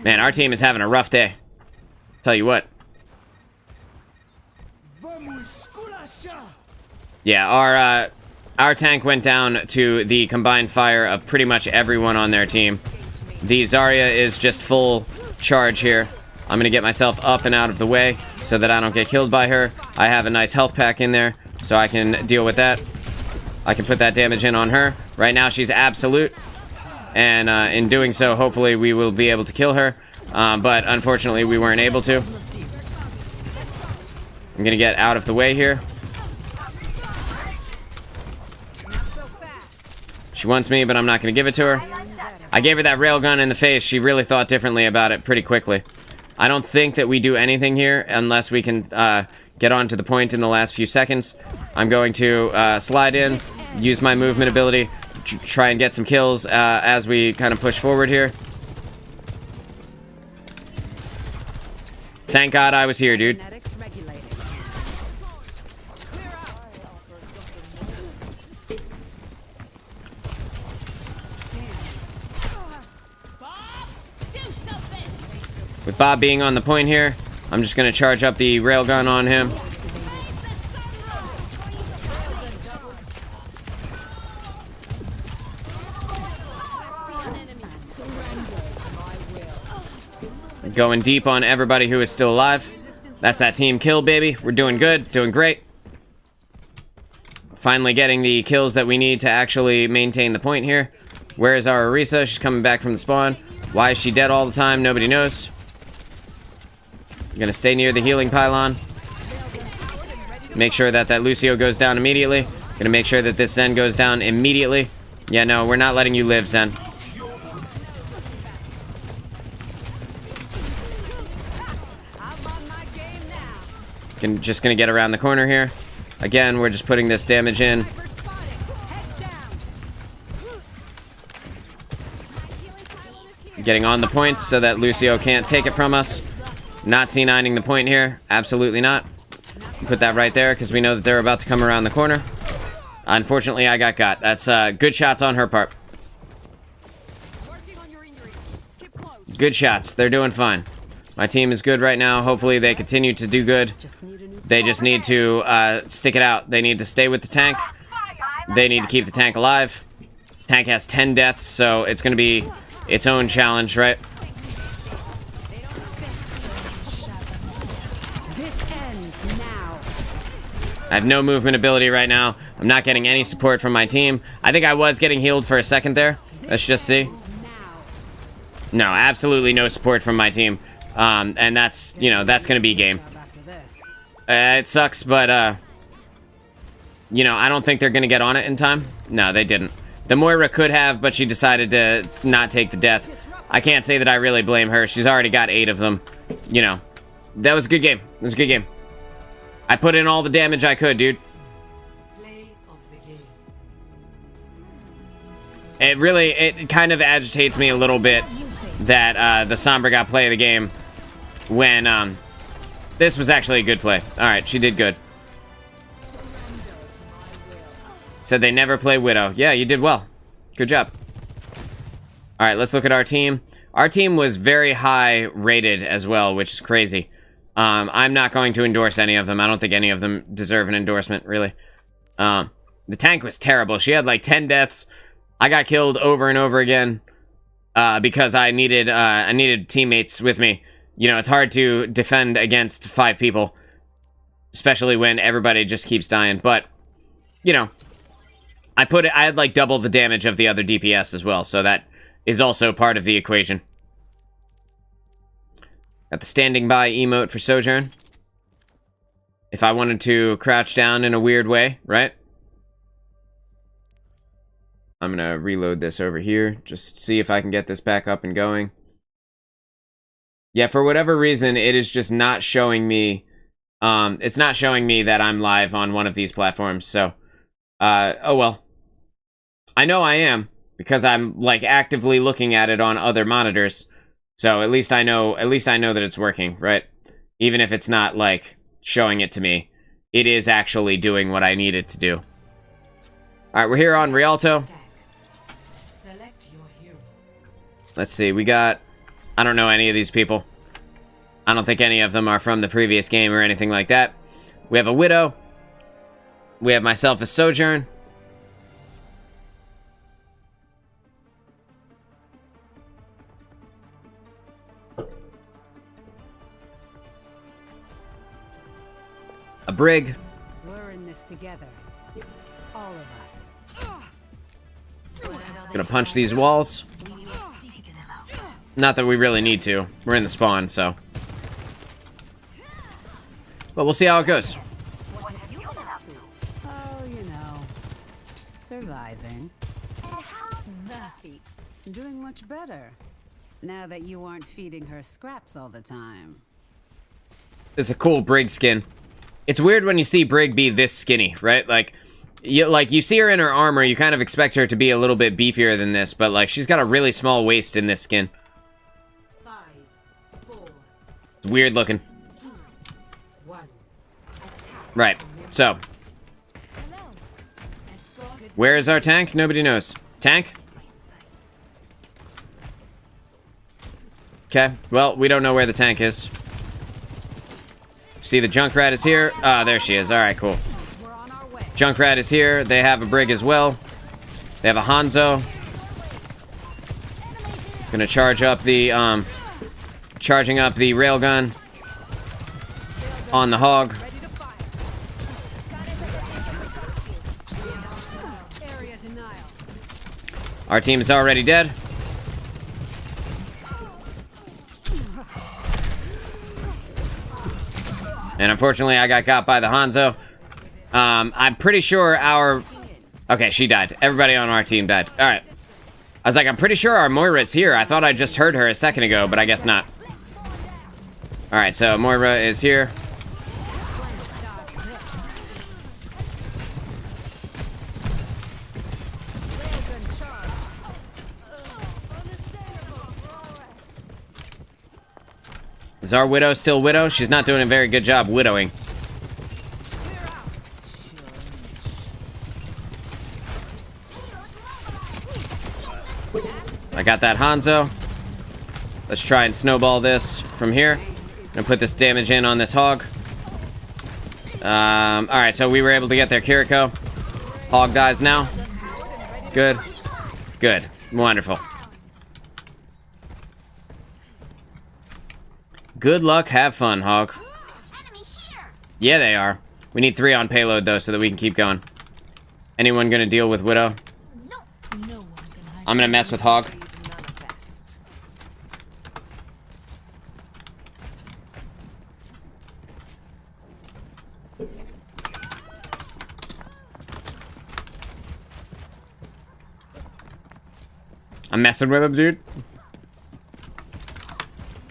Man, our team is having a rough day. Tell you what. Yeah, our tank went down to the combined fire of pretty much everyone on their team. The Zarya is just full charge here. I'm going to get myself up and out of the way so that I don't get killed by her. I have a nice health pack in there, so I can deal with that. I can put that damage in on her. Right now, she's absolute. And in doing so, hopefully we will be able to kill her. But unfortunately, we weren't able to. I'm going to get out of the way here. She wants me, but I'm not going to give it to her. I gave her that railgun in the face. She really thought differently about it pretty quickly. I don't think that we do anything here unless we can get on to the point in the last few seconds. I'm going to slide in, use my movement ability, try and get some kills as we kind of push forward here. Thank God I was here, dude. With Bob being on the point here, I'm just going to charge up the railgun on him. Going deep on everybody who is still alive. That's that team kill, baby. We're doing good, doing great. Finally getting the kills that we need to actually maintain the point here. Where is our Orisa? She's coming back from the spawn. Why is she dead all the time? Nobody knows. I'm gonna stay near the healing pylon. Make sure that that Lucio goes down immediately. Gonna make sure that this Zen goes down immediately. Yeah, no, we're not letting you live, Zen. Just gonna get around the corner here. Again, we're just putting this damage in. Getting on the point so that Lucio can't take it from us. Not C9ing the point here. Absolutely not. Put that right there because we know that they're about to come around the corner. Unfortunately, I got. That's good shots on her part. Good shots. They're doing fine. My team is good right now. Hopefully, they continue to do good. They just need to stick it out. They need to stay with the tank. They need to keep the tank alive. Tank has 10 deaths, so it's going to be its own challenge, right? I have no movement ability right now. I'm not getting any support from my team. I think I was getting healed for a second there. Let's just see. No, absolutely no support from my team. And that's, you know, that's going to be game. It sucks, but, you know, I don't think they're going to get on it in time. No, they didn't. The Moira could have, but she decided to not take the death. I can't say that I really blame her. She's already got 8 of them. You know, that was a good game. It was a good game. I put in all the damage I could, dude. Play of the game. It kind of agitates me a little bit that the Sombra got play of the game when this was actually a good play. All right, she did good. Said they never play Widow. Yeah, you did well. Good job. All right, let's look at our team. Our team was very high rated as well, which is crazy. I'm not going to endorse any of them. I don't think any of them deserve an endorsement, really. The tank was terrible. She had like 10 deaths. I got killed over and over again because I needed teammates with me. You know, it's hard to defend against 5 people, especially when everybody just keeps dying. But, you know, I had like double the damage of the other DPS as well, so that is also part of the equation. Got the standing by emote for Sojourn. If I wanted to crouch down in a weird way, right? I'm gonna reload this over here, just see if I can get this back up and going. Yeah, for whatever reason, it is just not showing me, it's not showing me that I'm live on one of these platforms, so, oh well. I know I am, because I'm, like, actively looking at it on other monitors. So at least I know that it's working, right? Even if it's not, like, showing it to me, it is actually doing what I need it to do. Alright, we're here on Rialto. Select your hero. Let's see, we got... I don't know any of these people. I don't think any of them are from the previous game or anything like that. We have a Widow. We have myself as Sojourn. A Brig. We're in this together. All of us. Gonna punch these walls. Not that we really need to. We're in the spawn, so. But we'll see how it goes. Oh, you know. Surviving. Doing much better. Now that you aren't feeding her scraps all the time. It's a cool Brig skin. It's weird when you see Brig be this skinny, right? Like you see her in her armor, you kind of expect her to be a little bit beefier than this, but like she's got a really small waist in this skin. 5, 4, It's weird looking. 2, 1. Attack. Right. So, where is our tank? Nobody knows. Tank? Okay. Well, we don't know where the tank is. See, the Junkrat is here. Ah, there she is. All right, cool. Junkrat is here. They have a Brig as well. They have a Hanzo. Gonna charge up the, charging up the railgun on the hog. Our team is already dead. And unfortunately, I got by the Hanzo. I'm pretty sure our... Okay, she died. Everybody on our team died. All right. I was like, I'm pretty sure our Moira's here. I thought I just heard her a second ago, but I guess not. All right, so Moira is here. Is our Widow still Widow? She's not doing a very good job widowing. I got that Hanzo. Let's try and snowball this from here. And put this damage in on this hog. Alright, so we were able to get their Kiriko. Hog dies now. Good. Good. Wonderful. Good luck, have fun, Hog. Yeah, they are. We need 3 on payload, though, so that we can keep going. Anyone gonna deal with Widow? I'm gonna mess with Hog. I'm messing with him, dude.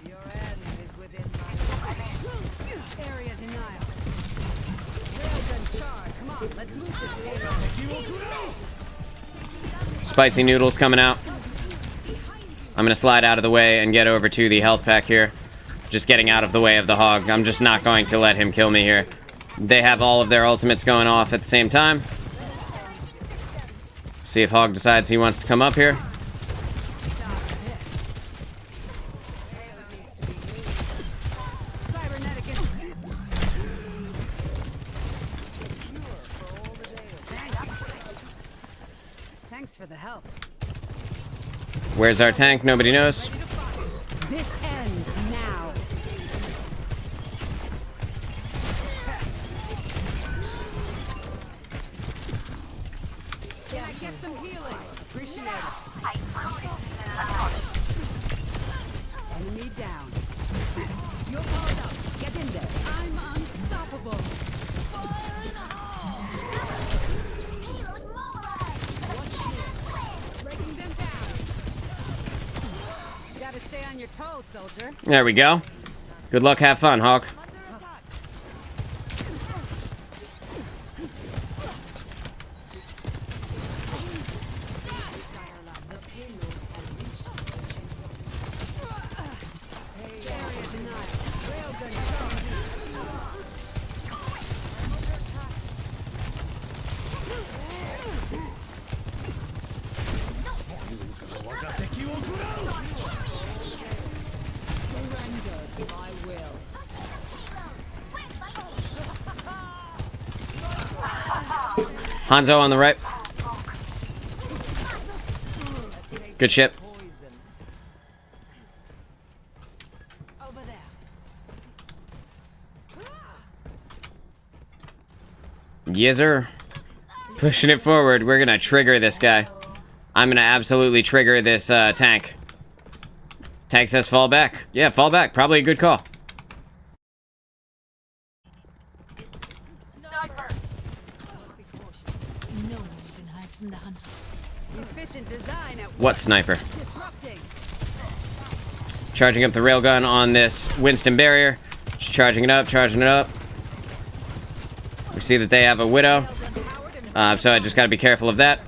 Your end is within my area denial. Railgun charge. Come on, let's move this. Spicy noodles coming out. I'm gonna slide out of the way and get over to the health pack here. Just getting out of the way of the Hog. I'm just not going to let him kill me here. They have all of their ultimates going off at the same time. See if Hog decides he wants to come up here. Thanks for the help. Where's our tank? Nobody knows. This ends now. Can I get some healing? Appreciate it. Enemy down. You're called up. Get in there. I'm unstoppable. Fire in the hole! Breaking them down. You gotta stay on your toes, soldier. There we go. Good luck, have fun, Hawk. Hanzo on the right. Good ship. Over there. Yes, sir. Pushing it forward. We're gonna trigger this guy. I'm gonna absolutely trigger this tank. Tank says fall back. Yeah, fall back. Probably a good call. Efficient design at What sniper? disrupting. Charging up the railgun on this Winston barrier. Just charging it up, charging it up. We see that they have a Widow. So I just gotta be careful of that.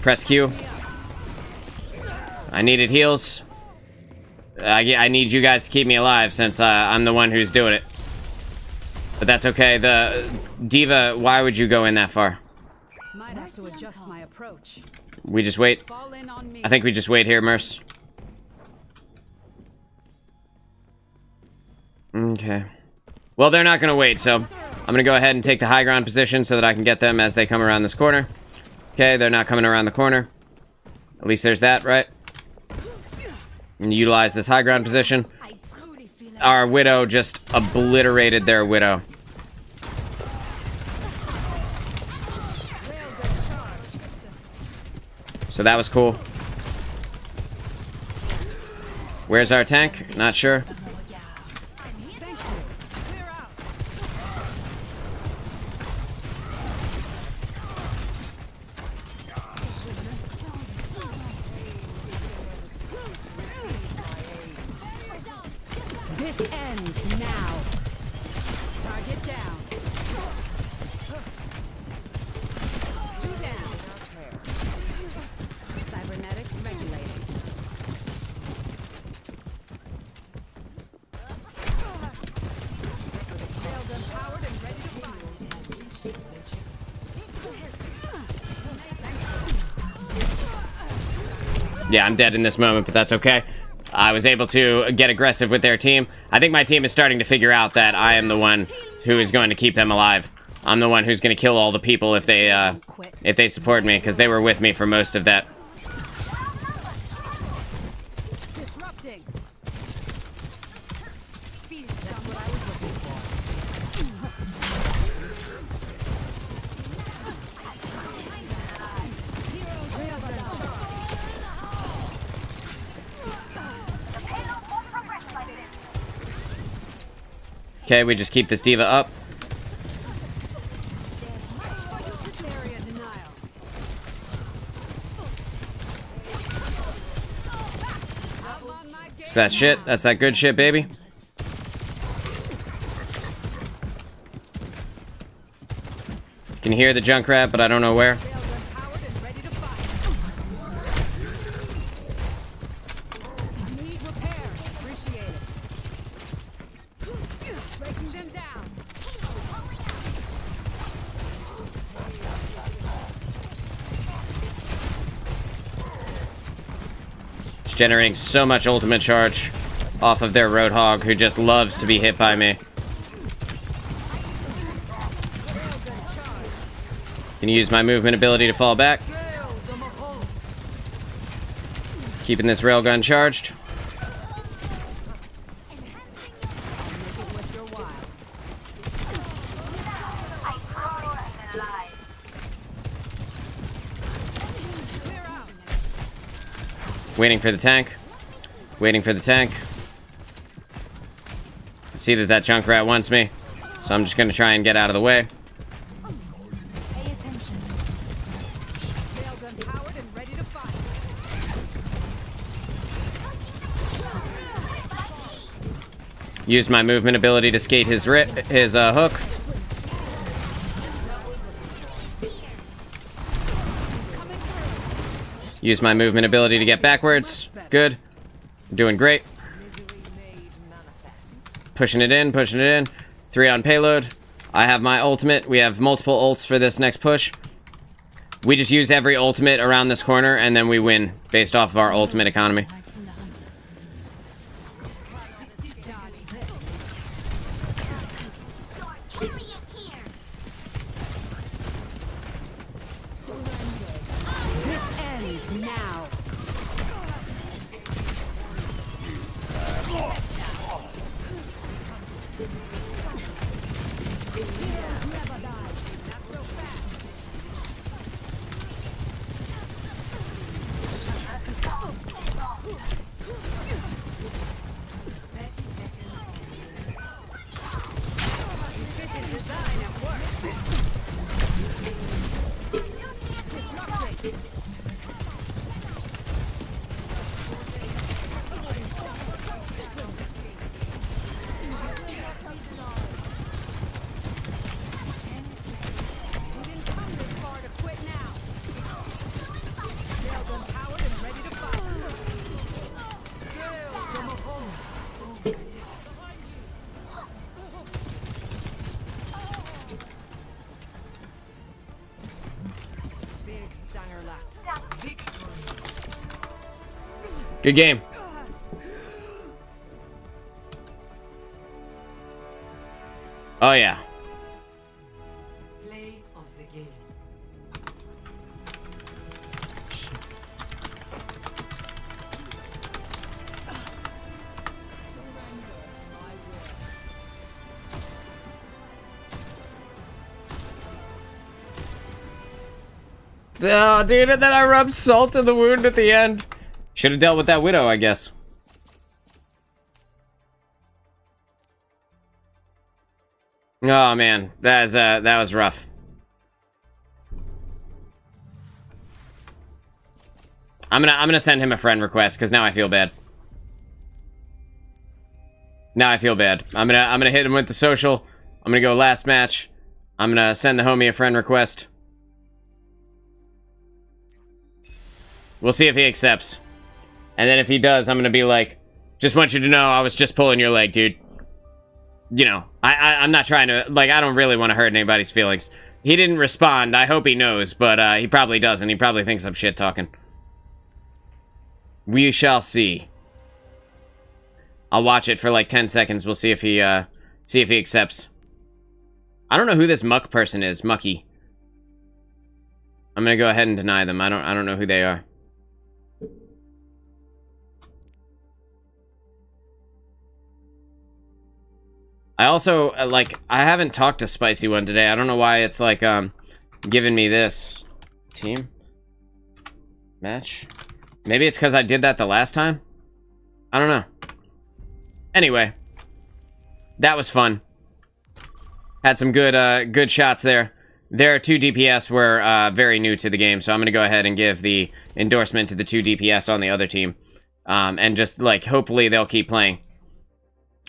Press Q. I needed heals. I need you guys to keep me alive since I'm the one who's doing it. But that's okay. The Diva, why would you go in that far? Might have to adjust my approach. We just wait. Fall in on me. I think we just wait here, Merce. Okay. Well, they're not gonna wait, so I'm gonna go ahead and take the high ground position so that I can get them as they come around this corner. Okay, they're not coming around the corner. At least there's that, right? And utilize this high ground position. Our Widow just obliterated their Widow. So that was cool. Where's our tank? Not sure. Thank you. Clear out. This ends now. Target down. 2 down. Cybernetics regulating. Railgun powered and ready to fire. Yeah, I'm dead in this moment, but that's okay. I was able to get aggressive with their team. I think my team is starting to figure out that I am the one who is going to keep them alive. I'm the one who's going to kill all the people if they support me, because they were with me for most of that. Disrupting. That's what I was looking for. Okay, we just keep this diva up. Area denial. I'm on my game. So that's shit. That's that good shit, baby. Can hear the Junkrat, but I don't know where. Railgun powered and ready to fire. Need repair. Appreciate it. Breaking them down. It's generating so much ultimate charge off of their Roadhog, who just loves to be hit by me. Can use my movement ability to fall back. Keeping this railgun charged. Make it worth your while. Clear out. Waiting for the tank. Waiting for the tank. See that Junkrat wants me, so I'm just gonna try and get out of the way. Railgun powered and ready to fire. Use my movement ability to skate his hook. Use my movement ability to get backwards. Good. Doing great. Pushing it in, pushing it in. 3 on payload. I have my ultimate. We have multiple ults for this next push. We just use every ultimate around this corner, and then we win based off of our ultimate economy. This ends now. Heroes never die. Not so fast. Efficient design at work. Disrupting. We didn't come this far to quit now. Railgun powered and ready to fire. Still, Tomahawk. Big Stanger left. Good game. Oh yeah. Play of the game. Surrender to my will. Oh, dude, and then I rubbed salt in the wound at the end. Should have dealt with that widow, I guess. Oh man, that was rough. I'm gonna send him a friend request because now I feel bad. Now I feel bad. I'm gonna hit him with the social. I'm gonna go last match. I'm gonna send the homie a friend request. We'll see if he accepts. And then if he does, I'm gonna be like, just want you to know I was just pulling your leg, dude. You know, I'm not trying to, like, I don't really want to hurt anybody's feelings. He didn't respond. I hope he knows, but he probably doesn't. He probably thinks I'm shit talking. We shall see. I'll watch it for like 10 seconds. We'll see if he accepts. I don't know who this muck person is. Mucky. I'm gonna go ahead and deny them. I don't know who they are. I also, like, I haven't talked to Spicy One today. I don't know why it's, like, giving me this. Team? Match? Maybe it's because I did that the last time? I don't know. Anyway. That was fun. Had some good shots there. Their 2 DPS were, very new to the game, so I'm gonna go ahead and give the endorsement to the 2 DPS on the other team. And just, like, hopefully they'll keep playing.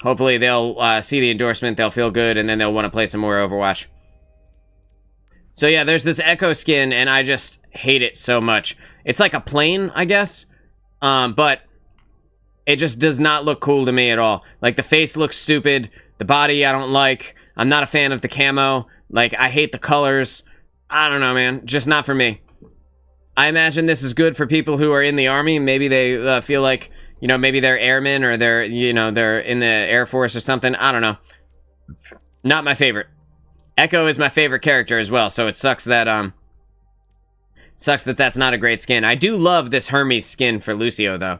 Hopefully they'll see the endorsement, they'll feel good, and then they'll want to play some more Overwatch. So yeah, there's this Echo skin, and I just hate it so much. It's like a plane, I guess, but it just does not look cool to me at all. Like, the face looks stupid, the body I don't like, I'm not a fan of the camo, like, I hate the colors. I don't know, man, just not for me. I imagine this is good for people who are in the army. Maybe they feel like, you know, maybe they're airmen or they're, you know, they're in the Air Force or something. I don't know. Not my favorite. Echo is my favorite character as well, so it sucks that, that's not a great skin. I do love this Hermes skin for Lucio, though.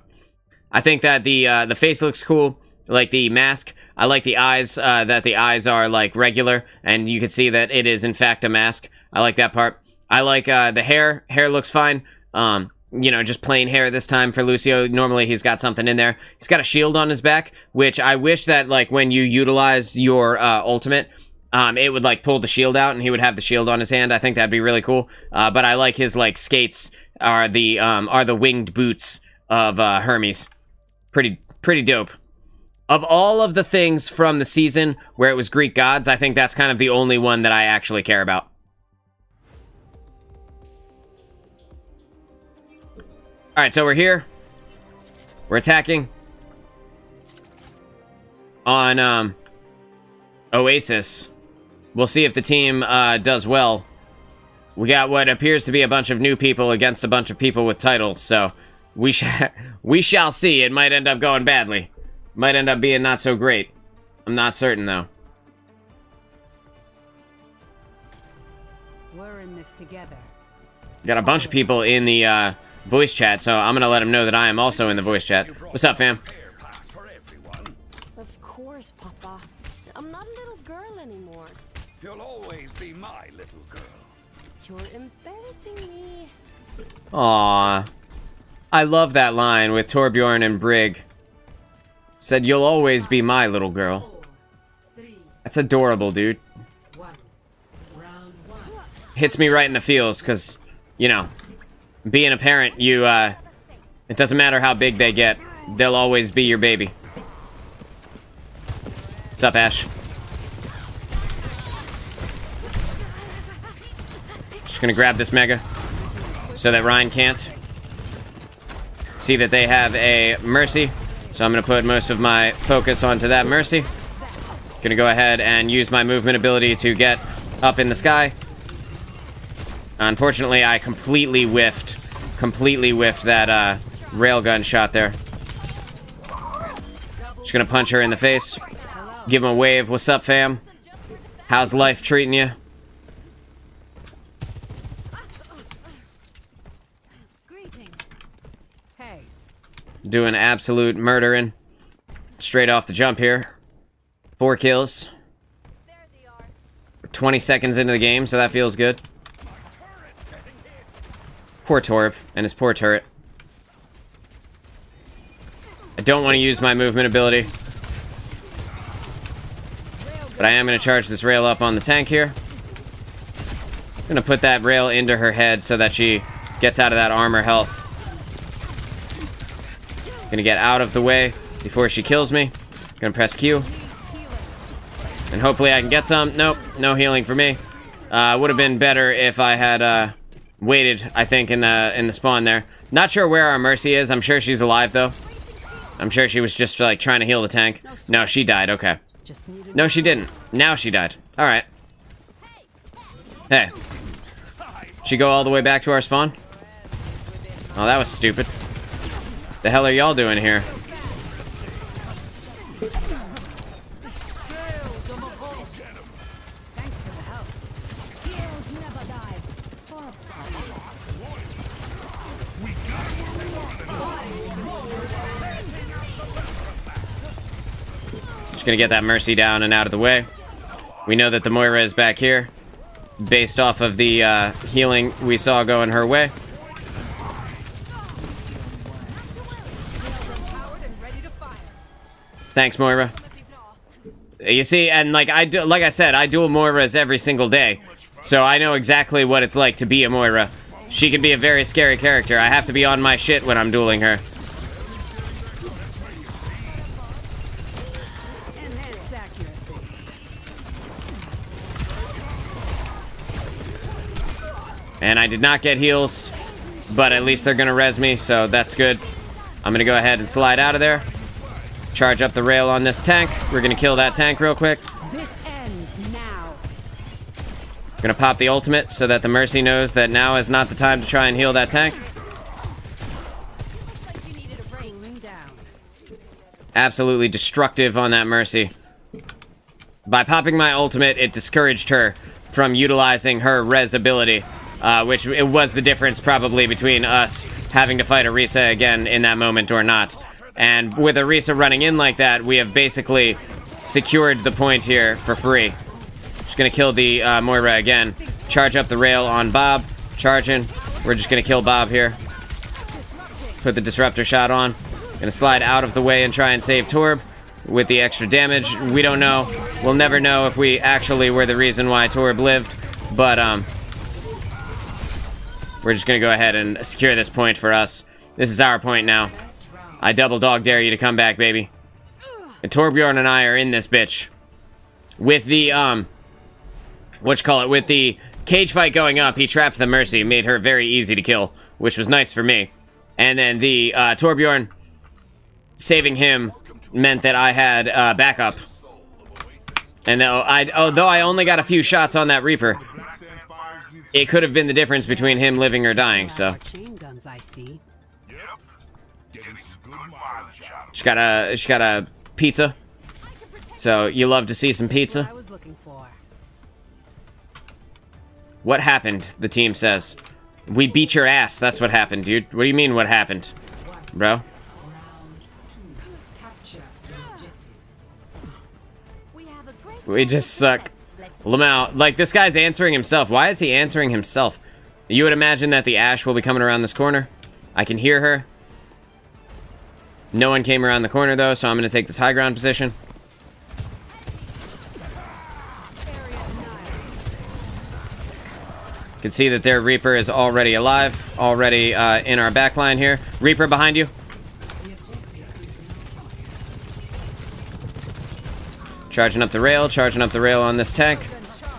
I think that the face looks cool. Like the mask. I like the eyes, that the eyes are, like, regular, and you can see that it is, in fact, a mask. I like that part. I like, the hair. Hair looks fine. You know, just plain hair this time for Lucio. Normally, he's got something in there. He's got a shield on his back, which I wish that, like, when you utilized your ultimate, it would, like, pull the shield out, and he would have the shield on his hand. I think that'd be really cool. But I like his, like, skates are the winged boots of Hermes. Pretty dope. Of all of the things from the season where it was Greek gods, I think that's kind of the only one that I actually care about. Alright, so we're here. We're attacking. On, Oasis. We'll see if the team, does well. We got what appears to be a bunch of new people against a bunch of people with titles, so we shall see. It might end up going badly. Might end up being not so great. I'm not certain, though. We're in this together. Got a bunch of people in the, voice chat, so I'm gonna let them know that I am also in the voice chat. What's up, fam? Of course, Papa. I'm not a little girl anymore. You'll always be my little girl. You're embarrassing me. Aww. I love that line with Torbjorn and Brig. Said, you'll always be my little girl. 4, 3, That's adorable, dude. 1. Round 1. Hits me right in the feels, because, you know, being a parent, you, it doesn't matter how big they get. They'll always be your baby. What's up, Ash? Just gonna grab this Mega so that Ryan can't. See that they have a Mercy, so I'm gonna put most of my focus onto that Mercy. Gonna go ahead and use my movement ability to get up in the sky. Unfortunately, I completely whiffed that railgun shot there. Just gonna punch her in the face. Give him a wave. What's up, fam? How's life treating you? Greetings. Hey. Doing absolute murdering. Straight off the jump here. 4 kills. 20 seconds into the game, so that feels good. Poor Torb and his poor turret. I don't want to use my movement ability. But I am going to charge this rail up on the tank here. I'm going to put that rail into her head so that she gets out of that armor health. Going to get out of the way before she kills me. Going to press Q. And hopefully I can get some. Nope, no healing for me. Would have been better if I had waited, I think, in the spawn there. Not sure where our Mercy is. I'm sure she's alive, though. I'm sure she was just, like, trying to heal the tank. No, she died. Okay. No, she didn't. Now she died. All right. Hey. She go all the way back to our spawn? Oh, that was stupid. The hell are y'all doing here? Just gonna get that Mercy down and out of the way. We know that the Moira is back here, based off of the healing we saw going her way. Thanks, Moira. You see, and like I said, I duel Moiras every single day, so I know exactly what it's like to be a Moira. She can be a very scary character. I have to be on my shit when I'm dueling her. And I did not get heals, but at least they're gonna res me, so that's good. I'm gonna go ahead and slide out of there. Charge up the rail on this tank. We're gonna kill that tank real quick. This ends now. Gonna pop the ultimate so that the Mercy knows that now is not the time to try and heal that tank. Absolutely destructive on that Mercy. By popping my ultimate, it discouraged her from utilizing her res ability. Which it was the difference probably between us having to fight Orisa again in that moment or not. And with Orisa running in like that, we have basically secured the point here for free. Just gonna kill the Moira again. Charge up the rail on Bob. Charging. We're just gonna kill Bob here. Put the disruptor shot on. Gonna slide out of the way and try and save Torb with the extra damage. We don't know. We'll never know if we actually were the reason why Torb lived. But, we're just gonna go ahead and secure this point for us. This is our point now. I double dog dare you to come back, baby. And Torbjorn and I are in this bitch. With the, with the cage fight going up, he trapped the Mercy, made her very easy to kill, which was nice for me. And then the, Torbjorn saving him meant that I had, backup. And although I only got a few shots on that Reaper, it could have been the difference between him living or dying, so. She got a pizza. So you love to see some pizza. What happened? The team says. We beat your ass. That's what happened, dude. What do you mean what happened? Bro? We just suck. Lamau, like, this guy's answering himself. Why is he answering himself? You would imagine that the Ashe will be coming around this corner. I can hear her. No one came around the corner, though, so I'm going to take this high ground position. You can see that their Reaper is already alive. Already in our backline here. Reaper behind you. Charging up the rail on this tank.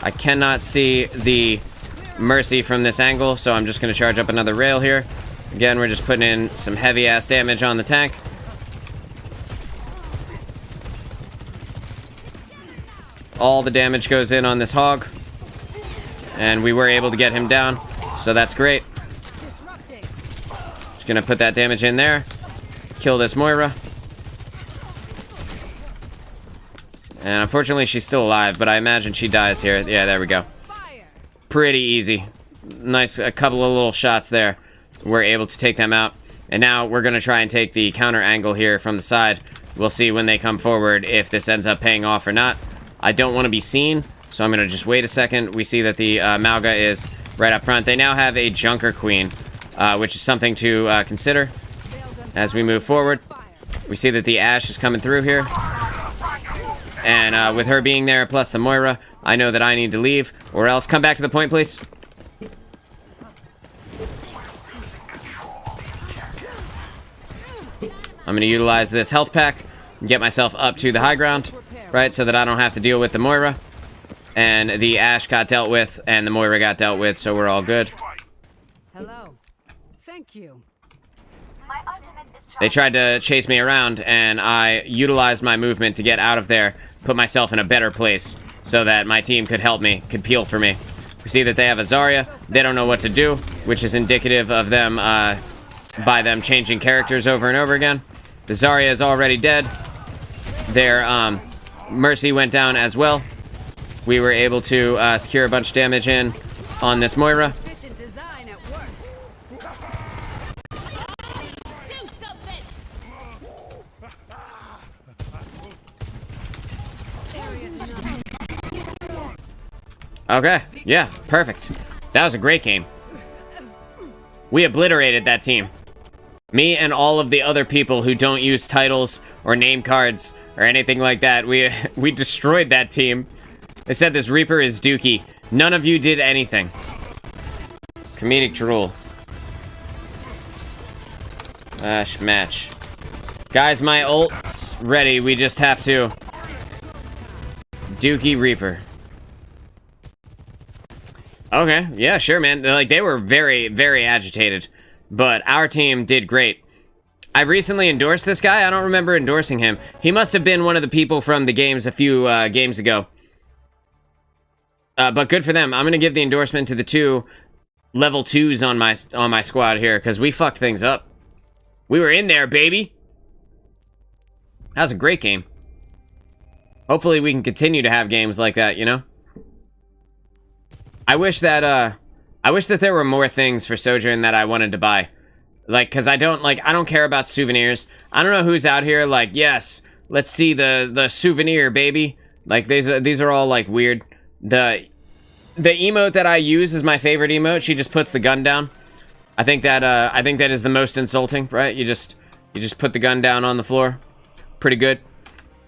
I cannot see the Mercy from this angle, so I'm just going to charge up another rail here. Again, we're just putting in some heavy-ass damage on the tank. All the damage goes in on this hog. And we were able to get him down, so that's great. Just going to put that damage in there. Kill this Moira. And unfortunately, she's still alive, but I imagine she dies here. Yeah, there we go. Pretty easy. Nice, a couple of little shots there. We're able to take them out. And now we're going to try and take the counter angle here from the side. We'll see when they come forward if this ends up paying off or not. I don't want to be seen, so I'm going to just wait a second. We see that the Mauga is right up front. They now have a Junker Queen, which is something to consider as we move forward. We see that the Ashe is coming through here. And with her being there, plus the Moira, I know that I need to leave, or else come back to the point, please. I'm going to utilize this health pack and get myself up to the high ground, right, so that I don't have to deal with the Moira. And the Ashe got dealt with, and the Moira got dealt with, so we're all good. Hello. Thank you. They tried to chase me around, and I utilized my movement to get out of there, put myself in a better place, so that my team could help me, could peel for me. We see that they have a Zarya. They don't know what to do, which is indicative of them, by them changing characters over and over again. The Zarya is already dead. Their Mercy went down as well. We were able to secure a bunch of damage in on this Moira. Efficient design at work. Do something! Okay, yeah, perfect. That was a great game. We obliterated that team. Me and all of the other people who don't use titles or name cards or anything like that, we destroyed that team. They said this Reaper is dookie. None of you did anything. Comedic drool. Match. Guys, my ult's ready. We just have to... Dookie Reaper. Okay, yeah, sure, man. Like, they were very, very agitated. But our team did great. I recently endorsed this guy. I don't remember endorsing him. He must have been one of the people from the games a few games ago. But good for them. I'm gonna give the endorsement to the 2 level 2s on my squad here, because we fucked things up. We were in there, baby. That was a great game. Hopefully we can continue to have games like that, you know? I wish that there were more things for Sojourn that I wanted to buy. Like, cause I don't care about souvenirs. I don't know who's out here like, yes, let's see the souvenir, baby. Like, these are all like weird. The emote that I use is my favorite emote. She just puts the gun down. I think that is the most insulting, right? You just put the gun down on the floor. Pretty good.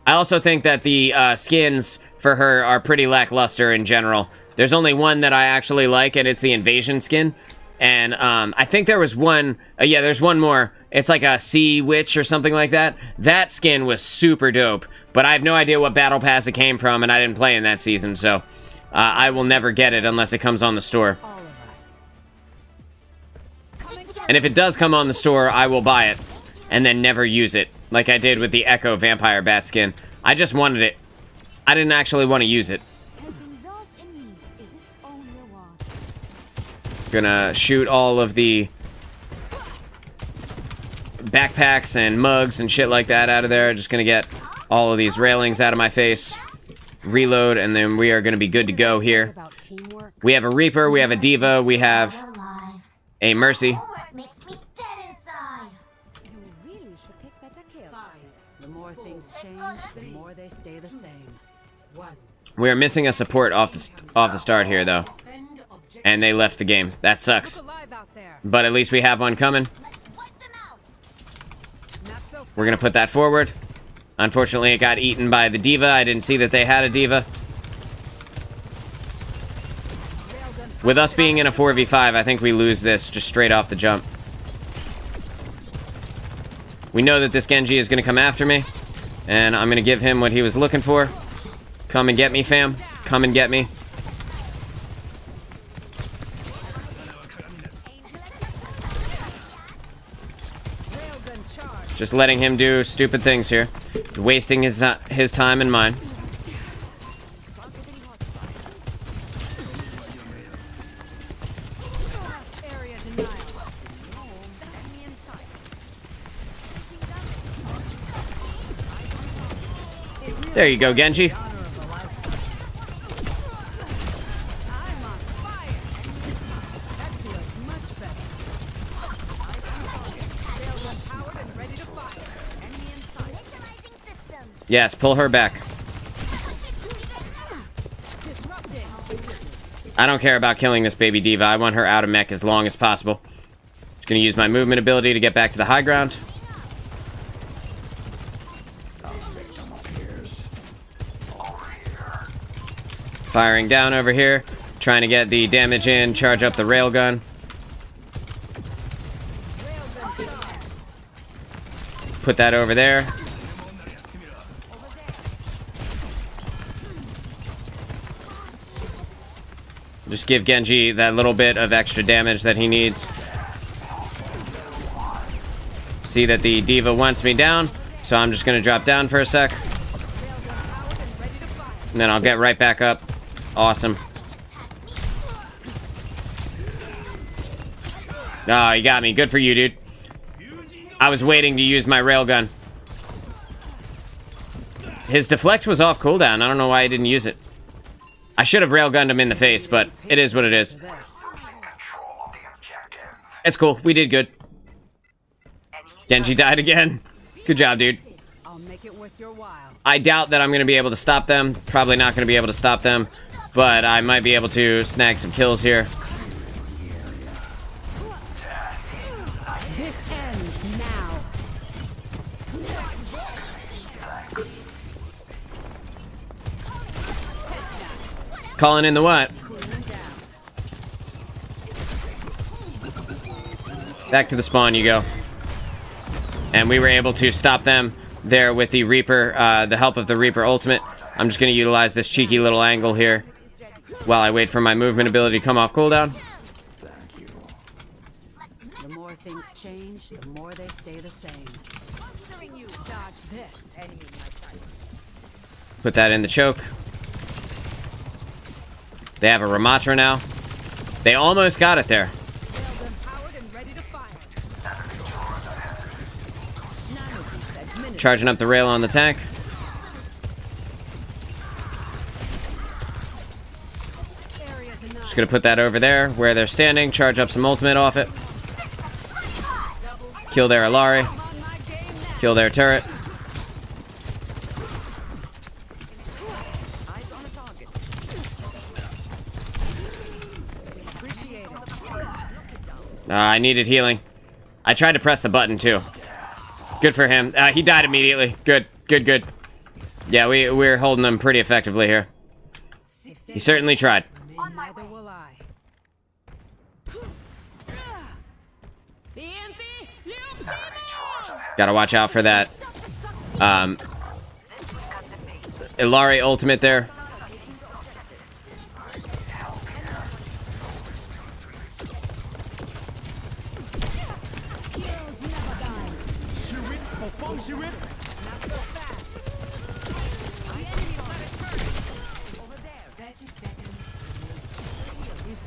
I also think that the skins for her are pretty lackluster in general. There's only one that I actually like, and it's the Invasion skin. And I think there was one... yeah, there's one more. It's like a Sea Witch or something like that. That skin was super dope. But I have no idea what Battle Pass it came from, and I didn't play in that season, so... I will never get it unless it comes on the store. All of us. And if it does come on the store, I will buy it. And then never use it. Like I did with the Echo Vampire Bat skin. I just wanted it. I didn't actually want to use it. Gonna shoot all of the backpacks and mugs and shit like that out of there. Just gonna get all of these railings out of my face. Reload, and then we are gonna be good to go here. We have a Reaper, we have a Diva, we have a Mercy. The more things change, the more they stay the same. We are missing a support off the start here, though. And they left the game. That sucks. But at least we have one coming. We're gonna put that forward. Unfortunately, it got eaten by the Diva. I didn't see that they had a Diva. With us being in a 4v5, I think we lose this just straight off the jump. We know that this Genji is gonna come after me. And I'm gonna give him what he was looking for. Come and get me, fam. Come and get me. Just letting him do stupid things here. Wasting his time and mine. There you go, Genji. Yes, pull her back. I don't care about killing this baby Diva. I want her out of mech as long as possible. Gonna use my movement ability to get back to the high ground. Firing down over here. Trying to get the damage in, charge up the railgun. Put that over there. Just give Genji that little bit of extra damage that he needs. See that the diva wants me down, so I'm just gonna drop down for a sec. And then I'll get right back up. Awesome. Oh, you got me. Good for you, dude. I was waiting to use my railgun. His deflect was off cooldown. I don't know why I didn't use it. I should have railgunned him in the face, but it is what it is. It's cool. We did good. Genji died again. Good job, dude. I'll make it worth your while. I doubt that I'm going to be able to stop them. Probably not going to be able to stop them. But I might be able to snag some kills here. This ends now. Calling in the what? Back to the spawn you go. And we were able to stop them there with the Reaper, the help of the Reaper ultimate. I'm just going to utilize this cheeky little angle here while I wait for my movement ability to come off cooldown. The more things change, the more they stay the same. You dodge this. Put that in the choke. They have a Ramatra now. They almost got it there. Charging up the rail on the tank. Just gonna put that over there where they're standing. Charge up some ultimate off it. Kill their Alari. Kill their turret. I needed healing. I tried to press the button too. Good for him. He died immediately. Good, good, good. Yeah, we're holding them pretty effectively here. He certainly tried. Neither will I. Gotta watch out for that. Ilari ultimate there.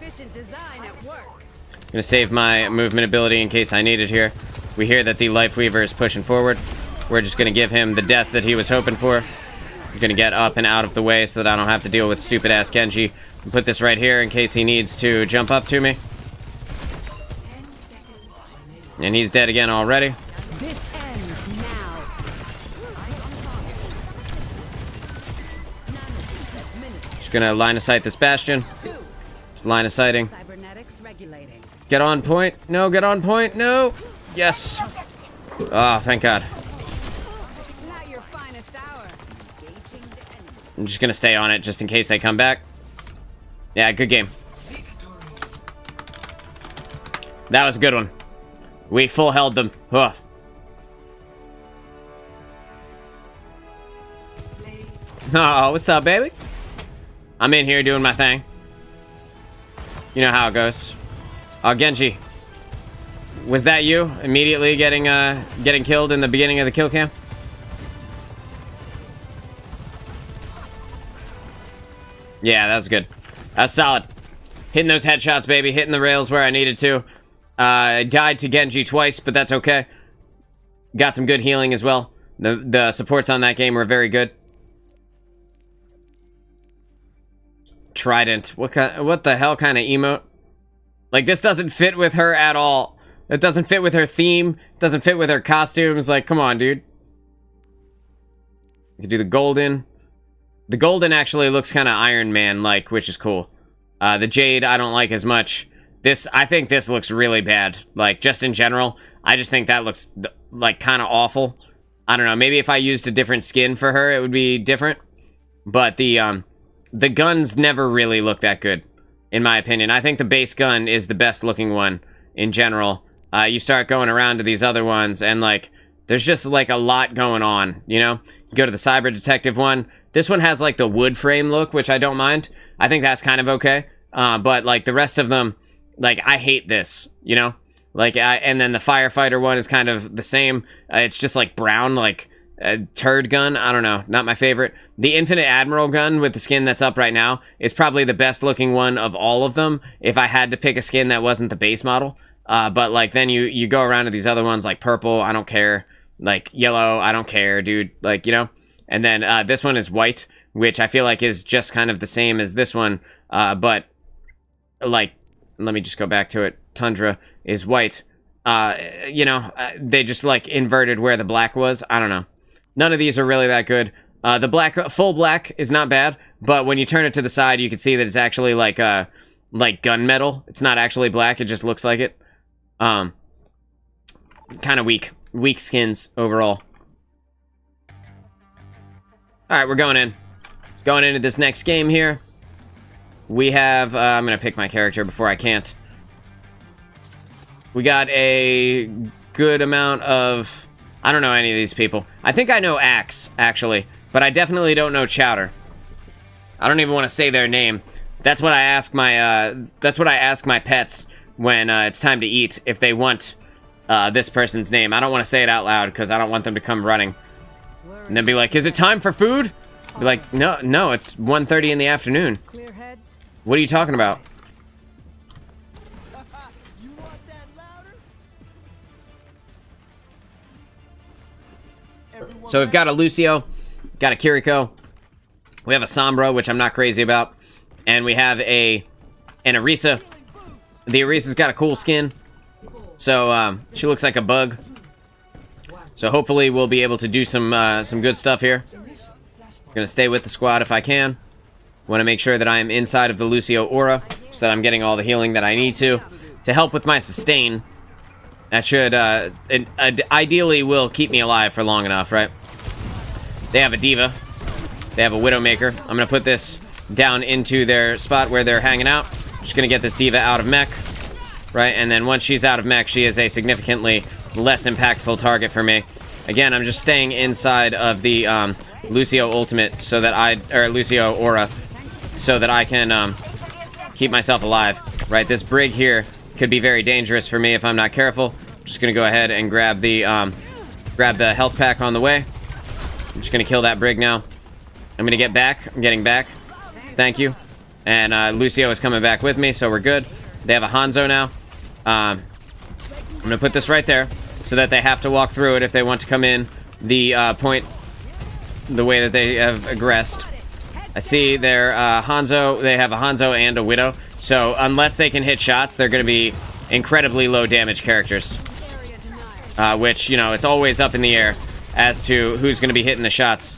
Efficient design at work. Gonna save my movement ability in case I need it here. We hear that the Life Weaver is pushing forward. We're just gonna give him the death that he was hoping for. I'm gonna get up and out of the way so that I don't have to deal with stupid ass Genji. And put this right here in case he needs to jump up to me. And he's dead again already. This ends now. Just gonna line of sight this Bastion. Just line of sighting. Cybernetics regulating. Get on point. No, get on point. No. Yes. Oh, thank God. Not your finest hour. I'm just gonna stay on it just in case they come back. Yeah, good game. That was a good one. We full held them. Ugh. Oh, what's up, baby? I'm in here doing my thing. You know how it goes. Oh, Genji. Was that you immediately getting killed in the beginning of the kill cam? Yeah, that was good. That's solid. Hitting those headshots, baby. Hitting the rails where I needed to. I died to Genji twice, but that's okay. Got some good healing as well. The supports on that game were very good. Trident. What the hell kind of emote? Like, this doesn't fit with her at all. It doesn't fit with her theme. It doesn't fit with her costumes. Like, come on, dude. You could do the golden. The golden actually looks kind of Iron Man-like, which is cool. The Jade, I don't like as much. I think this looks really bad. Like, just in general, I just think that looks, like, kind of awful. I don't know, maybe if I used a different skin for her, it would be different. But the guns never really look that good, in my opinion. I think the base gun is the best looking one in general. You start going around to these other ones, and, like, there's just, like, a lot going on, you know? You go to the Cyber Detective one. This one has, like, the wood frame look, which I don't mind. I think that's kind of okay. But, like, the rest of them, like, I hate this, you know? Like, and then the Firefighter one is kind of the same. It's just, like, brown, like, a turd gun. I don't know. Not my favorite. The Infinite Admiral gun with the skin that's up right now is probably the best looking one of all of them if I had to pick a skin that wasn't the base model. But, like, then you go around to these other ones, like purple, I don't care. Like, yellow, I don't care, dude. Like, you know? And then this one is white, which I feel like is just kind of the same as this one. But, like, let me just go back to it. Tundra is white. You know, they just, like, inverted where the black was. I don't know. None of these are really that good. The black, full black is not bad, but when you turn it to the side, you can see that it's actually, like gunmetal. It's not actually black, it just looks like it. Kind of weak. Weak skins overall. Alright, we're going in. Going into this next game here. We have, I'm gonna pick my character before I can't. We got a good amount of, I don't know any of these people. I think I know Axe, actually, but I definitely don't know Chowder. I don't even want to say their name. That's what I ask my pets when it's time to eat, if they want this person's name. I don't want to say it out loud because I don't want them to come running and then be like, "Is it time for food?" Be like, "No, it's 1:30 in the afternoon." Clear heads. What are you talking about? You want that louder? So we've got a Lucio, got a Kiriko, we have a Sombra, which I'm not crazy about, and we have an Orisa. The Orisa's got a cool skin, so she looks like a bug. So hopefully we'll be able to do some good stuff here. Gonna stay with the squad if I can. Want to make sure that I am inside of the Lucio aura, so that I'm getting all the healing that I need to help with my sustain. That should, ideally will keep me alive for long enough, right? They have a Diva. They have a Widowmaker. I'm gonna put this down into their spot where they're hanging out. Just gonna get this Diva out of mech, right? And then once she's out of mech, she is a significantly less impactful target for me. Again, I'm just staying inside of the Lucio ultimate so that Lucio aura, so that I can keep myself alive, right? This Brig here could be very dangerous for me if I'm not careful. Just gonna go ahead and grab the health pack on the way. I'm just gonna kill that Brig now. I'm gonna get back. I'm getting back. Thank you. And Lucio is coming back with me, so we're good. They have a Hanzo now. I'm gonna put this right there so that they have to walk through it if they want to come in the point the way that they have aggressed. I see their Hanzo. They have a Hanzo and a Widow. So unless they can hit shots, they're going to be incredibly low damage characters. Which, you know, it's always up in the air as to who's going to be hitting the shots.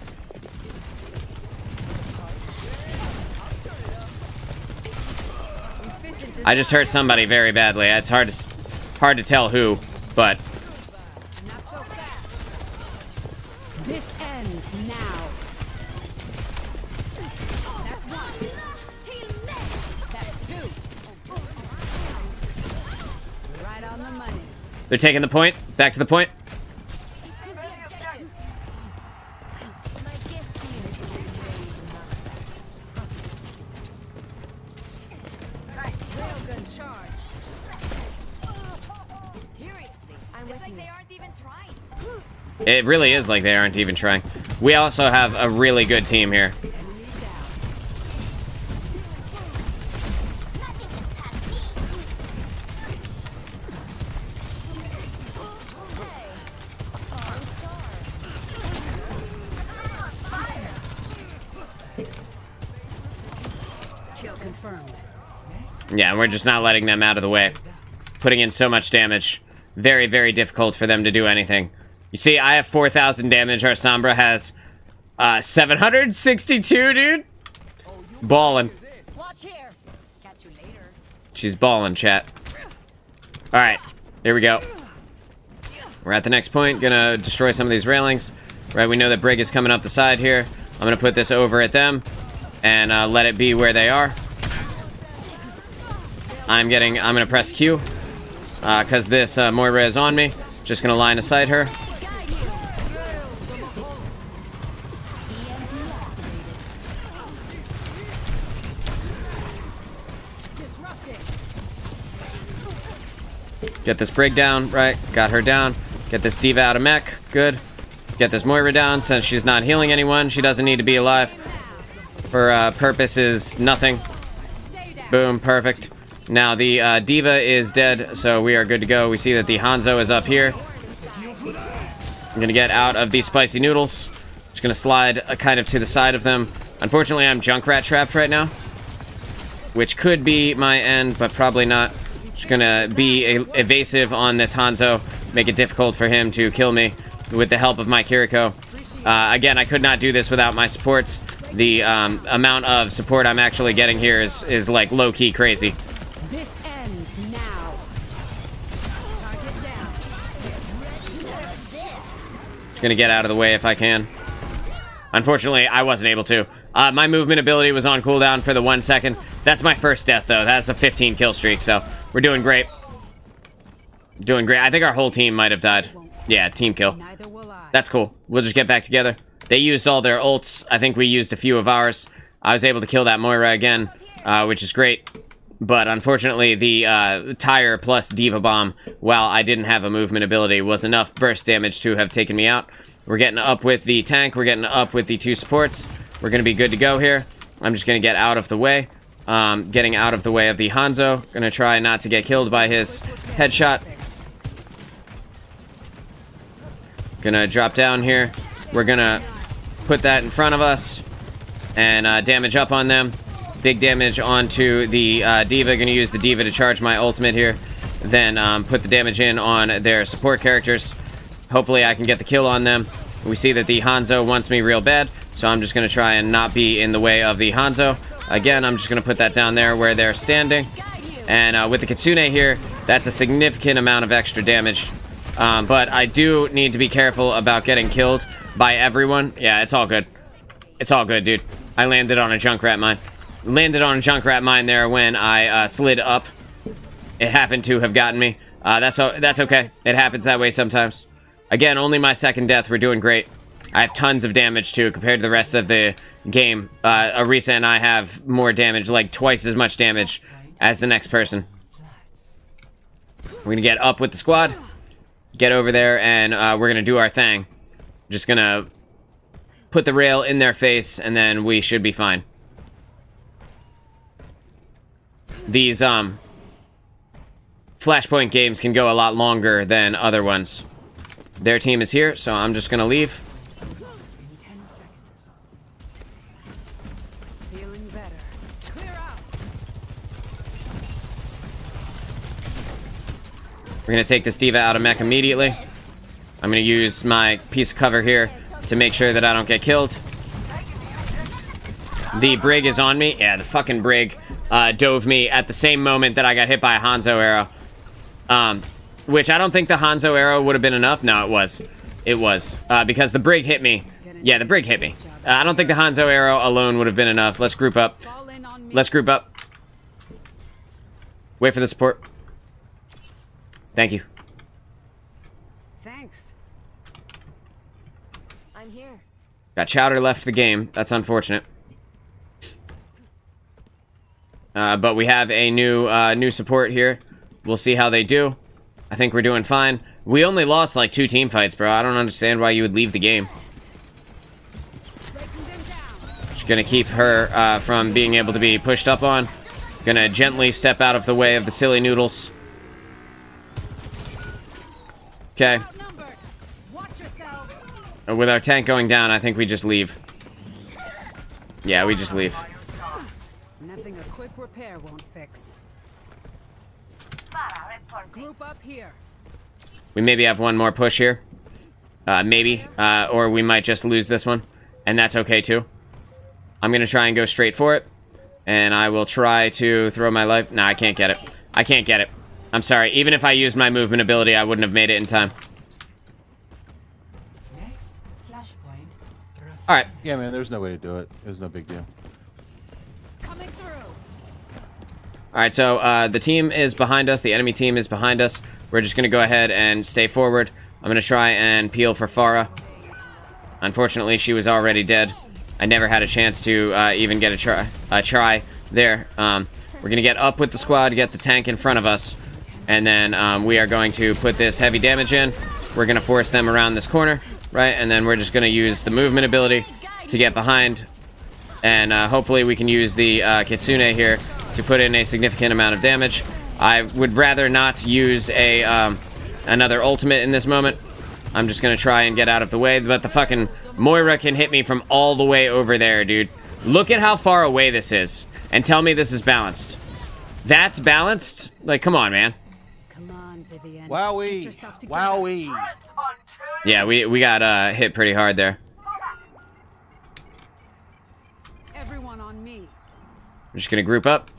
I just hurt somebody very badly. It's hard to tell who, but Not so fast. This ends now. That's one. That's two. Right on the money. they're taking the point. Back to the point. Railgun charge. Seriously, it's like they aren't even trying. It really is like they aren't even trying. We also have a really good team here. Enemy down. Kill confirmed. Yeah, and we're just not letting them out of the way. Putting in so much damage. Very, very difficult for them to do anything. You see, I have 4,000 damage. Our Sombra has 762, dude. Ballin'. Watch here. Catch you later. She's balling, chat. Alright, here we go. We're at the next point. Gonna destroy some of these railings. Right, we know that Brig is coming up the side here. I'm gonna put this over at them and let it be where they are. I'm gonna press Q because this Moira is on me. Just gonna line of sight her. Get this Brig down, right? Got her down. Get this Diva out of mech. Good. Get this Moira down. Since she's not healing anyone, she doesn't need to be alive. Her purpose is nothing. Boom, perfect. Now the Diva is dead, so we are good to go. We see that the Hanzo is up here. I'm gonna get out of these spicy noodles. Just gonna slide kind of to the side of them. Unfortunately, I'm Junkrat trapped right now, which could be my end, but probably not. Just gonna be evasive on this Hanzo, make it difficult for him to kill me with the help of my Kiriko. Again, I could not do this without my supports. The amount of support I'm actually getting here is like low-key crazy. This ends now. Target down. Just gonna get out of the way if I can. Unfortunately, I wasn't able to. My movement ability was on cooldown for the 1 second. That's my first death, though. That's a 15 kill streak, so we're doing great. Doing great. I think our whole team might have died. Yeah, team kill. Neither will I. That's cool. We'll just get back together. They used all their ults. I think we used a few of ours. I was able to kill that Moira again, which is great. But unfortunately, the Tire plus Diva Bomb, while I didn't have a movement ability, was enough burst damage to have taken me out. We're getting up with the tank. We're getting up with the 2 supports. We're going to be good to go here. I'm just going to get out of the way. Getting out of the way of the Hanzo. Going to try not to get killed by his headshot. Gonna drop down here. We're gonna put that in front of us and damage up on them. Big damage onto the Diva. Gonna use the Diva to charge my ultimate here. Then put the damage in on their support characters. Hopefully I can get the kill on them. We see that the Hanzo wants me real bad, so I'm just gonna try and not be in the way of the Hanzo. Again, I'm just gonna put that down there where they're standing. And with the Kitsune here, that's a significant amount of extra damage. But I do need to be careful about getting killed by everyone. Yeah, it's all good. It's all good, dude. I landed on a Junkrat mine. Landed on a Junkrat mine there when I slid up. It happened to have gotten me. That's okay. It happens that way sometimes. Again, only my second death. We're doing great. I have tons of damage, too, compared to the rest of the game. Arisa and I have more damage, like twice as much damage as the next person. We're gonna get up with the squad. Get over there, and we're gonna do our thing. Just gonna put the rail in their face, and then we should be fine. These Flashpoint games can go a lot longer than other ones. Their team is here, so I'm just gonna leave. Feeling better. Clear out. We're gonna take this Diva out of mech immediately. I'm gonna use my piece of cover here to make sure that I don't get killed. The Brig is on me. Yeah, the fucking Brig dove me at the same moment that I got hit by a Hanzo arrow. Which I don't think the Hanzo arrow would have been enough. No, it was. It was. Because the Brig hit me. Yeah, the Brig hit me. I don't think the Hanzo arrow alone would have been enough. Let's group up. Fall in on me. Let's group up. Wait for the support. Thank you. Thanks. I'm here. Got Chowder left the game. That's unfortunate. But we have a new support here. We'll see how they do. I think we're doing fine. We only lost like 2 team fights, bro. I don't understand why you would leave the game. Just gonna keep her from being able to be pushed up on. Gonna gently step out of the way of the silly noodles. Okay. Watch yourselves. With our tank going down, I think we just leave. Yeah, we just leave. Nothing a quick repair won't fix. Group up here. We maybe have one more push here. Maybe. Or we might just lose this one. And that's okay, too. I'm going to try and go straight for it. And I will try to throw my life. No, I can't get it. I can't get it. I'm sorry. Even if I used my movement ability, I wouldn't have made it in time. Next flashpoint. All right. Yeah, man, there's no way to do it. It was no big deal. Coming through. All right, so the team is behind us. The enemy team is behind us. We're just going to go ahead and stay forward. I'm going to try and peel for Farah. Unfortunately, she was already dead. I never had a chance to even get a try there. We're going to get up with the squad, get the tank in front of us, and then we are going to put this heavy damage in. We're going to force them around this corner, right? And then we're just going to use the movement ability to get behind. And hopefully we can use the Kitsune here to put in a significant amount of damage. I would rather not use a another ultimate in this moment. I'm just going to try and get out of the way. But the fucking Moira can hit me from all the way over there, dude. Look at how far away this is. And tell me this is balanced. That's balanced? Like, come on, man. Come on, Vivian. Get Wowee! yourself together. Wowee! Yeah, we got hit pretty hard there. Everyone on me. We're just going to group up.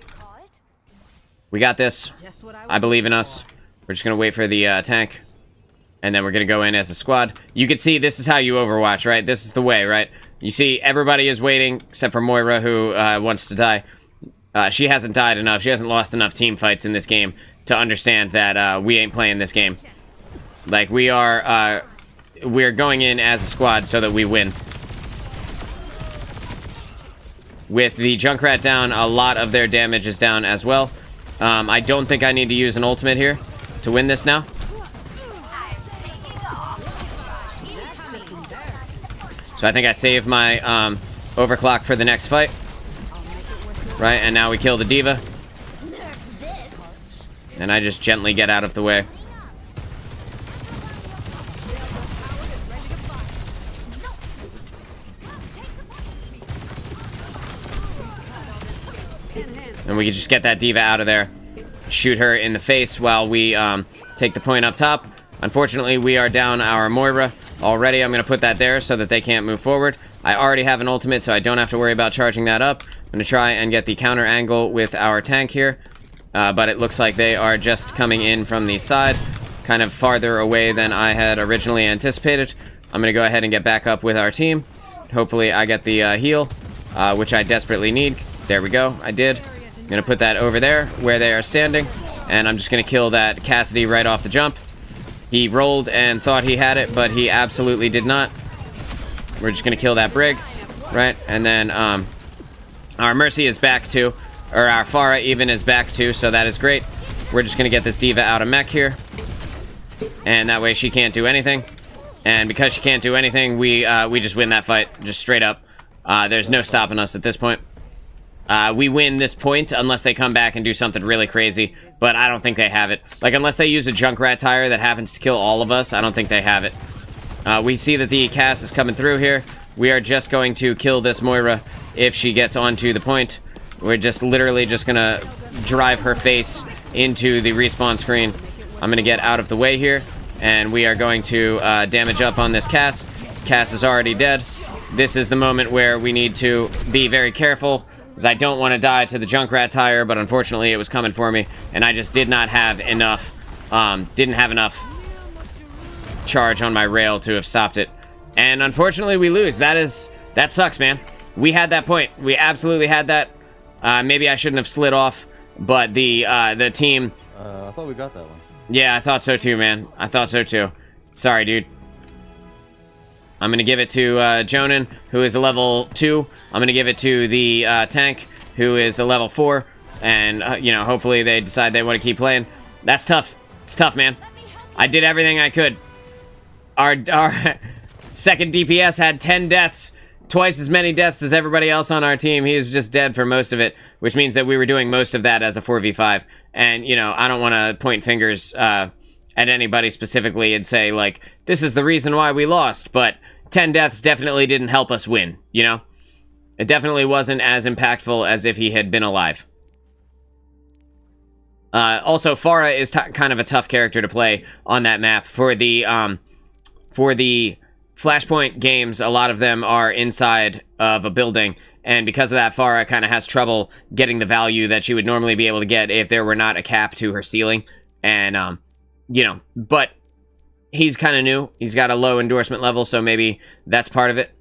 We got this. Just what I believe in us. We're just going to wait for the tank. And then we're going to go in as a squad. You can see this is how you Overwatch, right? This is the way, right? You see everybody is waiting, except for Moira, who wants to die. She hasn't died enough. She hasn't lost enough team fights in this game to understand that we ain't playing this game. Like, we're going in as a squad so that we win. With the Junkrat down, a lot of their damage is down as well. I don't think I need to use an ultimate here to win this now. So I think I saved my overclock for the next fight. Right, and now we kill the diva. And I just gently get out of the way. And we can just get that diva out of there. Shoot her in the face while we take the point up top. Unfortunately, we are down our Moira already. I'm going to put that there so that they can't move forward. I already have an ultimate, so I don't have to worry about charging that up. I'm going to try and get the counter angle with our tank here. But it looks like they are just coming in from the side, kind of farther away than I had originally anticipated. I'm going to go ahead and get back up with our team. Hopefully I get the heal, which I desperately need. There we go. I did. I'm going to put that over there where they are standing. And I'm just going to kill that Cassidy right off the jump. He rolled and thought he had it, but he absolutely did not. We're just going to kill that Brig, right? And then our Mercy is back too. Or our Farah even is back too, so that is great. We're just going to get this diva out of mech here. And that way she can't do anything. And because she can't do anything, we just win that fight, just straight up. There's no stopping us at this point. We win this point unless they come back and do something really crazy, but I don't think they have it. Like, unless they use a Junkrat tire that happens to kill all of us, I don't think they have it. We see that the cast is coming through here. We are just going to kill this Moira if she gets onto the point. We're just literally just gonna drive her face into the respawn screen. I'm gonna get out of the way here, and we are going to damage up on this Cass. Cass is already dead. This is the moment where we need to be very careful, because I don't want to die to the Junkrat tire, but unfortunately it was coming for me, and I just did not have enough, didn't have enough charge on my rail to have stopped it. And unfortunately we lose. That sucks, man. We had that point. We absolutely had that. Maybe I shouldn't have slid off, but the team... I thought we got that one. Yeah, I thought so too, man. I thought so too. Sorry, dude. I'm going to give it to Jonan, who is a level 2. I'm going to give it to the tank, who is a level 4. And, you know, hopefully they decide they want to keep playing. That's tough. It's tough, man. I did everything I could. Our second DPS had 10 deaths. Twice as many deaths as everybody else on our team. He was just dead for most of it, which means that we were doing most of that as a 4v5. And, you know, I don't want to point fingers at anybody specifically and say, like, this is the reason why we lost, but 10 deaths definitely didn't help us win, you know? It definitely wasn't as impactful as if he had been alive. Also, Farah is kind of a tough character to play on that map. For the Flashpoint games, a lot of them are inside of a building, and because of that, Pharah kind of has trouble getting the value that she would normally be able to get if there were not a cap to her ceiling. And, you know, but he's kind of new. He's got a low endorsement level, so maybe that's part of it.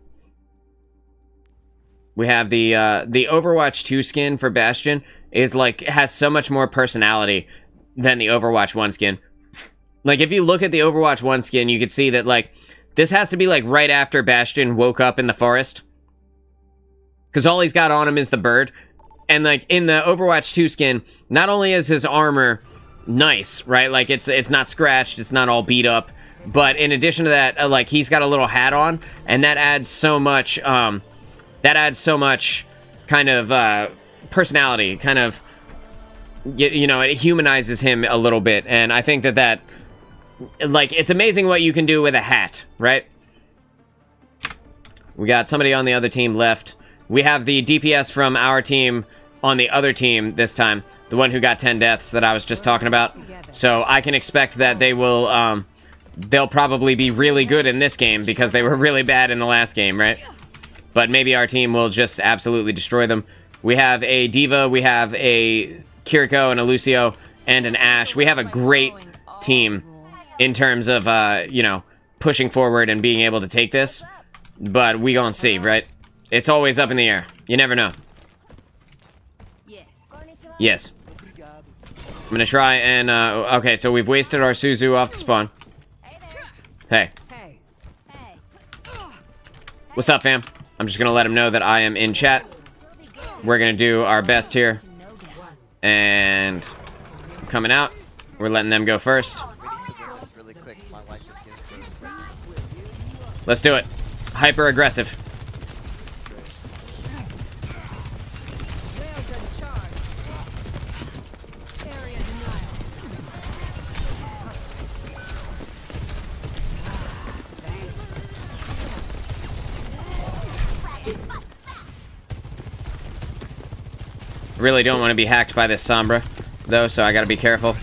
We have the Overwatch 2 skin for Bastion is like, has so much more personality than the Overwatch 1 skin. Like, if you look at the Overwatch 1 skin, you could see that, like, this has to be, like, right after Bastion woke up in the forest. Because all he's got on him is the bird. And, like, in the Overwatch 2 skin, not only is his armor nice, right? Like, it's not scratched, it's not all beat up. But in addition to that, like, he's got a little hat on, and that adds so much, kind of, personality, kind of, you know, it humanizes him a little bit. And I think that, like, it's amazing what you can do with a hat, right? We got somebody on the other team left. We have the DPS from our team on the other team this time. The one who got 10 deaths that I was just talking about. So I can expect that they will, they'll probably be really good in this game because they were really bad in the last game, right? But maybe our team will just absolutely destroy them. We have a D.Va, we have a Kiriko and a Lucio, and an Ashe. We have a great team in terms of, you know, pushing forward and being able to take this. But we gonna see, right? It's always up in the air. You never know. Yes. I'm gonna try and, okay, so we've wasted our Suzu off the spawn. Hey. What's up, fam? I'm just gonna let him know that I am in chat. We're gonna do our best here. And coming out. We're letting them go first. Let's do it. Hyper aggressive. Really don't want to be hacked by this Sombra, though, so I gotta be careful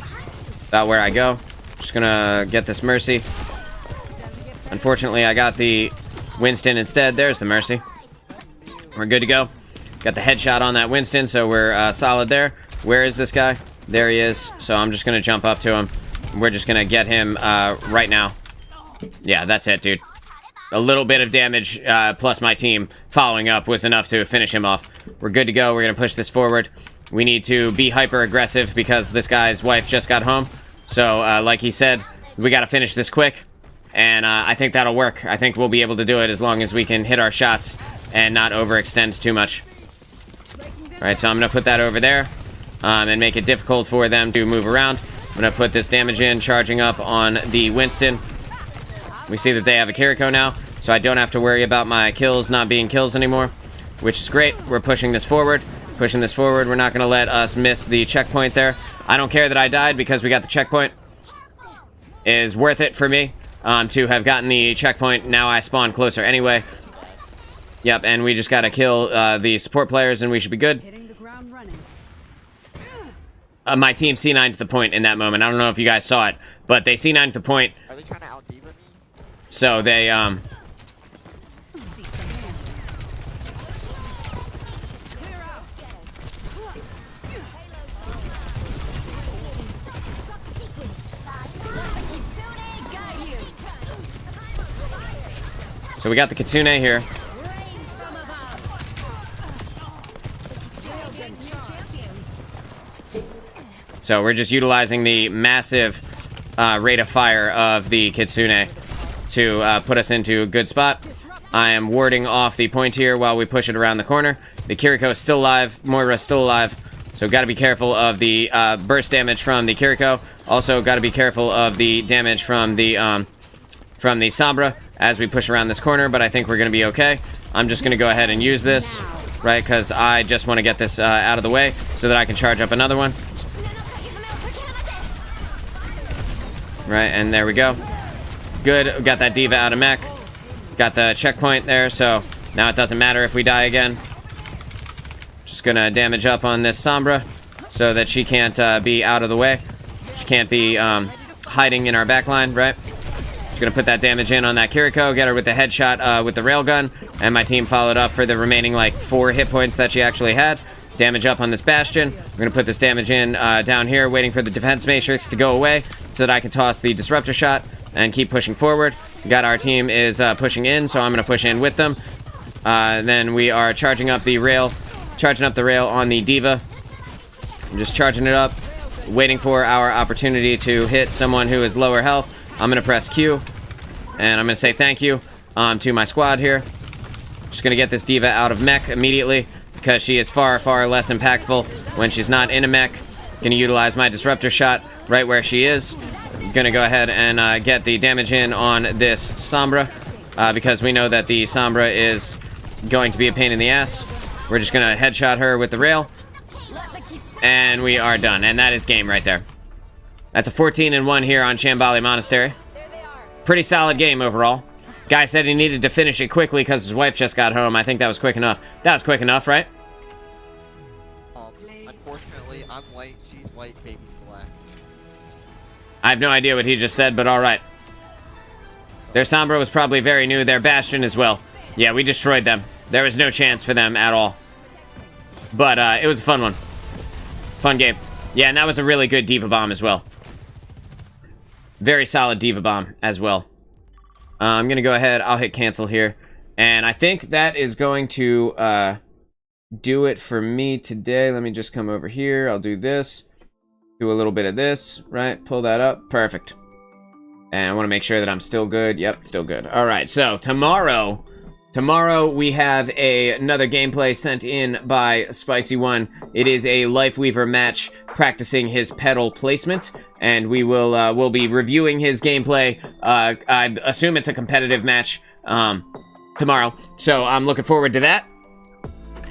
about where I go. Just gonna get this Mercy. Unfortunately, I got the Winston instead. There's the Mercy. We're good to go. Got the headshot on that Winston, so we're solid there. Where is this guy? There he is. So I'm just gonna jump up to him. We're just gonna get him right now. Yeah, that's it, dude. A little bit of damage, plus my team following up was enough to finish him off. We're good to go. We're going to push this forward. We need to be hyper-aggressive because this guy's wife just got home. So, like he said, we got to finish this quick. And I think that'll work. I think we'll be able to do it as long as we can hit our shots and not overextend too much. Alright, so I'm going to put that over there and make it difficult for them to move around. I'm going to put this damage in, charging up on the Winston. We see that they have a Kiriko now, so I don't have to worry about my kills not being kills anymore, which is great. We're pushing this forward. Pushing this forward. We're not going to let us miss the checkpoint there. I don't care that I died because we got the checkpoint. It is worth it for me to have gotten the checkpoint. Now I spawn closer anyway. Yep, and we just got to kill the support players and we should be good. My team C9'd the point in that moment. I don't know if you guys saw it, but they C9'd the point. Are they trying to out-D.Va me? So they, so we got the Kitsune here. So we're just utilizing the massive rate of fire of the Kitsune to put us into a good spot. I am warding off the point here while we push it around the corner. The Kiriko is still alive. Moira's still alive. So got to be careful of the burst damage from the Kiriko. Also got to be careful of the damage from the Sombra as we push around this corner. But I think we're going to be okay. I'm just going to go ahead and use this, right? Because I just want to get this out of the way so that I can charge up another one. Right, and there we go. Good, we got that D.Va out of mech. Got the checkpoint there, so now it doesn't matter if we die again. Just gonna damage up on this Sombra so that she can't be out of the way. She can't be hiding in our backline, right? Just gonna put that damage in on that Kiriko, get her with the headshot with the railgun, and my team followed up for the remaining, like, 4 hit points that she actually had. Damage up on this Bastion. We're gonna put this damage in down here, waiting for the defense matrix to go away so that I can toss the disruptor shot and keep pushing forward. Got our team is pushing in, so I'm gonna push in with them. Then we are charging up the rail on the Diva. I'm just charging it up, waiting for our opportunity to hit someone who is lower health. I'm gonna press Q, and I'm gonna say thank you to my squad here. Just gonna get this Diva out of mech immediately because she is far, far less impactful when she's not in a mech. Gonna utilize my disruptor shot right where she is. Gonna go ahead and get the damage in on this Sombra because we know that the Sombra is going to be a pain in the ass. We're just gonna headshot her with the rail, and we are done. And that is game right there. That's a 14-1 here on Shambali Monastery. Pretty solid game overall. Guy said he needed to finish it quickly because his wife just got home. I think that was quick enough. That was quick enough, right? Unfortunately, I'm white, she's white, baby's black. I have no idea what he just said, but alright. Their Sombra was probably very new. Their Bastion as well. Yeah, we destroyed them. There was no chance for them at all. But it was a fun one. Fun game. Yeah, and that was a really good Diva Bomb as well. Very solid Diva Bomb as well. I'm going to go ahead. I'll hit cancel here. And I think that is going to do it for me today. Let me just come over here. I'll do this. Do a little bit of this, right? Pull that up. Perfect. And I want to make sure that I'm still good. Yep, still good. All right, so tomorrow we have another gameplay sent in by Spicy One. It is a Lifeweaver match practicing his pedal placement, and we will we'll be reviewing his gameplay. I assume it's a competitive match tomorrow, so I'm looking forward to that.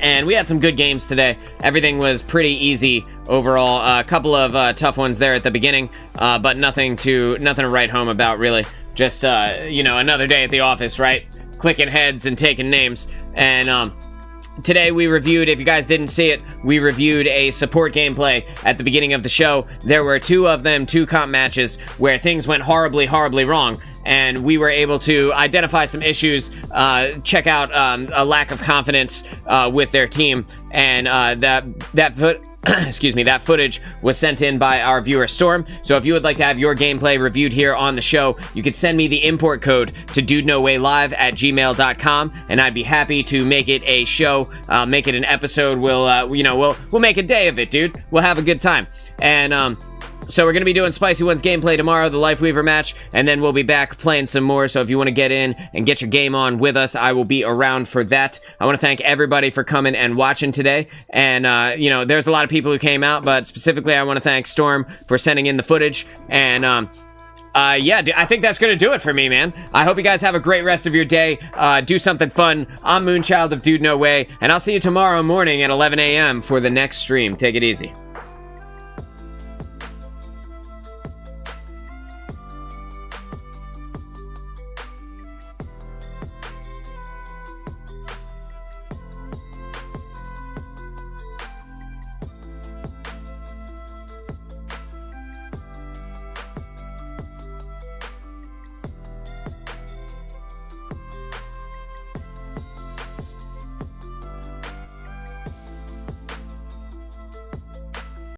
And we had some good games today. Everything was pretty easy overall. A couple of tough ones there at the beginning, but nothing to write home about really. Just you know, another day at the office, right? Clicking heads and taking names. And today we reviewed, if you guys didn't see it, we reviewed a support gameplay at the beginning of the show. There were 2 of them, 2 comp matches, where things went horribly, horribly wrong. And we were able to identify some issues, check out a lack of confidence with their team, and excuse me, that footage was sent in by our viewer Storm. So if you would like to have your gameplay reviewed here on the show, you can send me the import code to DudeNoWayLive@gmail.com, and I'd be happy to make it a show, make it an episode. We'll make a day of it, dude. We'll have a good time. And so we're going to be doing Spicy One's gameplay tomorrow, the Lifeweaver match, and then we'll be back playing some more. So if you want to get in and get your game on with us, I will be around for that. I want to thank everybody for coming and watching today. And, you know, there's a lot of people who came out, but specifically I want to thank Storm for sending in the footage. And, yeah, I think that's going to do it for me, man. I hope you guys have a great rest of your day. Do something fun. I'm Moonchild of DudeNoWay, and I'll see you tomorrow morning at 11 a.m. for the next stream. Take it easy.